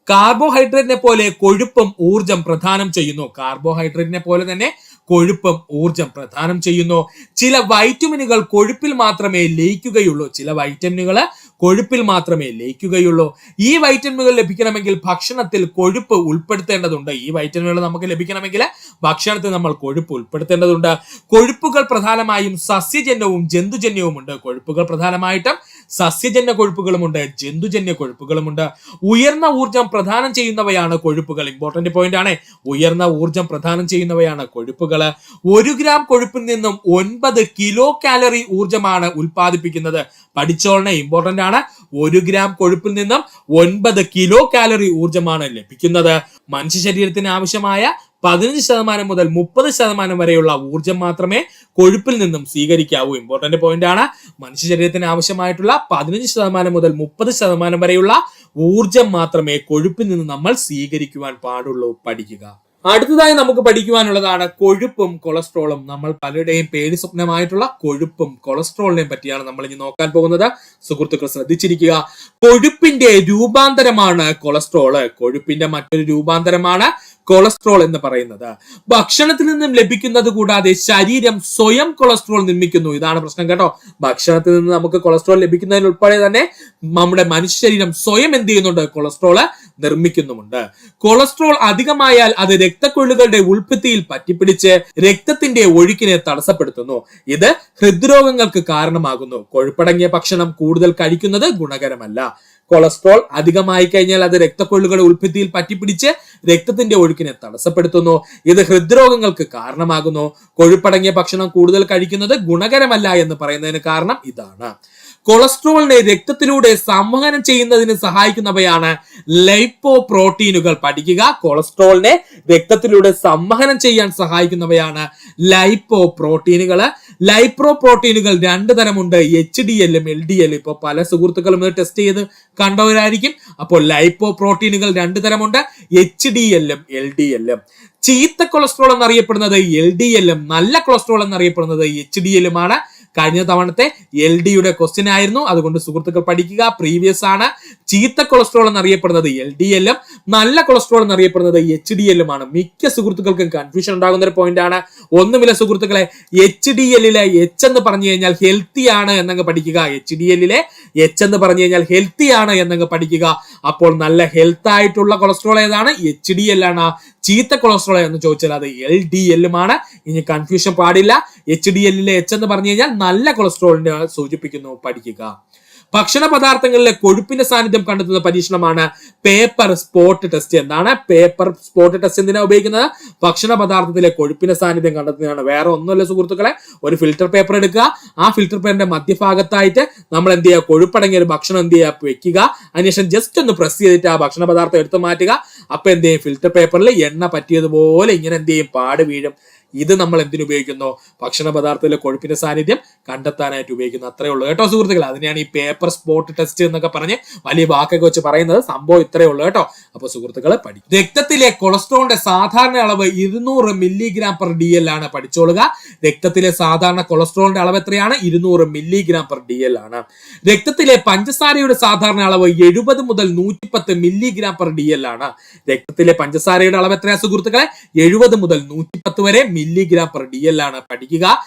കാർബോഹൈഡ്രേറ്റിനെ പോലെ കൊഴുപ്പും ഊർജം പ്രദാനം ചെയ്യുന്നു. കാർബോഹൈഡ്രേറ്റിനെ പോലെ തന്നെ കൊഴുപ്പും ഊർജം പ്രദാനം ചെയ്യുന്നു. ചില വൈറ്റമിനുകൾ കൊഴുപ്പിൽ മാത്രമേ ലയിക്കുകയുള്ളൂ. ചില വൈറ്റമിനുകൾ കൊഴുപ്പിൽ മാത്രമേ ലയിക്കുകയുള്ളൂ. ഈ വൈറ്റമിനുകൾ ലഭിക്കണമെങ്കിൽ ഭക്ഷണത്തിൽ കൊഴുപ്പ് ഉൾപ്പെടുത്തേണ്ടതുണ്ട്. ഈ വൈറ്റമിനുകൾ നമുക്ക് ലഭിക്കണമെങ്കിൽ ഭക്ഷണത്തിൽ നമ്മൾ കൊഴുപ്പ് ഉൾപ്പെടുത്തേണ്ടതുണ്ട്. കൊഴുപ്പുകൾ പ്രധാനമായും സസ്യജന്യവും ജന്തുജന്യവുമുണ്ട്. കൊഴുപ്പുകൾ പ്രധാനമായിട്ടും സസ്യജന്യ കൊഴുപ്പുകളുമുണ്ട്, ജന്തുജന്യ കൊഴുപ്പുകളുമുണ്ട്. ഉയർന്ന ഊർജം പ്രദാനം ചെയ്യുന്നവയാണ് കൊഴുപ്പുകൾ. ഇമ്പോർട്ടന്റ് പോയിന്റ് ആണ്. ഉയർന്ന ഊർജം പ്രദാനം ചെയ്യുന്നവയാണ് കൊഴുപ്പുകൾ. 1 ഗ്രാം കൊഴുപ്പിൽ നിന്നും 9 കിലോ കാലറി ഊർജമാണ് ഉൽപ്പാദിപ്പിക്കുന്നത്. പഠിച്ചോളനെ, ഇമ്പോർട്ടന്റ് ആണ്. 1 ഗ്രാം കൊഴുപ്പിൽ നിന്നും 9 കിലോ കാലറി ഊർജമാണ് ലഭിക്കുന്നത്. മനുഷ്യ ശരീരത്തിന് ആവശ്യമായ 15% മുതൽ 30% വരെയുള്ള ഊർജം മാത്രമേ കൊഴുപ്പിൽ നിന്നും സ്വീകരിക്കാവൂ. ഇമ്പോർട്ടന്റ് പോയിന്റ് ആണ്. മനുഷ്യ ശരീരത്തിന് ആവശ്യമായിട്ടുള്ള 15% മുതൽ 30% വരെയുള്ള ഊർജം മാത്രമേ കൊഴുപ്പിൽ നിന്ന് നമ്മൾ സ്വീകരിക്കുവാൻ പാടുള്ളൂ. പഠിക്കുക. അടുത്തതായി നമുക്ക് പഠിക്കുവാനുള്ളതാണ് കൊഴുപ്പും കൊളസ്ട്രോളും. നമ്മൾ പലരുടെയും പേടി സ്വപ്നമായിട്ടുള്ള കൊഴുപ്പും കൊളസ്ട്രോളിനെയും പറ്റിയാണ് നമ്മൾ ഇനി നോക്കാൻ പോകുന്നത്. സുഹൃത്തുക്കൾ ശ്രദ്ധിച്ചിരിക്കുക. കൊഴുപ്പിന്റെ രൂപാന്തരമാണ് കൊളസ്ട്രോള്. കൊഴുപ്പിന്റെ മറ്റൊരു രൂപാന്തരമാണ് കൊളസ്ട്രോൾ എന്ന് പറയുന്നത്. ഭക്ഷണത്തിൽ നിന്നും ലഭിക്കുന്നത് കൂടാതെ ശരീരം സ്വയം കൊളസ്ട്രോൾ നിർമ്മിക്കുന്നു. ഇതാണ് പ്രശ്നം കേട്ടോ. ഭക്ഷണത്തിൽ നിന്ന് നമുക്ക് കൊളസ്ട്രോൾ ലഭിക്കുന്നതിന് ഉൾപ്പെടെ തന്നെ നമ്മുടെ മനുഷ്യ ശരീരം സ്വയം എന്ത് ചെയ്യുന്നുണ്ട്? കൊളസ്ട്രോള് നിർമ്മിക്കുന്നുമുണ്ട്. കൊളസ്ട്രോൾ അധികമായാൽ അത് രക്തക്കൊള്ളുകളുടെ ഉൽപ്പത്തിയിൽ പറ്റിപ്പിടിച്ച് രക്തത്തിന്റെ ഒഴുക്കിനെ തടസ്സപ്പെടുത്തുന്നു. ഇത് ഹൃദ്രോഗങ്ങൾക്ക് കാരണമാകുന്നു. കൊഴുപ്പടങ്ങിയ ഭക്ഷണം കൂടുതൽ കഴിക്കുന്നത് ഗുണകരമല്ല. കൊളസ്ട്രോൾ അധികമായി കഴിഞ്ഞാൽ അത് രക്തക്കൊള്ളുകളുടെ ഉൽപ്പത്തിയിൽ പറ്റിപ്പിടിച്ച് രക്തത്തിന്റെ ഒഴുക്കിനെ തടസ്സപ്പെടുത്തുന്നു. ഇത് ഹൃദ്രോഗങ്ങൾക്ക് കാരണമാകുന്നു. കൊഴുപ്പടങ്ങിയ ഭക്ഷണം കൂടുതൽ കഴിക്കുന്നത് ഗുണകരമല്ല എന്ന് പറയുന്നതിന് കാരണം ഇതാണ്. കൊളസ്ട്രോളിനെ രക്തത്തിലൂടെ സംവഹനം ചെയ്യുന്നതിന് സഹായിക്കുന്നവയാണ് ലൈപ്പോ പ്രോട്ടീനുകൾ. പഠിക്കുക. കൊളസ്ട്രോളിനെ രക്തത്തിലൂടെ സംവഹനം ചെയ്യാൻ സഹായിക്കുന്നവയാണ് ലൈപ്പോ പ്രോട്ടീനുകൾ. ലൈപ്പോ പ്രോട്ടീനുകൾ 2 തരമുണ്ട്, HDL ഉം LDL. ഇപ്പോൾ പല സുഹൃത്തുക്കളും ഇത് ടെസ്റ്റ് ചെയ്ത് കണ്ടവരായിരിക്കും. അപ്പോൾ ലൈപ്പോ പ്രോട്ടീനുകൾ 2 തരമുണ്ട്, HDL ഉം LDL ഉം. ചീത്ത കൊളസ്ട്രോൾ എന്നറിയപ്പെടുന്നത് LDL ഉം നല്ല കൊളസ്ട്രോൾ എന്നറിയപ്പെടുന്നത് HDL ഉമാണ്. കഴിഞ്ഞ തവണത്തെ LD-യുടെ ക്വസ്റ്റ്യൻ ആയിരുന്നു, അതുകൊണ്ട് സുഹൃത്തുക്കൾ പഠിക്കുക. പ്രീവിയസ് ആണ്. ചീത്ത കൊളസ്ട്രോൾ എന്നറിയപ്പെടുന്നത് LDL ഉം നല്ല കൊളസ്ട്രോൾ എന്നറിയപ്പെടുന്നത് HDL ഉമാണ്. മിക്ക സുഹൃത്തുക്കൾക്കും കൺഫ്യൂഷൻ ഉണ്ടാകുന്ന ഒരു പോയിന്റ് ആണ്. ഒന്നുമില്ല സുഹൃത്തുക്കളെ, HDL-ലെ H എന്ന് പറഞ്ഞു കഴിഞ്ഞാൽ ഹെൽത്തി ആണ് എന്നങ്ങ് പഠിക്കുക. HDL-ലെ H എന്ന് പറഞ്ഞു കഴിഞ്ഞാൽ ഹെൽത്തി ആണ് എന്നങ്ങ് പഠിക്കുക. അപ്പോൾ നല്ല ഹെൽത്ത് ആയിട്ടുള്ള കൊളസ്ട്രോൾ ഏതാണ്? HDL ആണ്. ചീത്ത കൊളസ്ട്രോൾ എന്ന് ചോദിച്ചാൽ അത് LDL ഉമാണ്. ഇനി കൺഫ്യൂഷൻ പാടില്ല. HDL-ലെ H എന്ന് പറഞ്ഞു കഴിഞ്ഞാൽ നല്ല കൊളസ്ട്രോളിനെ സൂചിപ്പിക്കുന്നു. പഠിക്കുക. ഭക്ഷണ പദാർത്ഥങ്ങളിലെ കൊഴുപ്പിന്റെ സാന്നിധ്യം കണ്ടെത്തുന്ന പരീക്ഷണമാണ് പേപ്പർ സ്പോട്ട് ടെസ്റ്റ്. എന്താണ് പേപ്പർ സ്പോട്ട് ടെസ്റ്റ്? എന്തിനാ ഉപയോഗിക്കുന്നത്? ഭക്ഷണ പദാർത്ഥത്തിലെ കൊഴുപ്പിന്റെ സാന്നിധ്യം കണ്ടെത്തുന്നതാണ്. വേറെ ഒന്നുമല്ല സുഹൃത്തുക്കളെ. ഒരു ഫിൽറ്റർ പേപ്പർ എടുക്കുക. ആ ഫിൽറ്റർ പേപ്പറിന്റെ മധ്യഭാഗത്തായിട്ട് നമ്മൾ എന്ത് ചെയ്യുക? കൊഴുപ്പടങ്ങിയ ഒരു ഭക്ഷണം എന്ത് ചെയ്യുക? വെക്കുക. അതിനുശേഷം ജസ്റ്റ് ഒന്ന് പ്രസ് ചെയ്തിട്ട് ആ ഭക്ഷണ പദാർത്ഥം എടുത്തു മാറ്റുക. അപ്പൊ എന്ത് ചെയ്യും? ഫിൽറ്റർ പേപ്പറിൽ എണ്ണ പറ്റിയതുപോലെ ഇങ്ങനെ എന്ത് ചെയ്യും? പാട് വീഴും. ഇത് നമ്മൾ എന്തിനു ഉപയോഗിക്കുന്നു? ഭക്ഷണ പദാർത്ഥത്തിലെ കൊഴുപ്പിന്റെ സാന്നിധ്യം കണ്ടെത്താനായിട്ട് ഉപയോഗിക്കുന്നു. അത്രേ ഉള്ളൂ കേട്ടോ സുഹൃത്തുക്കളെ. അതിനെയാണ് ഈ പേപ്പർ സ്പോട്ട് ടെസ്റ്റ് എന്നൊക്കെ പറഞ്ഞ് വലിയ വാക്കൊക്കെ വെച്ച് പറയുന്നത്. സംഭവം ഇത്രേ ഉള്ളൂ കേട്ടോ. അപ്പൊ സുഹൃത്തുക്കളെ പഠിക്കും. രക്തത്തിലെ കൊളസ്ട്രോളിന്റെ സാധാരണ അളവ് 200 mg/dl ആണ്. പഠിച്ചോളുക. രക്തത്തിലെ സാധാരണ കൊളസ്ട്രോളിന്റെ അളവ് എത്രയാണ്? 200 mg/dl ആണ്. രക്തത്തിലെ പഞ്ചസാരയുടെ സാധാരണ അളവ് 70 മുതൽ 110 mg/dl ആണ്. രക്തത്തിലെ പഞ്ചസാരയുടെ അളവ് എത്രയാ സുഹൃത്തുക്കളെ? 70 മുതൽ 110 വരെ mg/dl ആണ്. പഠിക്കുക.